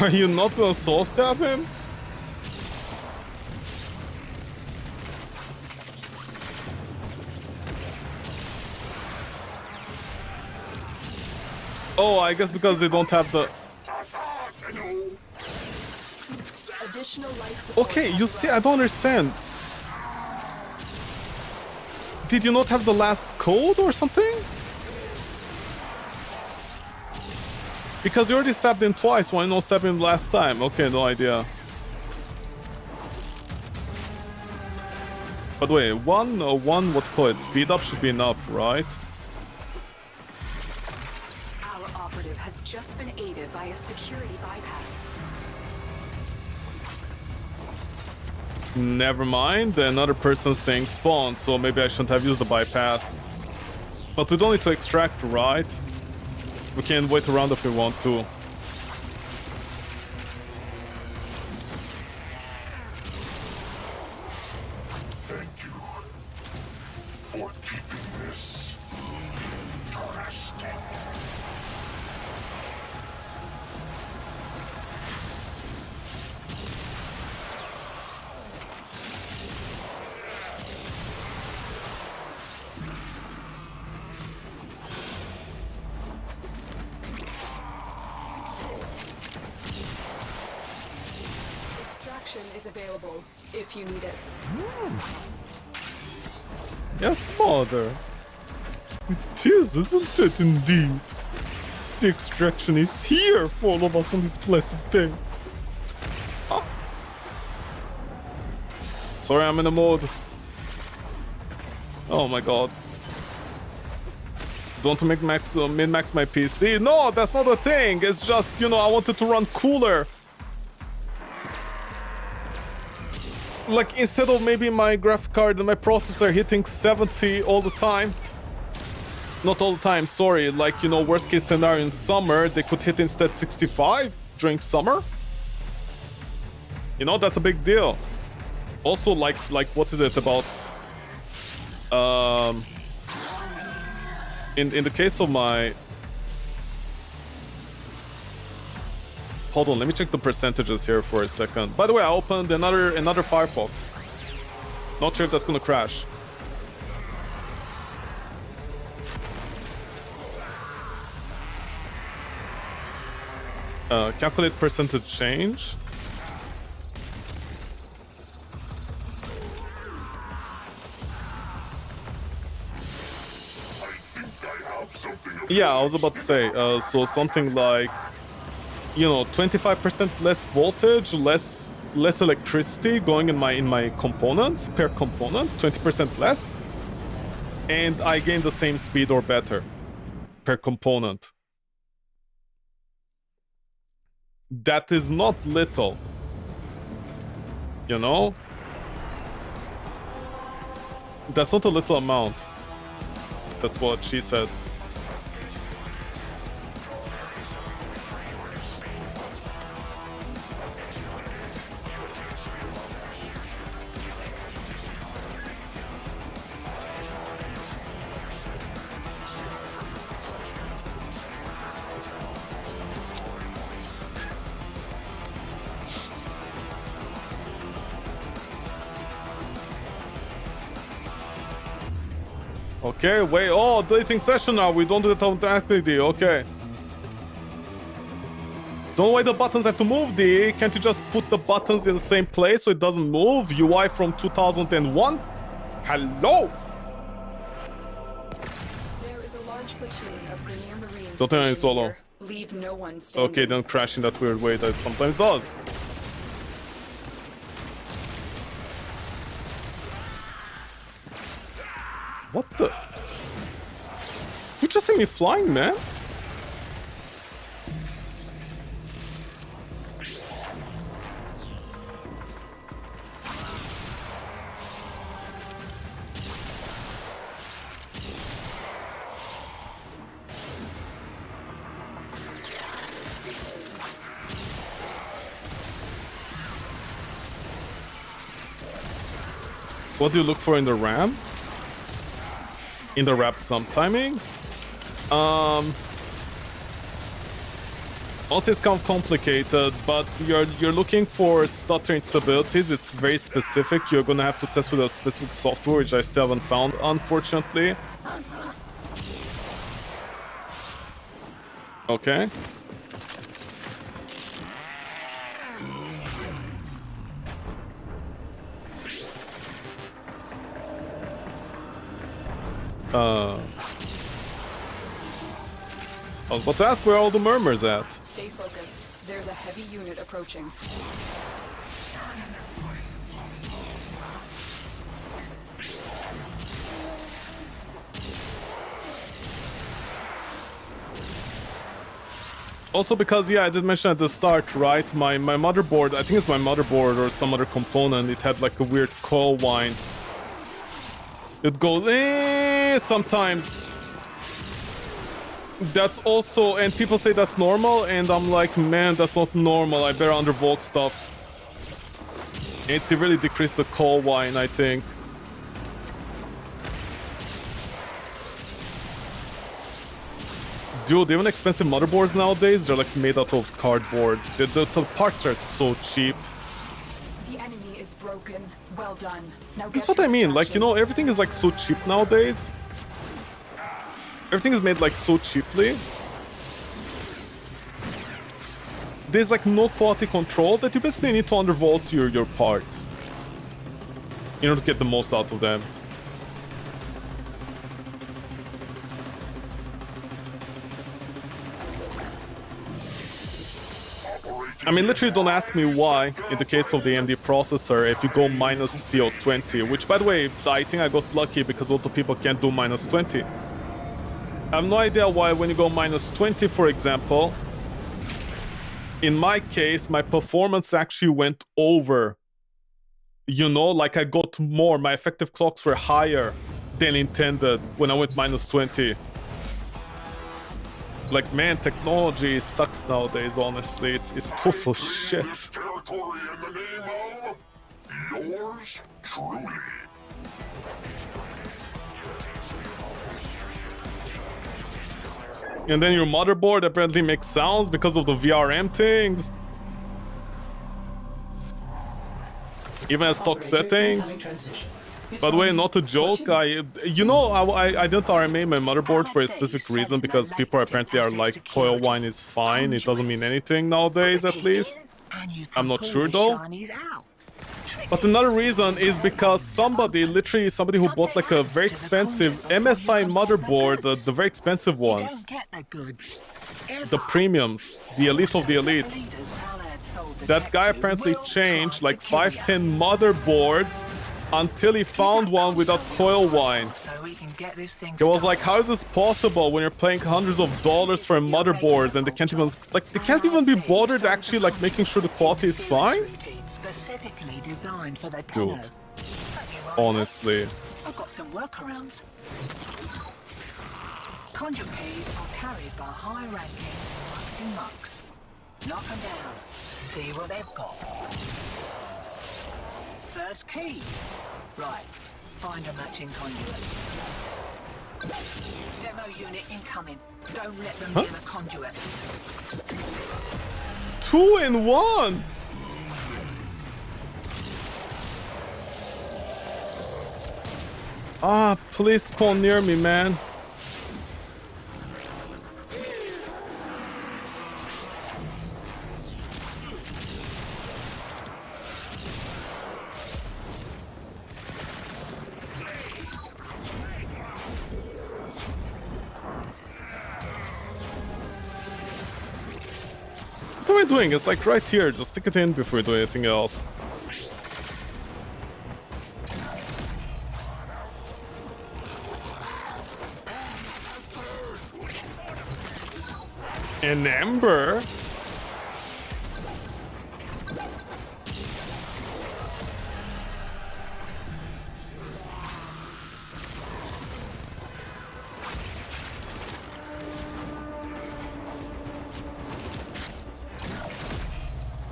[SPEAKER 3] Are you not gonna soul stab him? Oh, I guess because they don't have the...
[SPEAKER 6] Additional life support.
[SPEAKER 3] Okay, you see, I don't understand. Did you not have the last code or something? Because you already stabbed him twice, why not stab him last time? Okay, no idea. But wait, one, what call it? Speed up should be enough, right?
[SPEAKER 6] Our operative has just been aided by a security bypass.
[SPEAKER 3] Never mind, another person's thing spawned, so maybe I shouldn't have used the bypass. But we don't need to extract, right? We can wait around if we want to.
[SPEAKER 2] Thank you for keeping this interesting.
[SPEAKER 6] Extraction is available if you need it.
[SPEAKER 3] Yes, mother. It is, isn't it, indeed? The extraction is here for all of us on this blessed day. Ah. Sorry, I'm in a mode. Oh my god. Don't make min-max my PC? No, that's not a thing. It's just, you know, I wanted to run cooler. Like, instead of maybe my graphic card and my processor hitting 70 all the time. Not all the time, sorry. Like, you know, worst case scenario in summer, they could hit instead 65 during summer. You know, that's a big deal. Also, like what is it about... In the case of my... Hold on, let me check the percentages here for a second. By the way, I opened another Firefox. Not sure if that's gonna crash. Calculate percentage change. Yeah, I was about to say, so something like, you know, 25% less voltage, less electricity going in my components per component, 20% less, and I gain the same speed or better per component. That is not little, you know? That's not a little amount. That's what she said. Okay, wait, oh, deleting session now, we don't do that automatically, okay. Don't know why the buttons have to move, D. Can't you just put the buttons in the same place so it doesn't move? UI from 2001? Hello?
[SPEAKER 6] There is a large platoon of Grenier Marines.
[SPEAKER 3] Don't turn any solo.
[SPEAKER 6] Here. Leave no one standing.
[SPEAKER 3] Okay, don't crash in that weird way that it sometimes does. What the? Who just see me flying, man. What do you look for in the RAM? In the wrap some timings? Also, it's kind of complicated, but you're looking for stutter instabilities. It's very specific. You're gonna have to test with a specific software, which I still haven't found, unfortunately. Okay. I was about to ask where all the murmurs at.
[SPEAKER 6] Stay focused. There's a heavy unit approaching.
[SPEAKER 3] Also because, yeah, I did mention at the start, right? My motherboard, I think it's my motherboard or some other component, it had like a weird coil whine. It goes sometimes. That's also, and people say that's normal, and I'm like, man, that's not normal. I better undervolt stuff. It severely decreased the coil whine, I think. Dude, even expensive motherboards nowadays, they're like made out of cardboard. The parts are so cheap.
[SPEAKER 6] The enemy is broken. Well done. Now
[SPEAKER 3] That's what I mean. Like, you know, everything is like so cheap nowadays. Everything is made like so cheaply. There's like no quality control that you basically need to undervolt your parts in order to get the most out of them. I mean, literally don't ask me why, in the case of the AMD processor, if you go minus CO20, which, by the way, I think I got lucky because a lot of people can't do minus 20. I have no idea why when you go minus 20, for example, in my case, my performance actually went over. You know, like I got more, my effective clocks were higher than intended when I went minus 20. Like, man, technology sucks nowadays, honestly. It's total shit.
[SPEAKER 2] Territory in the name of yours truly.
[SPEAKER 3] And then your motherboard apparently makes sounds because of the VRM things. Even at stock settings. By the way, not a joke, I didn't RMA my motherboard for a specific reason, because people apparently are like, coil whine is fine, it doesn't mean anything nowadays, at least. I'm not sure though. But another reason is because somebody who bought like a very expensive MSI motherboard, the very expensive ones, the premiums, the elite of the elite, that guy apparently changed like 5-10 motherboards until he found one without coil whine. He was like, how is this possible when you're paying hundreds of dollars for motherboards and they can't even be bothered actually like making sure the quality is fine? Dude, honestly.
[SPEAKER 13] I've got some workarounds. Conjure keys are carried by high-ranking marketing mucks. Knock them down. See what they've got. First key. Right. Find a matching conduit. Demo unit incoming. Don't let them near the conduit.
[SPEAKER 3] 2 in 1! Ah, please spawn near me, man. What am I doing? It's like right here. Just stick it in before you do anything else. An ember?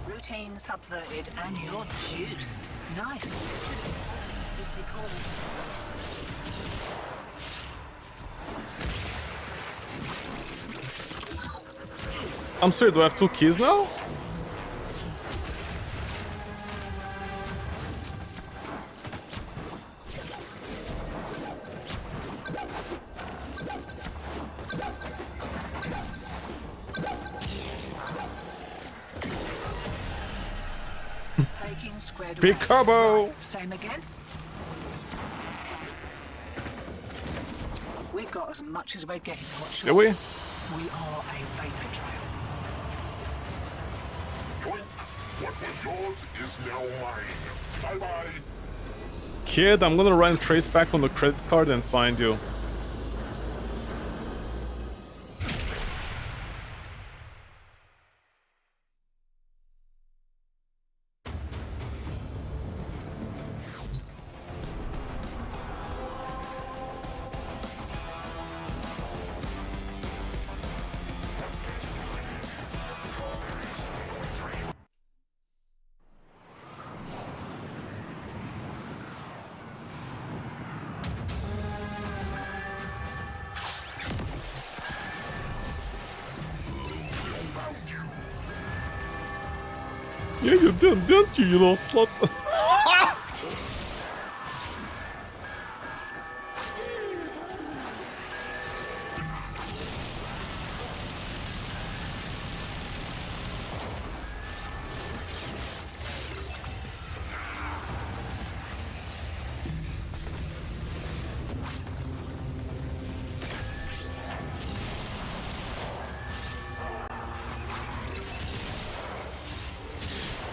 [SPEAKER 13] Routine subverted and you're juiced. Nice. Is the call.
[SPEAKER 3] I'm sorry, do I have 2 keys now?
[SPEAKER 13] Taking squared
[SPEAKER 3] Big
[SPEAKER 13] away.
[SPEAKER 3] combo!
[SPEAKER 13] Right, same again. We've got as much as we're getting. What's
[SPEAKER 3] Do we?
[SPEAKER 13] We are a vapor trail.
[SPEAKER 2] Yoink. What was yours is now mine. Bye-bye.
[SPEAKER 3] Kid, I'm gonna run trace back on the credit card and find you. Yeah, you did, didn't you, you little slut?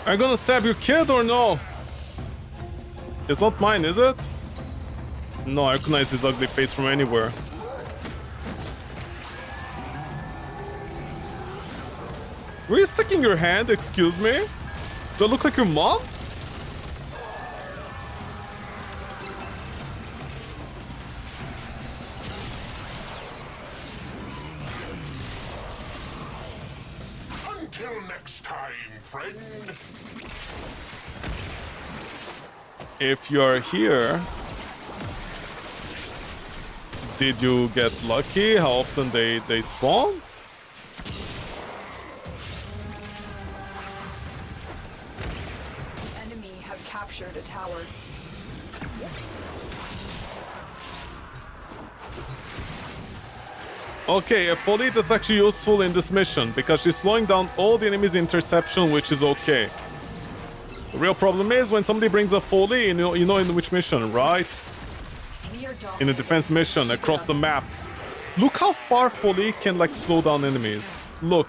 [SPEAKER 3] Are you gonna stab your kid or no? It's not mine, is it? No, I recognize his ugly face from anywhere. Were you sticking your hand? Excuse me? Do I look like your mom?
[SPEAKER 2] Until next time, friend.
[SPEAKER 3] If you're here, did you get lucky? How often they spawn?
[SPEAKER 6] Enemy have captured a tower.
[SPEAKER 3] Okay, a Folly that's actually useful in this mission because she's slowing down all the enemies' interception, which is okay. The real problem is when somebody brings a Foley, you know in which mission, right? In a defense mission across the map. Look how far Foley can like slow down enemies. Look.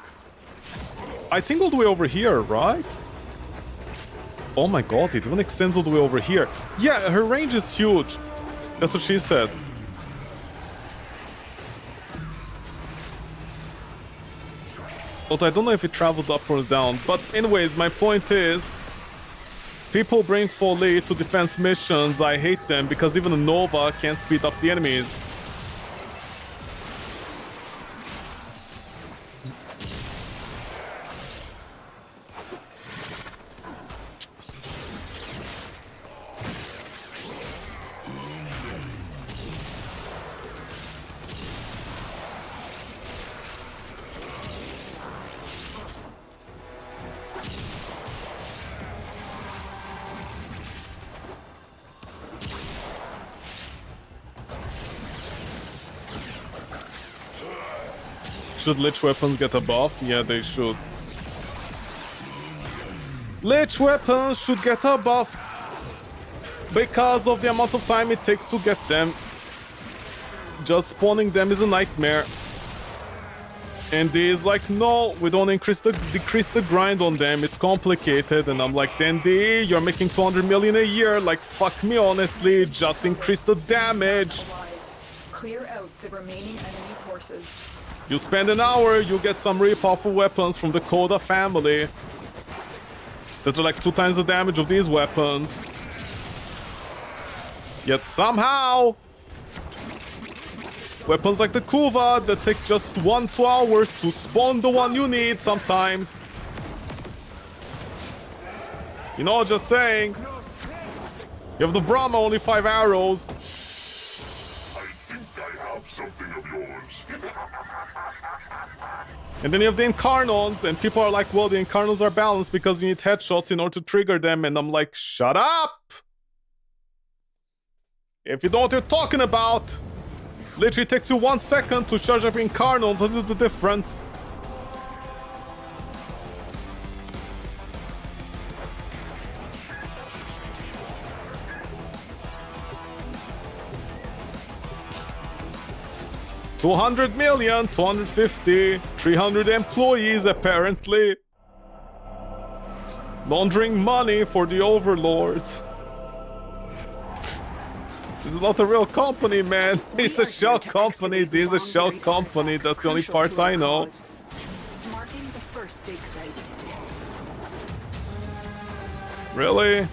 [SPEAKER 3] I think all the way over here, right? Oh my god, it even extends all the way over here. Yeah, her range is huge. That's what she said. But I don't know if it travels up or down. But anyways, my point is, people bring Foley to defense missions. I hate them because even a Nova can't speed up the enemies. Should Lich weapons get a buff? Yeah, they should. Lich weapons should get a buff because of the amount of time it takes to get them. Just spawning them is a nightmare. And he's like, no, we don't decrease the grind on them. It's complicated. And I'm like, Dandy, you're making 200 million a year. Like, fuck me, honestly. Just increase the damage.
[SPEAKER 6] Clear out the remaining enemy forces.
[SPEAKER 3] You spend an hour, you get some really powerful weapons from the Koda family that are like 2 times the damage of these weapons. Yet somehow, weapons like the Kuva that take just 1-2 hours to spawn the one you need sometimes. You know, just saying. You have the Brahma, only 5 arrows.
[SPEAKER 2] I think I have something of yours.
[SPEAKER 3] And then you have the Incarnons, and people are like, well, the Incarnons are balanced because you need headshots in order to trigger them, and I'm like, shut up! If you know what you're talking about, literally takes you 1 second to charge up Incarnon, this is the difference. $200 million, 250, 300 employees apparently. Laundering money for the overlords. This is not a real company, man. It's a shell company. This is a shell company. That's the only part I know.
[SPEAKER 6] Marking the first dig site.
[SPEAKER 3] Really?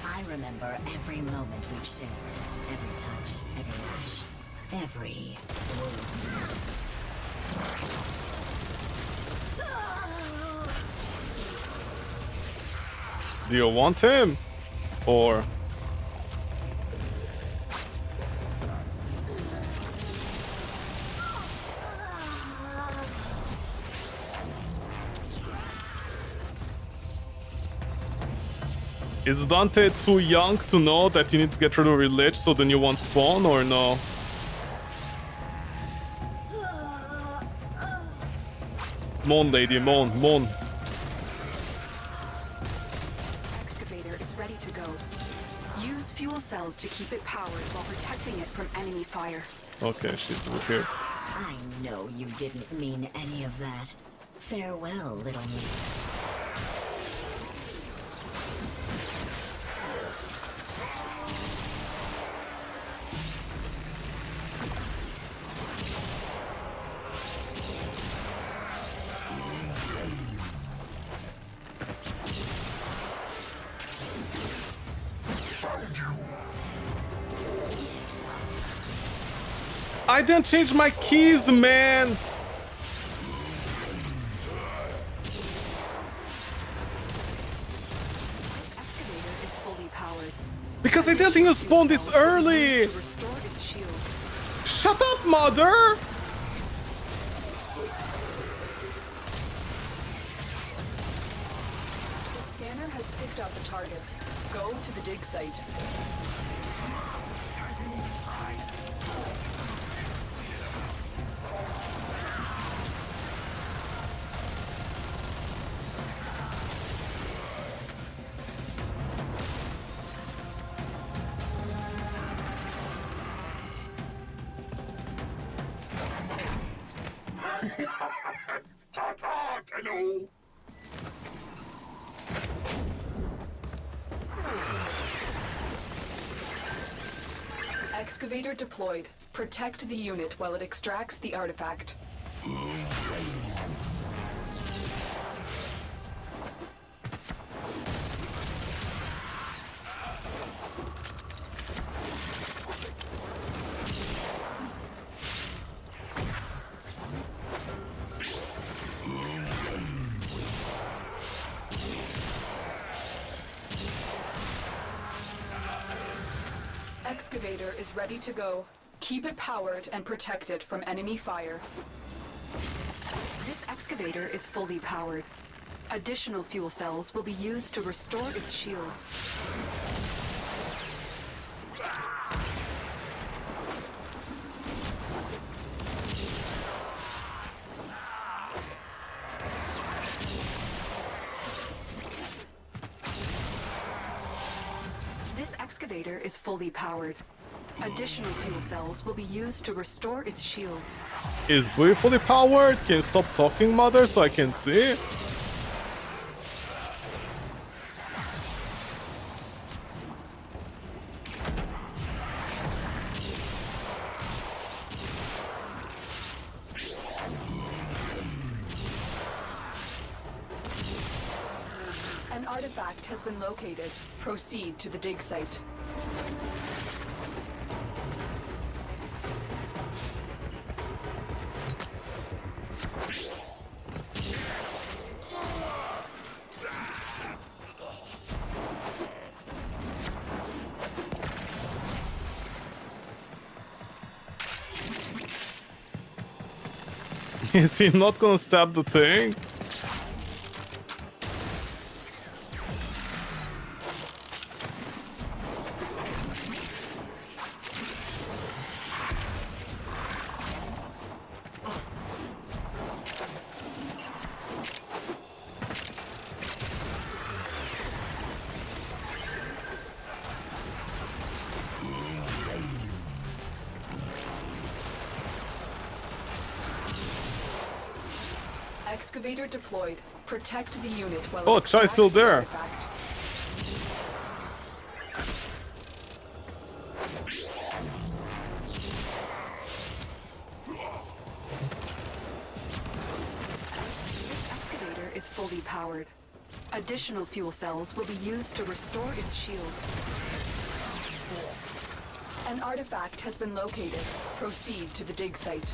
[SPEAKER 14] I remember every moment we've shared. Every touch, every lash, every wound.
[SPEAKER 3] Do you want him? Or... is Dante too young to know that you need to get rid of your lich so the new one spawn, or no? Moan, lady, moan, moan.
[SPEAKER 6] Excavator is ready to go. Use fuel cells to keep it powered while protecting it from enemy fire.
[SPEAKER 3] Okay, she's here.
[SPEAKER 14] I know you didn't mean any of that. Farewell, little me.
[SPEAKER 3] I didn't change my keys, man!
[SPEAKER 6] This excavator is fully powered.
[SPEAKER 3] Because I didn't think you spawned this early!
[SPEAKER 6] To restore its shields.
[SPEAKER 3] Shut up, mother!
[SPEAKER 6] The scanner has picked up a target. Go to the dig site.
[SPEAKER 2] Hello.
[SPEAKER 6] Excavator deployed. Protect the unit while it extracts the artifact. Excavator is ready to go. Keep it powered and protect it from enemy fire. This excavator is fully powered. Additional fuel cells will be used to restore its shields. This excavator is fully powered. Additional fuel cells will be used to restore its shields.
[SPEAKER 3] Is Bui fully powered? Can you stop talking, mother, so I can see?
[SPEAKER 6] artifact has been located. Proceed to the dig site.
[SPEAKER 3] Is he not gonna stab the thing?
[SPEAKER 6] Excavator deployed. Protect the unit while
[SPEAKER 3] Oh,
[SPEAKER 6] it
[SPEAKER 3] Chai's still
[SPEAKER 6] extracts the
[SPEAKER 3] there.
[SPEAKER 6] artifact. This excavator is fully powered. Additional fuel cells will be used to restore its shields. An artifact has been located. Proceed to the dig site.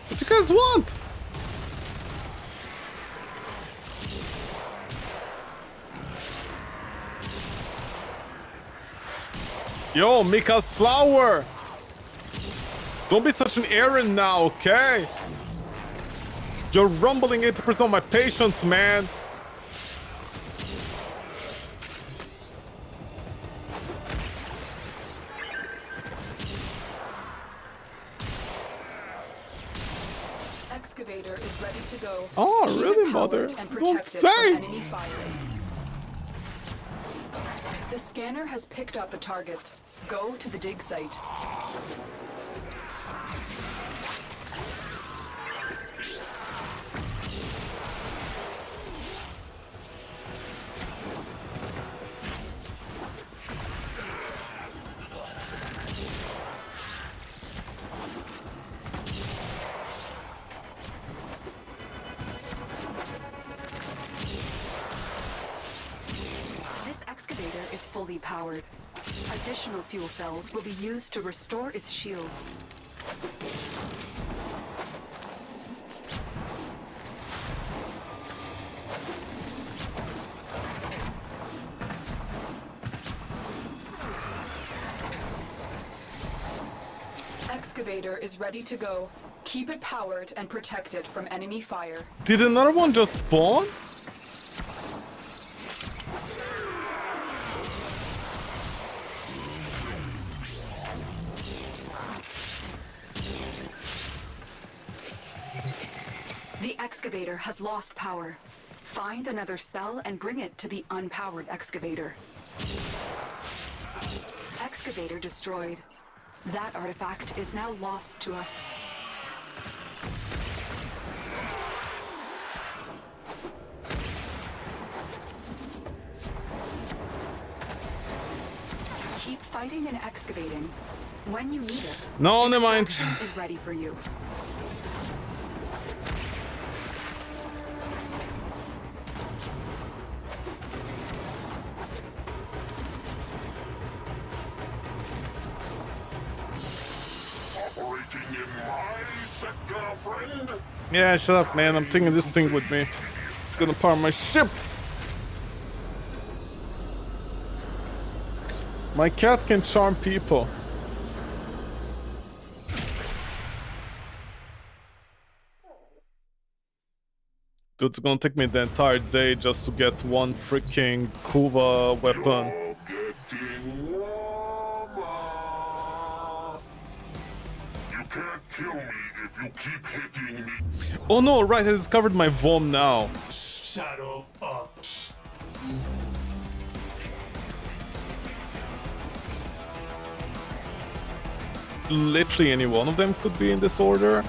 [SPEAKER 3] What you guys want? Yo, Mika's flower! Don't be such an Aaron now, okay? You're rumbling 80% of my patience, man.
[SPEAKER 6] Excavator is ready to go.
[SPEAKER 3] Oh,
[SPEAKER 6] Keep
[SPEAKER 3] really,
[SPEAKER 6] it
[SPEAKER 3] mother?
[SPEAKER 6] powered and
[SPEAKER 3] Don't
[SPEAKER 6] protected
[SPEAKER 3] say.
[SPEAKER 6] from enemy fire. The scanner has picked up a target. Go to the dig site. This excavator is fully powered. Additional fuel cells will be used to restore its shields. Excavator is ready to go. Keep it powered and protected from enemy fire.
[SPEAKER 3] Did another one just spawn?
[SPEAKER 6] The excavator has lost power. Find another cell and bring it to the unpowered excavator. Excavator destroyed. That artifact is now lost to us. Keep fighting and excavating. When you need it,
[SPEAKER 3] No, never mind.
[SPEAKER 6] extraction is ready for you.
[SPEAKER 2] Operating in my sector, friend.
[SPEAKER 3] Yeah, shut up, man. I'm taking this thing with me. It's gonna power my ship. My cat can charm people. Dude, it's gonna take me the entire day just to get one freaking Kuva weapon.
[SPEAKER 2] Getting warmer. You can't kill me if you keep hitting me.
[SPEAKER 3] Oh no, right, I discovered my VOM now.
[SPEAKER 7] Saddle up.
[SPEAKER 3] Literally any one of them could be in this order.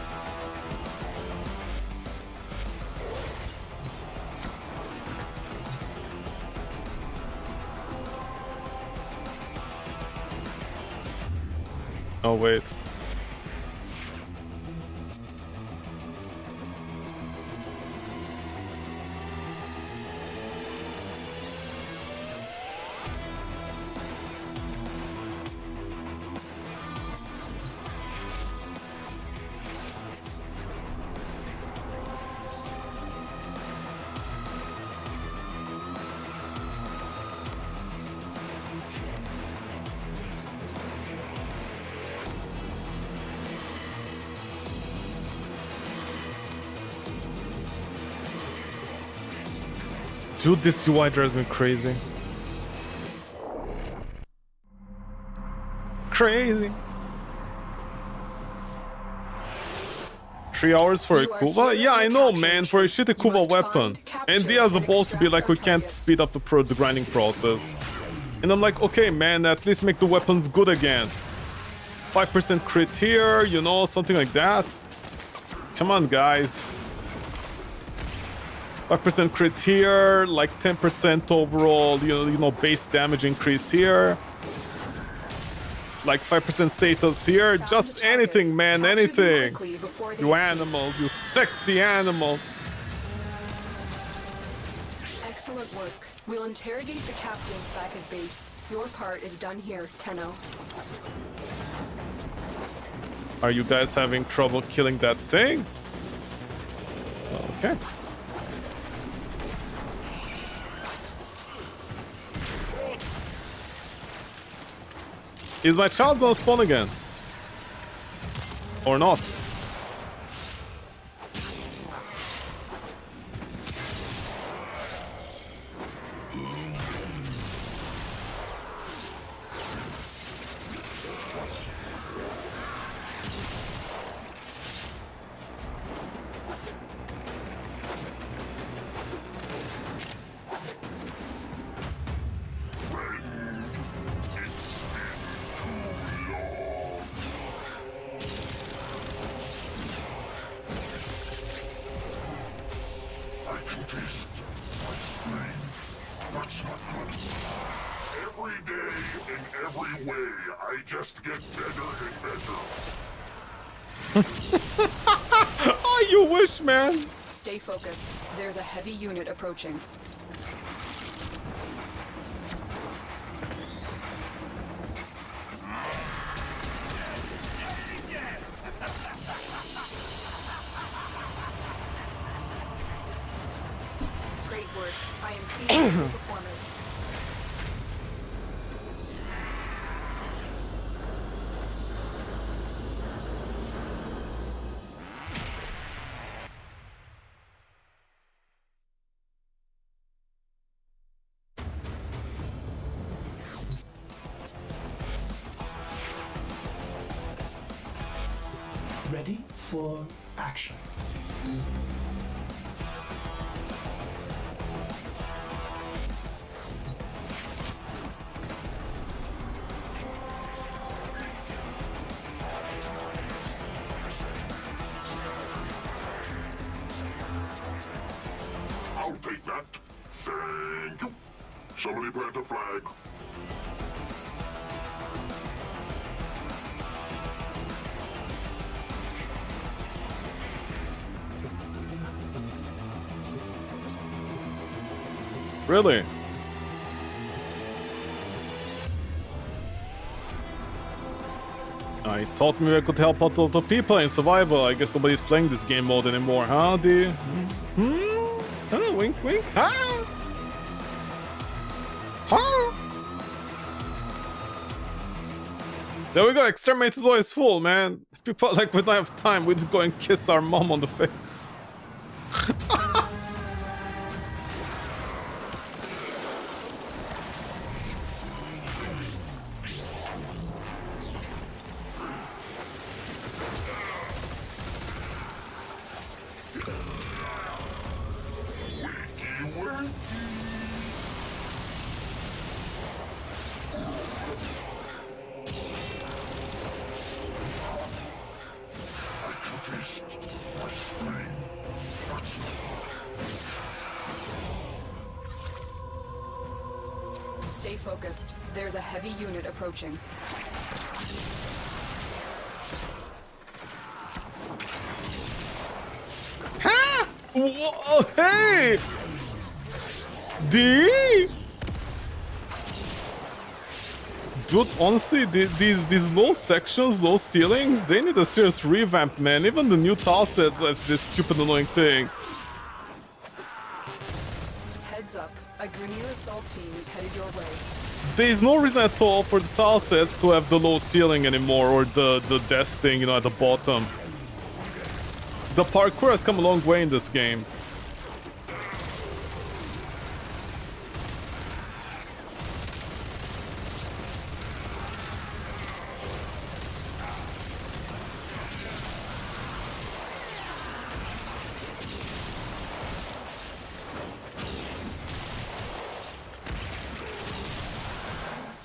[SPEAKER 3] Oh wait. Dude, this UI drives me crazy. Crazy. 3 hours for a Kuva? Yeah, I know, man, for a shitty Kuva weapon. And Dia has the balls to be like, we can't speed up the grinding process. And I'm like, okay, man, at least make the weapons good again. 5% crit here, you know, something like that. Come on, guys. 5% crit here, like 10% overall, you know, base damage increase here. Like 5% status here. Just anything, man, anything. You animals, you sexy animals.
[SPEAKER 6] Excellent work. We'll interrogate the captain back at base. Your part is done here, Tenno.
[SPEAKER 3] Are you guys having trouble killing that thing? Okay. Is my child gonna spawn again? Or not? Oh, you wish, man.
[SPEAKER 6] Stay focused. There's a heavy unit approaching. Great work. I am pleased with your performance.
[SPEAKER 1] Ready for action.
[SPEAKER 2] I'll take that. Thank you. Somebody plant a flag.
[SPEAKER 3] Really? I thought maybe I could help out a lot of people in survival. I guess nobody's playing this game mode anymore, huh, D? Huh? Wink, wink, huh? Huh? There we go, Exterminate is always full, man. People like, we don't have time, we just go and kiss our mom on the face.
[SPEAKER 6] focused. There's a heavy unit approaching.
[SPEAKER 3] Ha! Whoa, hey! D? Dude, honestly, these low sections, low ceilings, they need a serious revamp, man. Even the new tile sets have this stupid annoying thing.
[SPEAKER 6] Heads up, a Grineer assault team is headed your way.
[SPEAKER 3] There is no reason at all for the tile sets to have the low ceiling anymore, or the desk thing, you know, at the bottom. The parkour has come a long way in this game.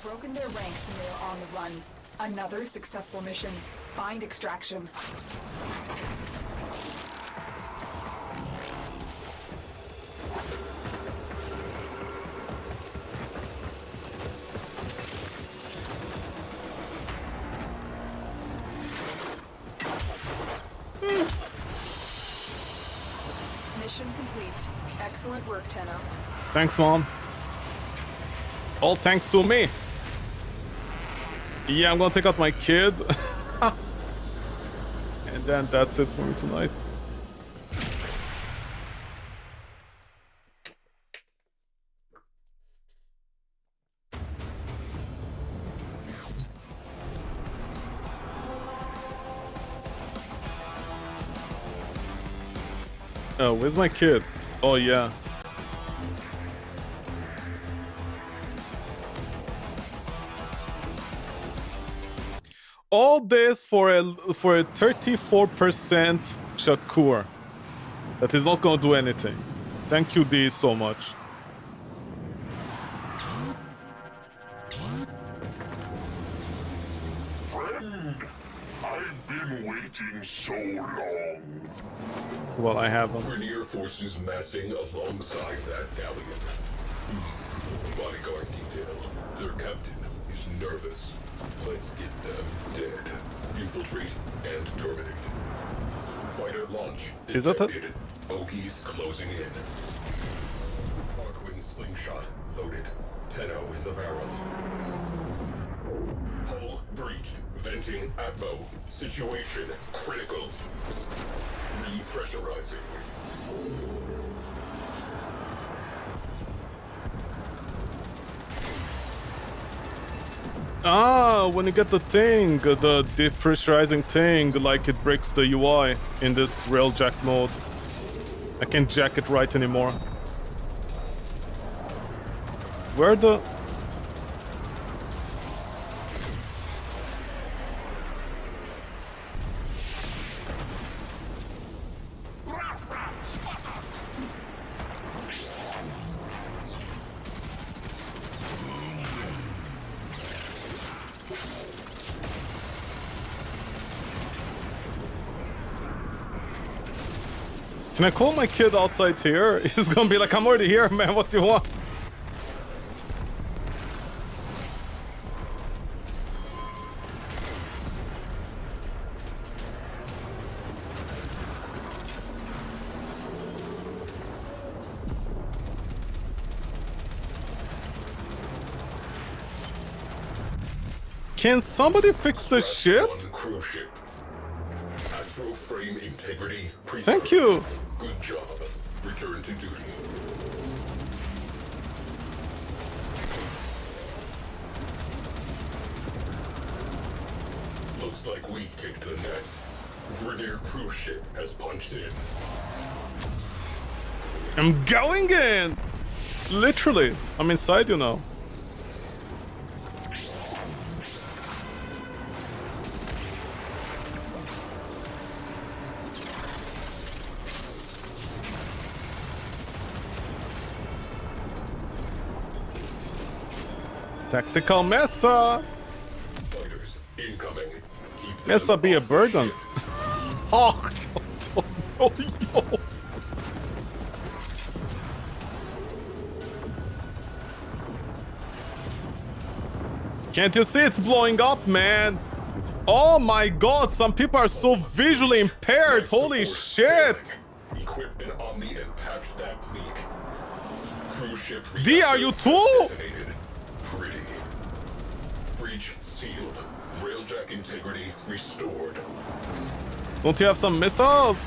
[SPEAKER 6] Broken their ranks and they're on the run. Another successful mission. Find extraction. Mission complete. Excellent work, Tenno.
[SPEAKER 3] Thanks, Mom. All thanks to me. Yeah, I'm gonna take out my kid. And then that's it for me tonight. Oh, where's my kid? Oh, yeah. All this for a 34% Shakur. That is not gonna do anything. Thank you, D, so much.
[SPEAKER 2] Friend, I've been waiting so long.
[SPEAKER 3] Well, I haven't.
[SPEAKER 15] Grineer forces massing alongside that galleon. Bodyguard detail. Their captain is nervous. Let's get them dead. Infiltrate and terminate. Fighter launch.
[SPEAKER 3] Is that it?
[SPEAKER 15] Bogies closing in. Arkwing slingshot loaded. Tenno in the barrel. Hull breached. Venting atmo. Situation critical. Repressurizing.
[SPEAKER 3] Ah, when you get the thing, the depressurizing thing, like it breaks the UI in this railjack mode. I can't jack it right anymore. Where the... Can I call my kid outside here? He's gonna be like, I'm already here, man, what do you want? Can somebody fix the ship?
[SPEAKER 15] Cruise ship. Astro frame integrity.
[SPEAKER 3] Thank you.
[SPEAKER 15] Good job. Return to duty. Looks like we kicked the nest. Grineer cruise ship has punched in.
[SPEAKER 3] I'm going in! Literally. I'm inside you now. Tactical Mesa!
[SPEAKER 15] Fighters incoming.
[SPEAKER 3] Mesa be a burden. Oh, yo. Can't you see it's blowing up, man? Oh my god, some people are so visually impaired. Holy shit.
[SPEAKER 15] Equip an Omni and patch that leak. Cruise ship
[SPEAKER 3] D, are you too?
[SPEAKER 15] detonated. Pretty. Breach sealed. Railjack integrity restored.
[SPEAKER 3] Don't you have some missiles?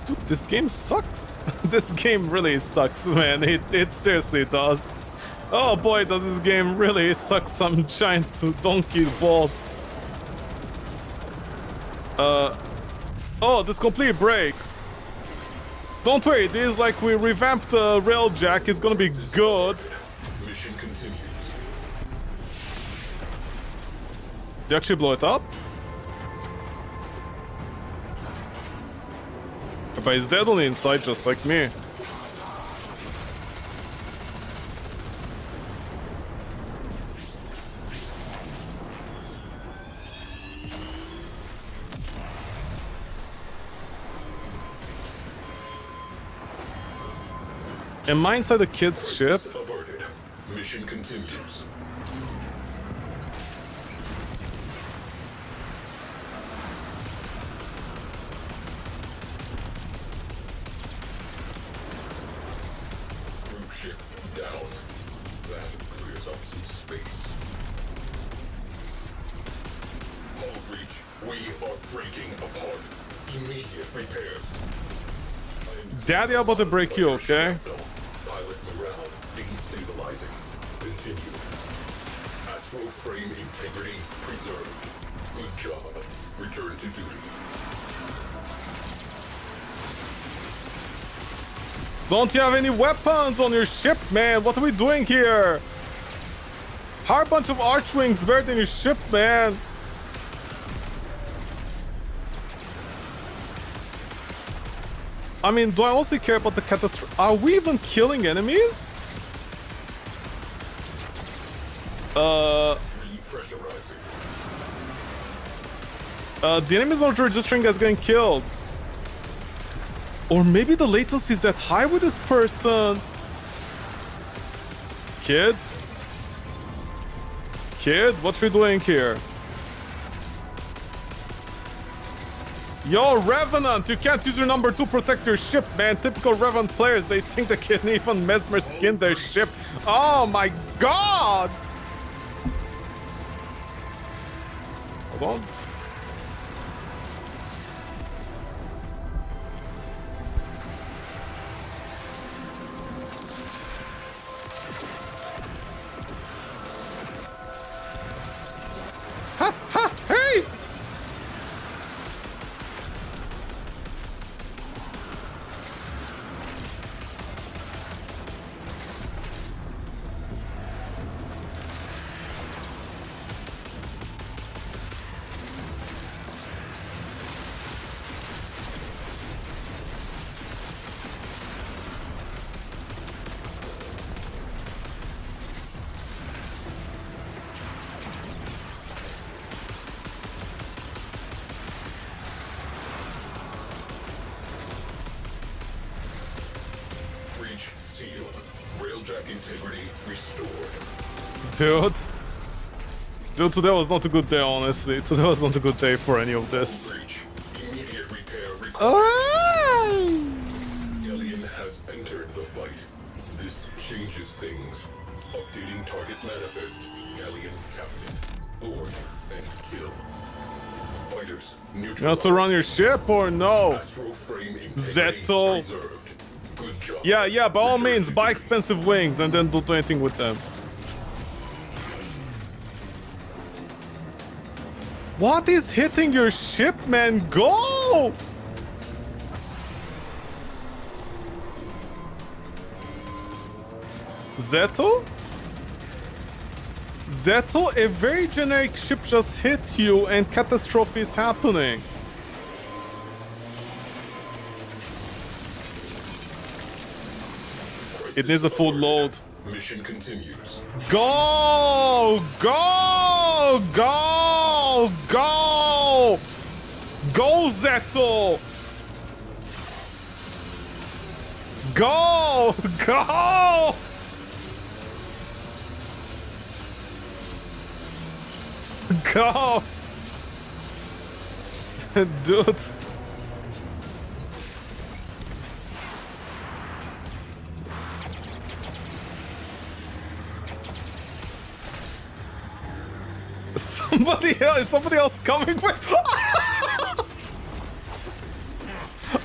[SPEAKER 3] Dude, this game sucks. This game really sucks, man. It seriously does. Oh boy, does this game really suck some giant donkey balls. Oh, this completely breaks. Don't worry, this is like we revamped the railjack. It's gonna be good.
[SPEAKER 15] Mission continues.
[SPEAKER 3] Did you actually blow it up? But he's dead on the inside, just like me. Am I inside the kid's ship?
[SPEAKER 15] Averted. Mission continues. Cruise ship down. That clears up some space. Hull breach. We are breaking apart. Immediate repairs.
[SPEAKER 3] Daddy, I'm about to break you, okay?
[SPEAKER 15] Pilot morale destabilizing. Continue. Astral frame integrity preserved. Good job. Return to duty.
[SPEAKER 3] Don't you have any weapons on your ship, man? What are we doing here? How are a bunch of archwings buried in your ship, man? I mean, do I also care about the catastrophe? Are we even killing enemies? The enemies not registering as getting killed. Or maybe the latency is that high with this person. Kid? Kid, what we doing here? Yo, Revenant, you can't use your number 2 to protect your ship, man. Typical Revenant players, they think they can even mesmer skin their ship. Oh my god! Hold on. Ha ha! Hey!
[SPEAKER 15] Breach sealed. Railjack integrity restored.
[SPEAKER 3] Dude, today was not a good day, honestly. Today was not a good day for any of this.
[SPEAKER 15] Immediate repair required. Galleon has entered the fight. This changes things. Updating target manifest. Galleon captain. Board and kill. Fighters
[SPEAKER 3] You
[SPEAKER 15] neutral.
[SPEAKER 3] have to run your ship or no?
[SPEAKER 15] Astral frame integrity
[SPEAKER 3] Zeto.
[SPEAKER 15] preserved. Good job.
[SPEAKER 3] Yeah, by all means, buy expensive wings and then don't do anything with them. What is hitting your ship, man? Go! Zeto? Zeto, a very generic ship just hit you and catastrophe is happening. It needs a full load.
[SPEAKER 15] Mission continues.
[SPEAKER 3] Go! Go! Go! Go! Go, Zeto! Go! Go! Go! Dude. Somebody else coming with.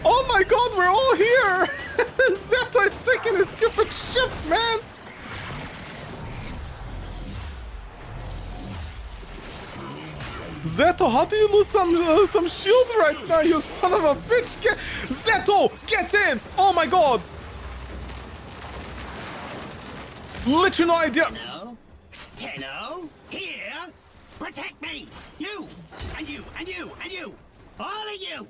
[SPEAKER 3] Oh my god, we're all here! And Zeto is taking his stupid ship, man! Zeto, how do you lose some shields right now, you son of a bitch? Zeto, get in! Oh my god! Literally no idea.
[SPEAKER 10] Tenno, here, protect me! You, and you, and you, and you! All of you!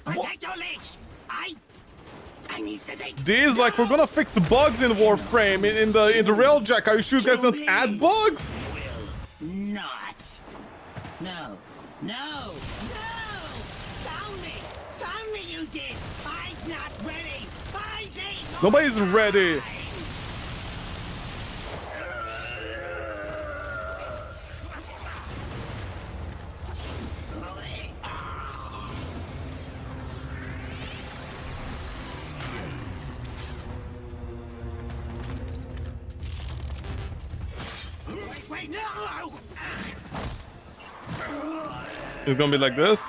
[SPEAKER 10] Protect your legs! I need to take...
[SPEAKER 3] These, like, we're gonna fix bugs in Warframe, in the railjack. Are you sure you guys don't add bugs?
[SPEAKER 10] Not. No. No! No! Found me! Found me, you did! I'm not ready! 5 days!
[SPEAKER 3] Nobody's ready!
[SPEAKER 10] Wait, no!
[SPEAKER 3] It's gonna be like this.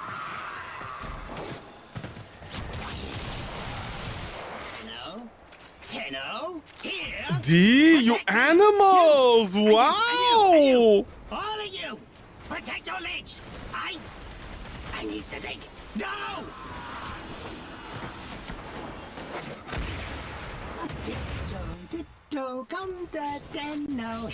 [SPEAKER 10] Tenno, here.
[SPEAKER 3] D, you animals! Wow!
[SPEAKER 10] All of you, protect your legs. I need to think. No! Tiptoe, come the Tenno.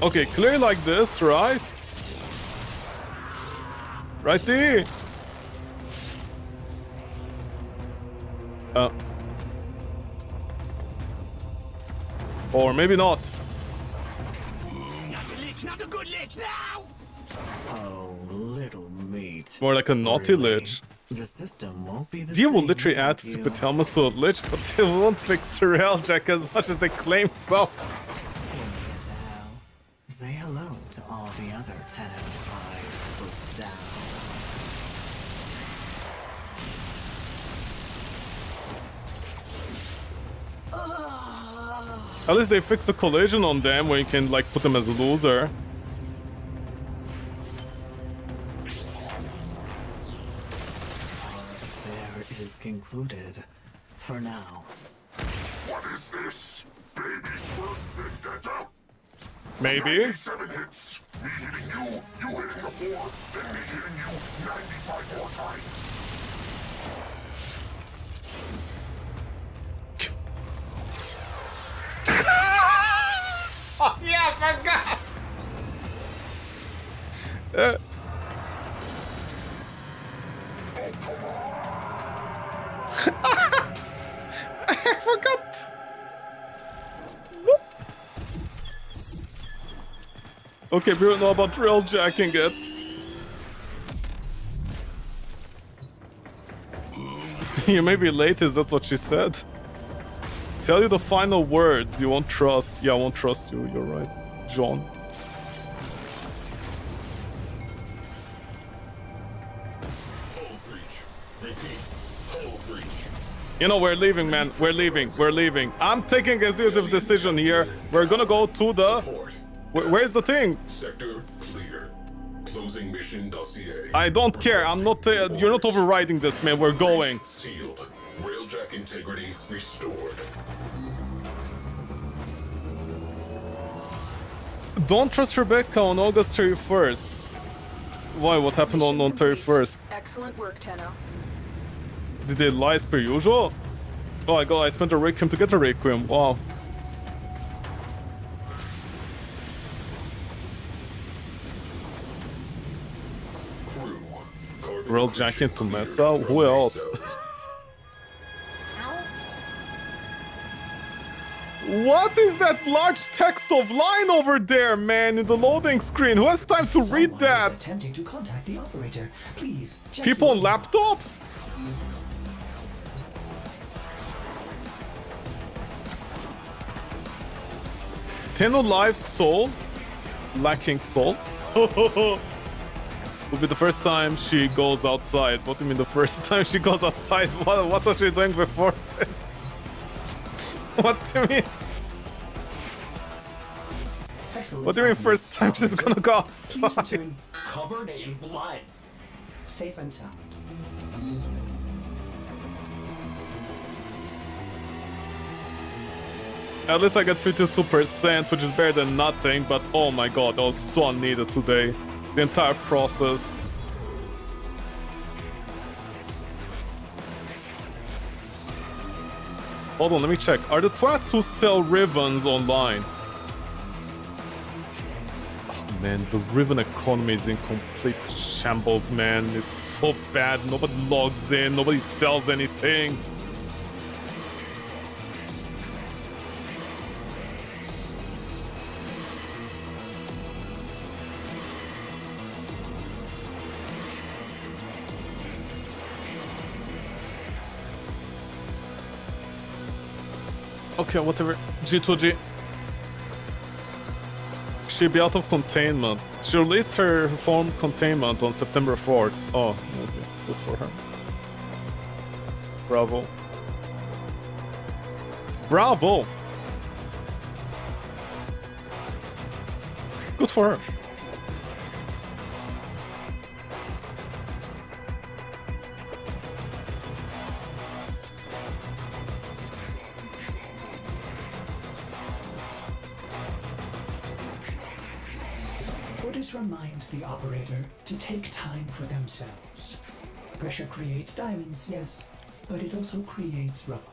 [SPEAKER 3] Okay, clear like this, right? Right there. Or maybe not.
[SPEAKER 10] Not the lich, not the good lich, now!
[SPEAKER 9] Oh, little meat.
[SPEAKER 3] More like a naughty
[SPEAKER 9] Really?
[SPEAKER 3] lich.
[SPEAKER 9] The system won't be the
[SPEAKER 3] Dia will
[SPEAKER 9] same
[SPEAKER 3] literally add
[SPEAKER 9] without you.
[SPEAKER 3] stupid helmets to a lich, but they won't fix Railjack as much as they claim so.
[SPEAKER 9] Say hello to all the other Tenno I've put down.
[SPEAKER 3] At least they fixed the collision on them where you can like put them as a loser.
[SPEAKER 9] Our affair is concluded. For now.
[SPEAKER 2] What is this? Baby's birth vendetta?
[SPEAKER 3] Maybe.
[SPEAKER 2] 7 hits. Me hitting you, you hitting the floor, then me hitting you 95 more times.
[SPEAKER 3] Oh yeah, I forgot. I forgot. Okay, we don't know about railjacking it. You may be late, is that what she said? Tell you the final words, you won't trust. Yeah, I won't trust you, you're right, John. You know, we're leaving, man. We're leaving. We're leaving. I'm taking a serious decision here. We're gonna go to the... Where's the thing?
[SPEAKER 15] Sector clear. Closing mission dossier.
[SPEAKER 3] I don't care. I'm not... you're not overriding this, man. We're going.
[SPEAKER 15] Sealed. Railjack integrity restored.
[SPEAKER 3] Don't trust Rebecca on August 31st. Why? What happened on 31st?
[SPEAKER 6] Excellent work, Tenno.
[SPEAKER 3] Did they lie as per usual? Oh my god, I spent a Requiem to get a Requiem. Wow. Railjack into Mesa? Who else? What is that large text of line over there, man, in the loading screen? Who has time to read that?
[SPEAKER 1] Attempting to contact the operator. Please check
[SPEAKER 3] People on
[SPEAKER 1] your
[SPEAKER 3] laptops? Tenno live soul? Lacking soul? Will be the first time she goes outside. What do you mean the first time she goes outside? What was she doing before this? What do you mean?
[SPEAKER 1] Excellent.
[SPEAKER 3] What do you mean first time she's gonna go
[SPEAKER 1] Please
[SPEAKER 3] outside?
[SPEAKER 1] return covered in blood. Safe and sound.
[SPEAKER 3] At least I got 52%, which is better than nothing, but oh my god, that was so unneeded today. The entire process. Hold on, let me check. Are the twats who sell ribbons online? Oh man, the ribbon economy is in complete shambles, man. It's so bad. Nobody logs in, nobody sells anything. Okay, whatever. G2G. She'll be out of containment. She released her form containment on September 4th. Oh, okay. Good for her. Bravo. Bravo! Good for her.
[SPEAKER 1] Orders reminds the operator to take time for themselves. Pressure creates diamonds, yes, but it also creates rubble.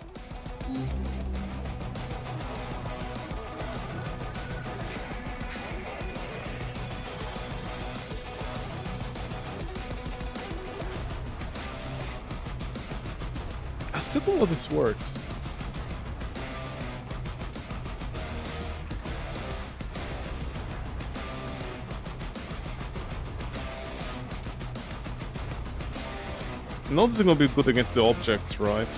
[SPEAKER 3] I still don't know how this works. No, this is gonna be good against the objects, right?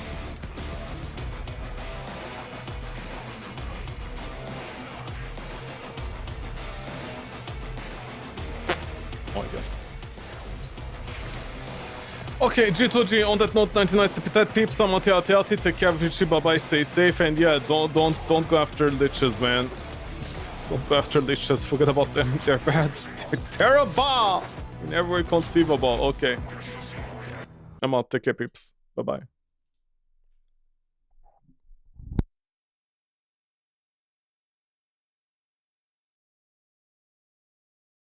[SPEAKER 3] Oh my god. Okay, G2G, on that note, 99 Sipitat peeps, Amatiati, take care of you, bye-bye, stay safe, and yeah, don't go after liches, man. Don't go after liches, forget about them, they're bad. They're terrible! In every way conceivable, okay. I'm out, take care, peeps. Bye-bye.